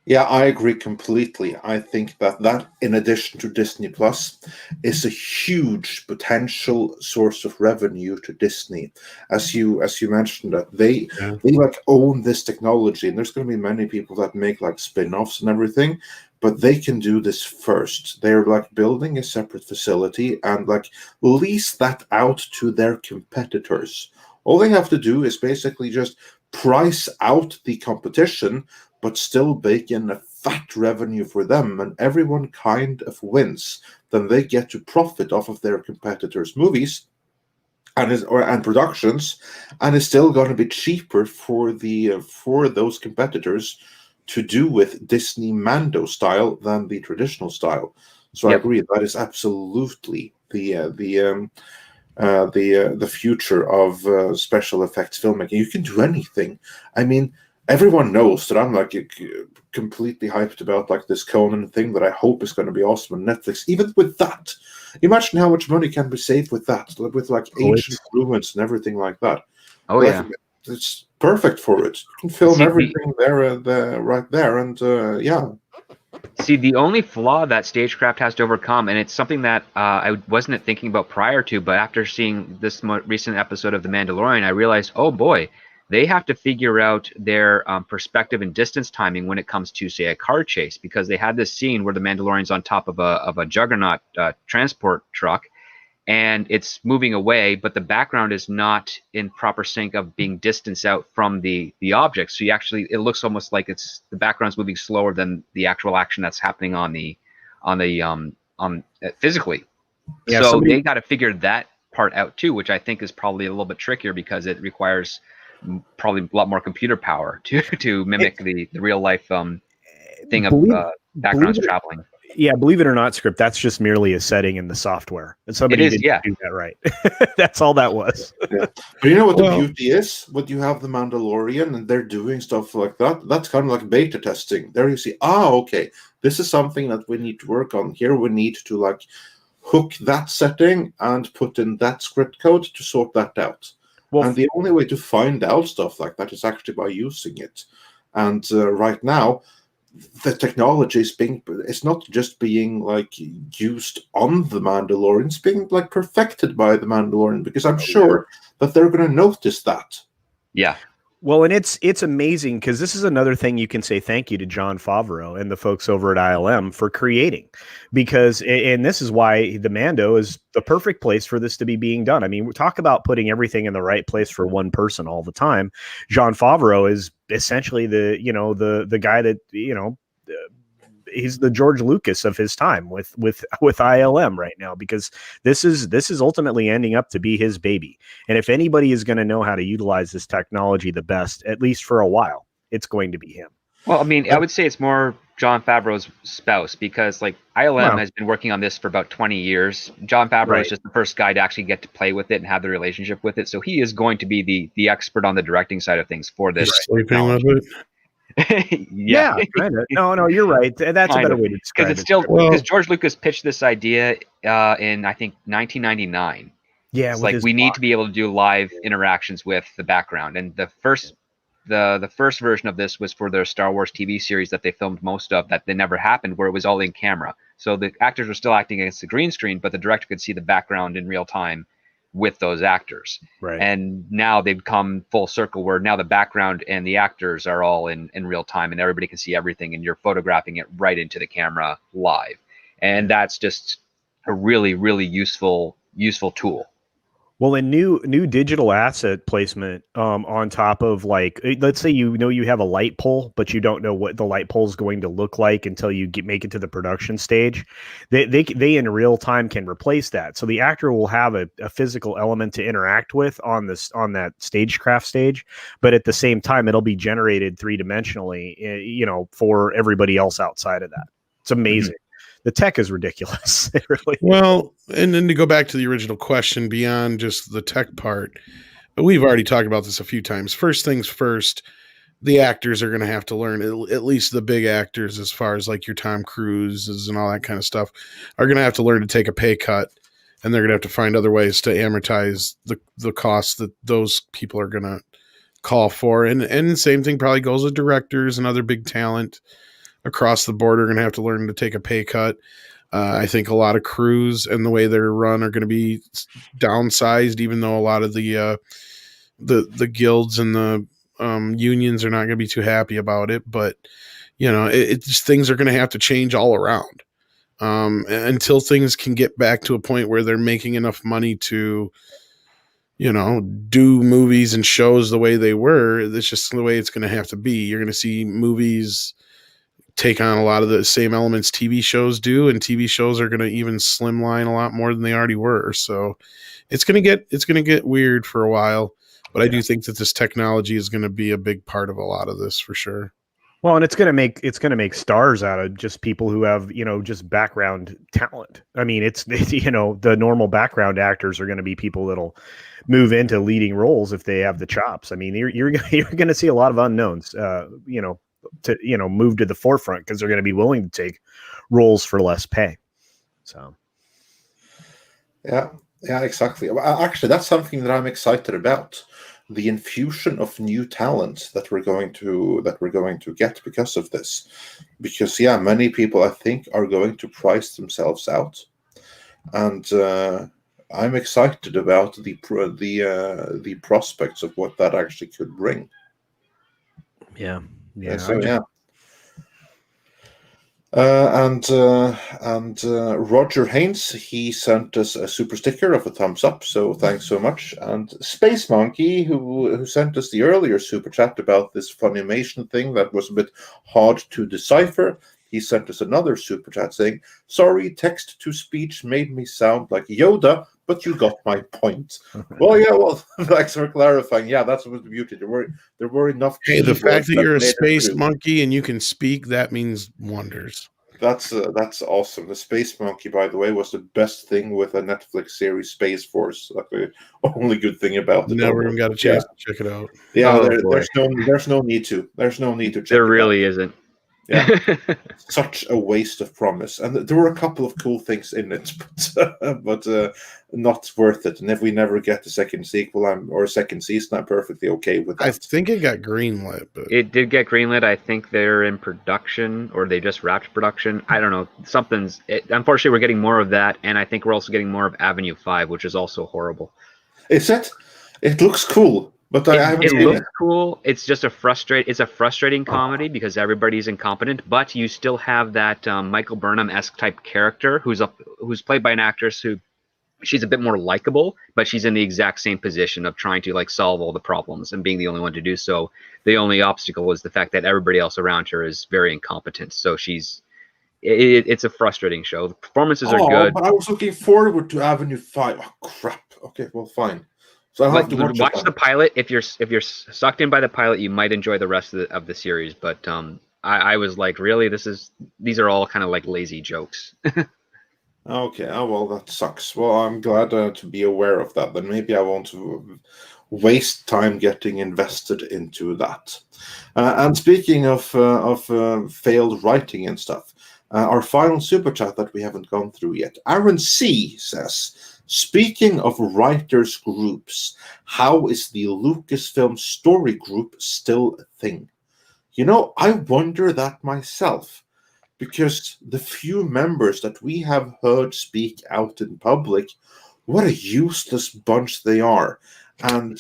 Yeah, I agree completely. I think that in addition to Disney Plus is a huge potential source of revenue to Disney. As you mentioned, that they like own this technology, and there's going to be many people that make like spin-offs and everything, but they can do this first. They're like building a separate facility and like lease that out to their competitors. All they have to do is basically just price out the competition, but still bake in a fat revenue for them, and everyone kind of wins. Then they get to profit off of their competitors' movies and productions, and it's still going to be cheaper for those competitors to do with Disney Mando style than the traditional style. So I agree, that is absolutely the future of special effects filmmaking. You can do anything. I mean, everyone knows that I'm like completely hyped about like this Conan thing that I hope is going to be awesome on Netflix. Even with that, imagine how much money can be saved with that, with like ancient ruins and everything like that. Oh like, yeah, it's perfect for it. You can film everything there, right there, and yeah. See, the only flaw that Stagecraft has to overcome, and it's something that I wasn't thinking about prior to, but after seeing this recent episode of The Mandalorian, I realized, oh boy, they have to figure out their perspective and distance timing when it comes to, say, a car chase, because they had this scene where the Mandalorian's on top of a juggernaut transport truck, and it's moving away, but the background is not in proper sync of being distanced out from the object. So it looks almost like the background's moving slower than the actual action that's happening on physically. Yeah, so they got to figure that part out too, which I think is probably a little bit trickier because it requires probably a lot more computer power to mimic the real life thing of backgrounds traveling. Yeah, believe it or not, Script, that's just merely a setting in the software. And somebody didn't do that right. That's all that was. Yeah. But you know what the beauty is? When you have the Mandalorian and they're doing stuff like that, that's kind of like beta testing. There you see, okay, this is something that we need to work on. Here we need to like hook that setting and put in that script code to sort that out. And the only way to find out stuff like that is actually by using it. And right now, the technology it's not just being like used on the Mandalorian, it's being like perfected by the Mandalorian, because I'm sure that they're going to notice that. Yeah. Well, and it's amazing because this is another thing you can say thank you to Jon Favreau and the folks over at ILM for creating, because and this is why the Mando is the perfect place for this to be being done. I mean, we talk about putting everything in the right place for one person all the time. Jon Favreau is essentially the guy that he's the George Lucas of his time with ILM right now, because this is ultimately ending up to be his baby. And if anybody is going to know how to utilize this technology the best, at least for a while, it's going to be him. Well, I mean, I would say it's more Jon Favreau's spouse, because like ILM has been working on this for about 20 years. Jon Favreau is just the first guy to actually get to play with it and have the relationship with it. So he is going to be the expert on the directing side of things for this. Sleeping with it. Yeah, kind of. No, you're right. That's a better way to describe it. Because it's still because George Lucas pitched this idea in I think 1999. Yeah, it's like we need to be able to do live interactions with the background, and the first version of this was for their Star Wars TV series that they filmed most of, that they never happened, where it was all in camera. So the actors were still acting against the green screen, but the director could see the background in real time with those actors. Right. And now they've come full circle where now the background and the actors are all in real time, and everybody can see everything, and you're photographing it right into the camera live. And that's just a really, really useful tool. Well, and new digital asset placement on top of, like, let's say you have a light pole, but you don't know what the light pole is going to look like until you make it to the production stage. They in real time can replace that, so the actor will have a physical element to interact with on that stagecraft stage, but at the same time it'll be generated 3-dimensionally, for everybody else outside of that. It's amazing. Mm-hmm. The tech is ridiculous. Really. Well, and then to go back to the original question, beyond just the tech part, we've already talked about this a few times. First things first, the actors are going to have to learn, at least the big actors, as far as like your Tom Cruises and all that kind of stuff, are going to have to learn to take a pay cut, and they're going to have to find other ways to amortize the costs that those people are going to call for. And the same thing probably goes with directors and other big talent across the board are going to have to learn to take a pay cut. I think a lot of crews and the way they're run are going to be downsized, even though a lot of the guilds and the unions are not going to be too happy about it. But it's just, things are going to have to change all around until things can get back to a point where they're making enough money to do movies and shows the way they were. That's just the way it's going to have to be. You're going to see movies take on a lot of the same elements TV shows do, and TV shows are going to even slimline a lot more than they already were. So it's going to get weird for a while, but I do think that this technology is going to be a big part of a lot of this for sure. Well, and it's gonna make stars out of just people who have, just background talent. I mean, it's the normal background actors are going to be people that'll move into leading roles if they have the chops. I mean, you're going to see a lot of unknowns, move to the forefront because they're going to be willing to take roles for less pay. So, yeah, exactly. Actually, that's something that I'm excited about. The infusion of new talent that we're going to get because of this, because many people I think are going to price themselves out, and I'm excited about the prospects of what that actually could bring. Yeah. And Roger Haynes, he sent us a super sticker of a thumbs up, so thanks so much. And Space Monkey, who sent us the earlier super chat about this Funimation thing that was a bit hard to decipher, he sent us another super chat saying, "Sorry, text to speech made me sound like Yoda, but you got my point." Well, thanks for clarifying. Yeah, that's what the beauty. There were enough. Hey, the fact that you're a space monkey and you can speak, that means wonders. That's awesome. The Space Monkey, by the way, was the best thing with a Netflix series, Space Force. Like the only good thing about it. Never even got a chance to check it out. Yeah, there's no need to. There's no need to check there really isn't. Yeah, such a waste of promise. And there were a couple of cool things in it, but not worth it. And if we never get a second sequel or a second season, I'm perfectly okay with that. I think it got greenlit, but it did get greenlit. I think they're in production, or they just wrapped production. I don't know. Unfortunately, we're getting more of that, and I think we're also getting more of Avenue 5, which is also horrible. Is it? It looks cool. But it looks cool. It's just a frustrating comedy because everybody's incompetent. But you still have that Michael Burnham-esque type character who's played by an actress who she's a bit more likable, but she's in the exact same position of trying to solve all the problems and being the only one to do so. The only obstacle is the fact that everybody else around her is very incompetent. So it's a frustrating show. The performances are good. But I was looking forward to Avenue 5. Oh crap. Okay, well, fine. So I have to watch the pilot. If you're sucked in by the pilot, you might enjoy the rest of the series. But I was like, really, these are all kind of like lazy jokes. Okay. Oh well, that sucks. Well, I'm glad to be aware of that. Then maybe I won't waste time getting invested into that. And speaking of failed writing and stuff, our final super chat that we haven't gone through yet. Aaron C says, "Speaking of writers' groups, how is the Lucasfilm story group still a thing?" I wonder that myself, because the few members that we have heard speak out in public, what a useless bunch they are. And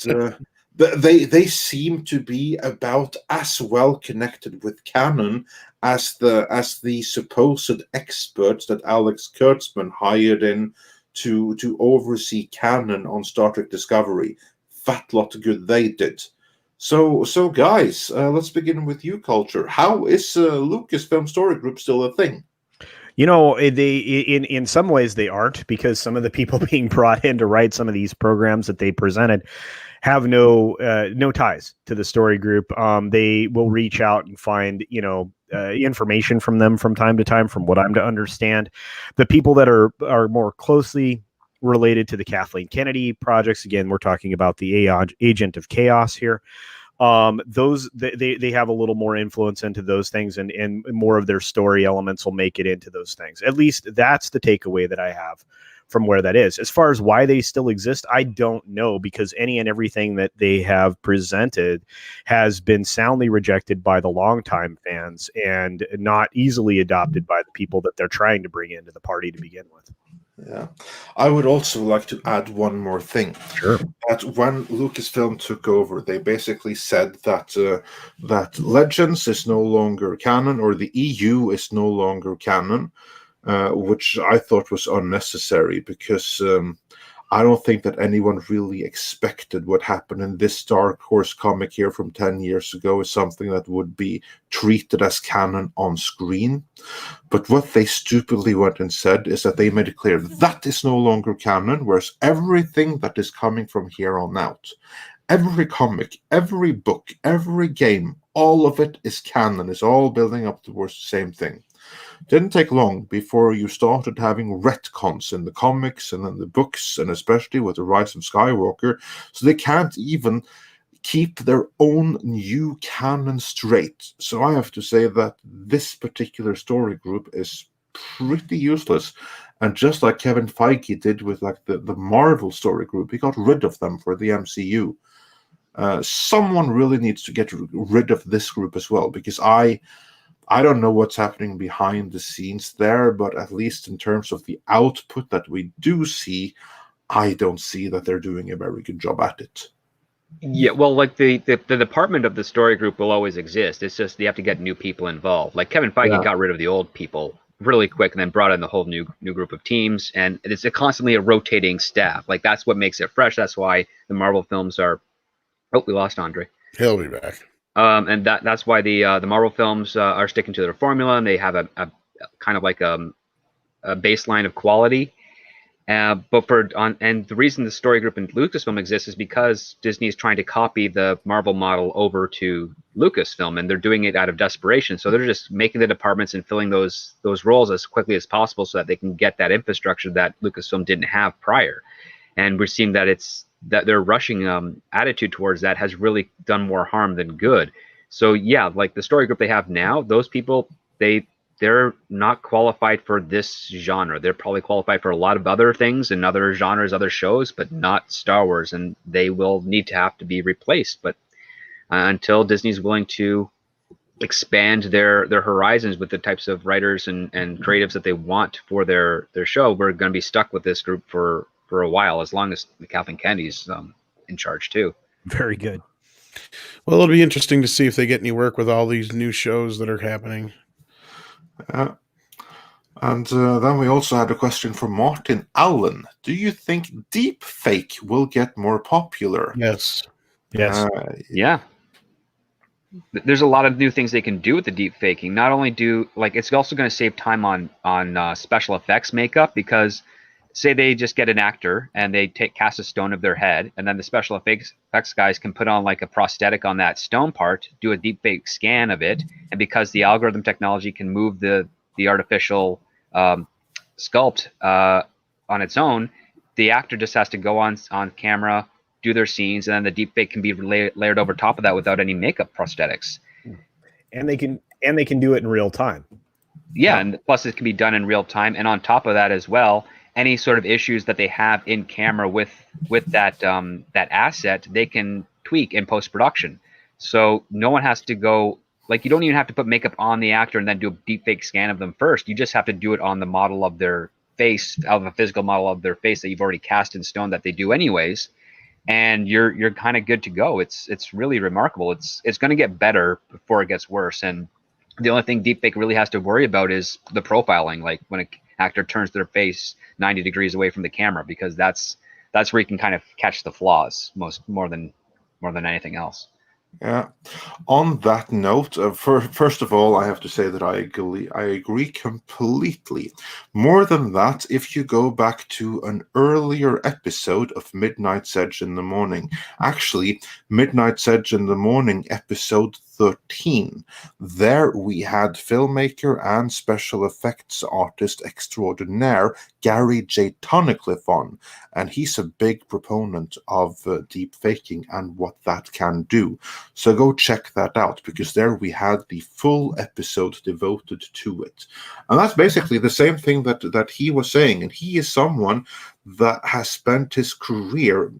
they seem to be about as well connected with canon as the supposed experts that Alex Kurtzman hired in to oversee canon on Star Trek Discovery. Fat lot of good they did. So guys, let's begin with you, Culture. How is Lucasfilm Story Group still a thing? They in some ways they aren't, because some of the people being brought in to write some of these programs that they presented have no ties to the story group. They will reach out and find information from them from time to time, from what I'm to understand. The people that are more closely related to the Kathleen Kennedy projects, again, we're talking about the Agent of Chaos here. Those they have a little more influence into those things, and more of their story elements will make it into those things. At least that's the takeaway that I have from where that is. As far as why they still exist, I don't know, because any and everything that they have presented has been soundly rejected by the longtime fans and not easily adopted by the people that they're trying to bring into the party to begin with. Yeah, I would also like to add one more thing. Sure. That when Lucasfilm took over, they basically said that that Legends is no longer canon, or the EU is no longer canon, which I thought was unnecessary, because I don't think that anyone really expected what happened in this Dark Horse comic here from 10 years ago is something that would be treated as canon on screen. But what they stupidly went and said is that they made it clear that is no longer canon, whereas everything that is coming from here on out, Every comic, every book, every game, all of it is canon. It's all building up towards the same thing. Didn't take long before you started having retcons in the comics and in the books, and especially with the Rise of Skywalker. So they can't even keep their own new canon straight. So I have to say that this particular story group is pretty useless. And just like Kevin Feige did with like the Marvel story group, he got rid of them for the MCU. Someone really needs to get rid of this group as well, because I don't know what's happening behind the scenes there, but at least in terms of the output that we do see, I don't see that they're doing a very good job at it. Yeah, well, like the department of the story group will always exist. It's just you have to get new people involved. Like Kevin Feige got rid of the old people really quick and then brought in the whole new group of teams, and it's constantly a rotating staff. Like that's what makes it fresh. That's why the Marvel films are. Oh, we lost Andre. He'll be back. And that's why the Marvel films are sticking to their formula, and they have a kind of like a baseline of quality. And the reason the story group in Lucasfilm exists is because Disney is trying to copy the Marvel model over to Lucasfilm, and they're doing it out of desperation. So they're just making the departments and filling those roles as quickly as possible so that they can get that infrastructure that Lucasfilm didn't have prior. And we're seeing that that their rushing attitude towards that has really done more harm than good. So yeah, like the story group they have now, those people, they're not qualified for this genre. They're probably qualified for a lot of other things and other genres, other shows, but not Star Wars, and they will need to have to be replaced. But until Disney's willing to expand their horizons with the types of writers and creatives that they want for their show, we're going to be stuck with this group for a while, as long as Kathleen Kennedy's in charge too. Very good. Well, it'll be interesting to see if they get any work with all these new shows that are happening. And then we also had a question from Martin Allen. Do you think deep fake will get more popular? Yes. Yeah. There's a lot of new things they can do with the deep faking. Not only it's also going to save time on special effects makeup, because say they just get an actor and they cast a stone of their head, and then the special effects guys can put on like a prosthetic on that stone part, do a deep fake scan of it, and because the algorithm technology can move the artificial sculpt on its own, the actor just has to go on camera, do their scenes, and then the deep fake can be layered over top of that without any makeup prosthetics. And they can do it in real time. Yeah, and plus it can be done in real time, and on top of that as well, any sort of issues that they have in camera with that asset, they can tweak in post-production. So no one has to go, like, you don't even have to put makeup on the actor and then do a deep fake scan of them first. You just have to do it on the model of their face, of a physical model of their face that you've already cast in stone that they do anyways, and you're kind of good to go. It's really remarkable. It's going to get better before it gets worse. And the only thing deepfake really has to worry about is the profiling, like when an actor turns their face 90 degrees away from the camera, because that's where you can kind of catch the flaws more than anything else. Yeah. On that note, first of all, I have to say that I agree completely. More than that, if you go back to an earlier episode of Midnight's Edge in the Morning, actually, Midnight's Edge in the Morning, episode 13, there we had filmmaker and special effects artist extraordinaire Gary J. Tunnicliffe on, and he's a big proponent of deep faking and what that can do. So go check that out, because there we had the full episode devoted to it. And that's basically the same thing that he was saying. And he is someone that has spent his career,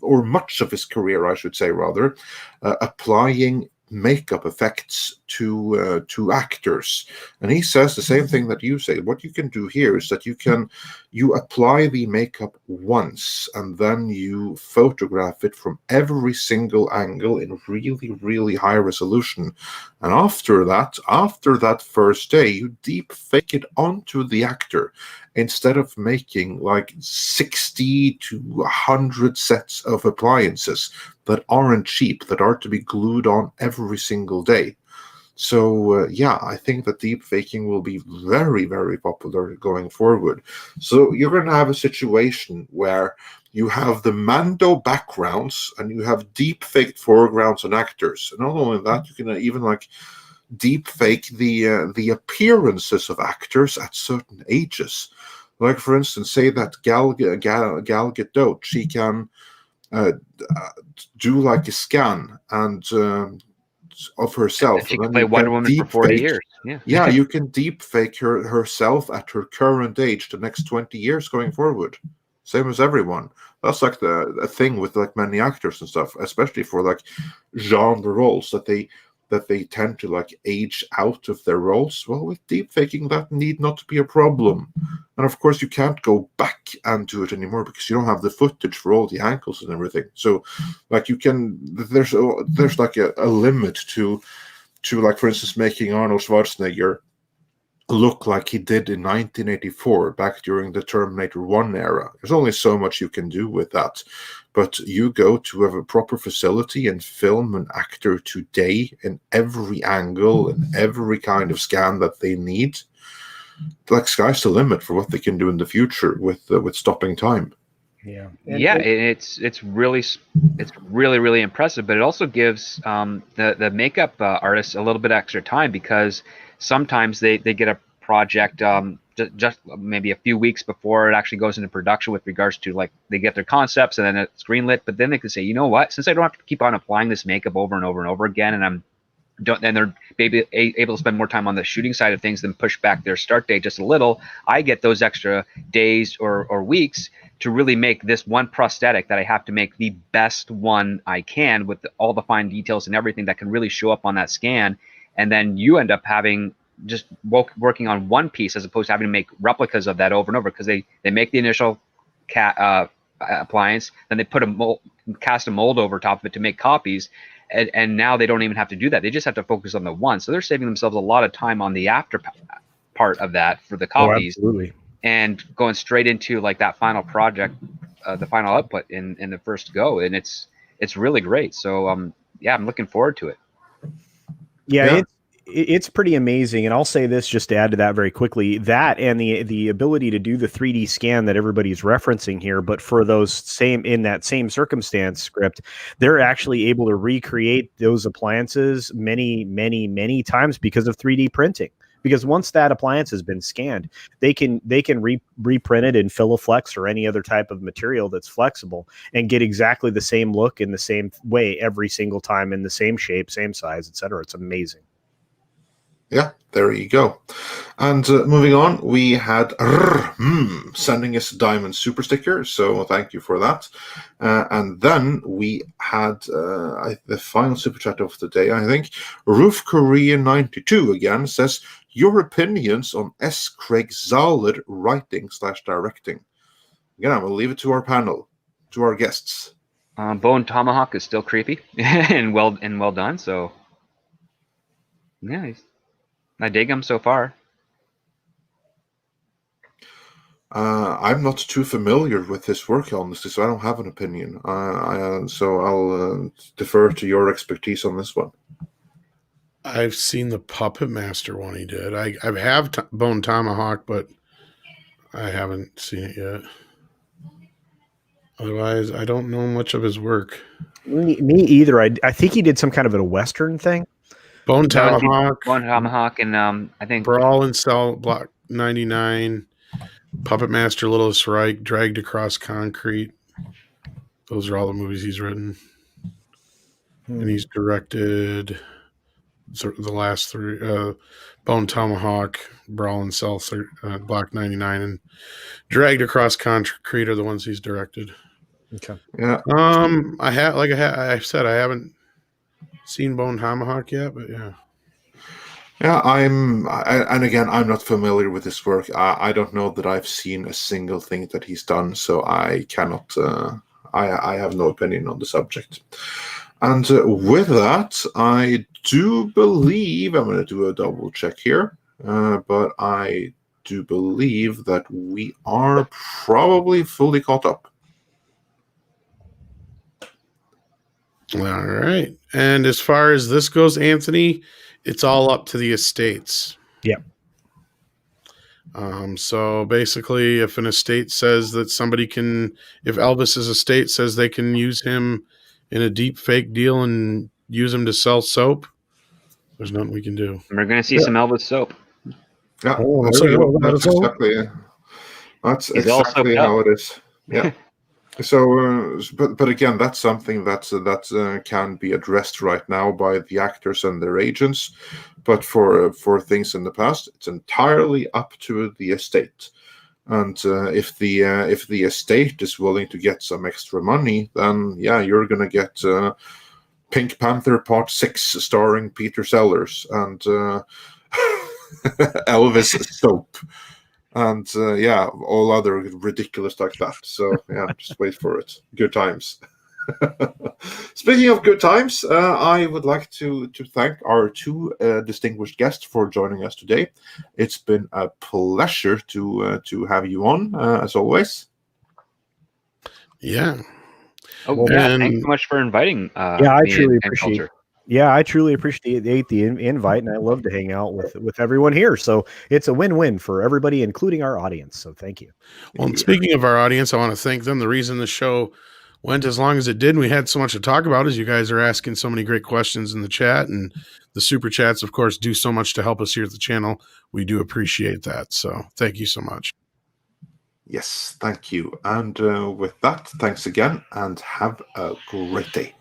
or much of his career, I should say rather, applying makeup effects to actors, and he says the same thing that you say. What you can do here is that you apply the makeup once, and then you photograph it from every single angle in really, really high resolution, and after that first day, you deep fake it onto the actor, instead of making like 60 to 100 sets of appliances that aren't cheap, that are to be glued on every single day. So yeah, I think that deep faking will be very, very popular going forward. So you're going to have a situation where you have the Mando backgrounds, and you have deep faked foregrounds and actors. And not only that, you can even like deep fake the appearances of actors at certain ages. Like, for instance, say that Gal Gadot, she can do like a scan and of herself. And she And can then play you Wonder can Woman for deep 40 fake. years. Yeah. Yeah, you can deep fake herself at her current age the next 20 years going forward. Same as everyone. That's like a thing with like many actors and stuff, especially for like genre roles that they tend to like age out of their roles. Well, with deep faking, that need not be a problem. And of course, you can't go back and do it anymore because you don't have the footage for all the angles and everything. So, like, you can there's like a limit to like, for instance, making Arnold Schwarzenegger look like he did in 1984, back during the Terminator 1 era. There's only so much you can do with that. But you go to a proper facility and film an actor today in every angle and every kind of scan that they need. Like, sky's the limit for what they can do in the future with stopping time. Yeah. And it's really impressive, but it also gives the makeup artists a little bit extra time, because sometimes they get a project just maybe a few weeks before it actually goes into production, with regards to like they get their concepts and then it's greenlit, but then they can say, you know what, since I don't have to keep on applying this makeup over and over and over again, and they're maybe able to spend more time on the shooting side of things than push back their start date just a little, I get those extra days or weeks to really make this one prosthetic that I have to make the best one I can, with all the fine details and everything that can really show up on that scan. And then you end up having just working on one piece, as opposed to having to make replicas of that over and over, because they make the initial appliance, then they put cast a mold over top of it to make copies. And now they don't even have to do that. They just have to focus on the one. So they're saving themselves a lot of time on the after part of that for the copies. Oh, absolutely. And going straight into like that final project, the final output in the first go. And it's really great. So yeah, I'm looking forward to it. Yeah. It's pretty amazing. And I'll say this just to add to that very quickly, that and the ability to do the 3D scan that everybody's referencing here, but for those in that same circumstance script, they're actually able to recreate those appliances many times because of 3D printing. Because once that appliance has been scanned, they can reprint it in Filaflex or any other type of material that's flexible and get exactly the same look in the same way every single time, in the same shape, same size, etc. It's amazing. Yeah, there you go. And moving on, we had sending us a diamond super sticker, so thank you for that. And then we had the final super chat of the day, I think. Roof Korean 92 again says, your opinions on S. Craig Zalid writing / directing. Again, I will leave it to our panel, to our guests. Bone Tomahawk is still creepy and well done. So yeah, I dig him so far. I'm not too familiar with his work, honestly, so I don't have an opinion. So I'll defer to your expertise on this one. I've seen the Puppet Master one he did. I have Bone Tomahawk, but I haven't seen it yet. Otherwise, I don't know much of his work. Me either. I think he did some kind of a Western thing. Bone Tomahawk, and I think Brawl and Cell Block 99, Puppet Master, Littlest Reich, Dragged Across Concrete. Those are all the movies he's written, and he's directed the last three: Bone Tomahawk, Brawl and Cell, Block 99, and Dragged Across Concrete are the ones he's directed. Okay. Yeah. I said, I haven't seen Bone Tomahawk yet, but yeah. Yeah, and again, I'm not familiar with his work. I don't know that I've seen a single thing that he's done, so I cannot. I have no opinion on the subject. And with that, I do believe I'm going to do a double check here, but I do believe that we are probably fully caught up. All right. And as far as this goes, Anthony, it's all up to the estates. Yep. So basically, if an estate says that somebody can, if Elvis's estate says they can use him in a deep fake deal and use him to sell soap, there's nothing we can do. We're going to see some Elvis soap. Yeah, Oh, that's, there you go. that's exactly He's all soaked how up. it is. Yeah. So, but again, that's something that can be addressed right now by the actors and their agents. But for things in the past, it's entirely up to the estate. And if the estate is willing to get some extra money, then yeah, you're gonna get Pink Panther Part 6 starring Peter Sellers and Elvis soap. And yeah, all other ridiculous like that. So yeah, just wait for it. Good times. Speaking of good times, I would like to thank our two distinguished guests for joining us today. It's been a pleasure to have you on, as always. Yeah. Oh, Well, yeah. and- Thanks so much for inviting. Yeah, I me truly and appreciate Culture. Yeah, I truly appreciate the invite, and I love to hang out with everyone here. So it's a win-win for everybody, including our audience. So thank you. Well, and speaking of our audience, I want to thank them. The reason the show went as long as it did, and we had so much to talk about, is you guys are asking so many great questions in the chat, and the super chats, of course, do so much to help us here at the channel. We do appreciate that. So thank you so much. Yes, thank you. And with that, thanks again, and have a great day.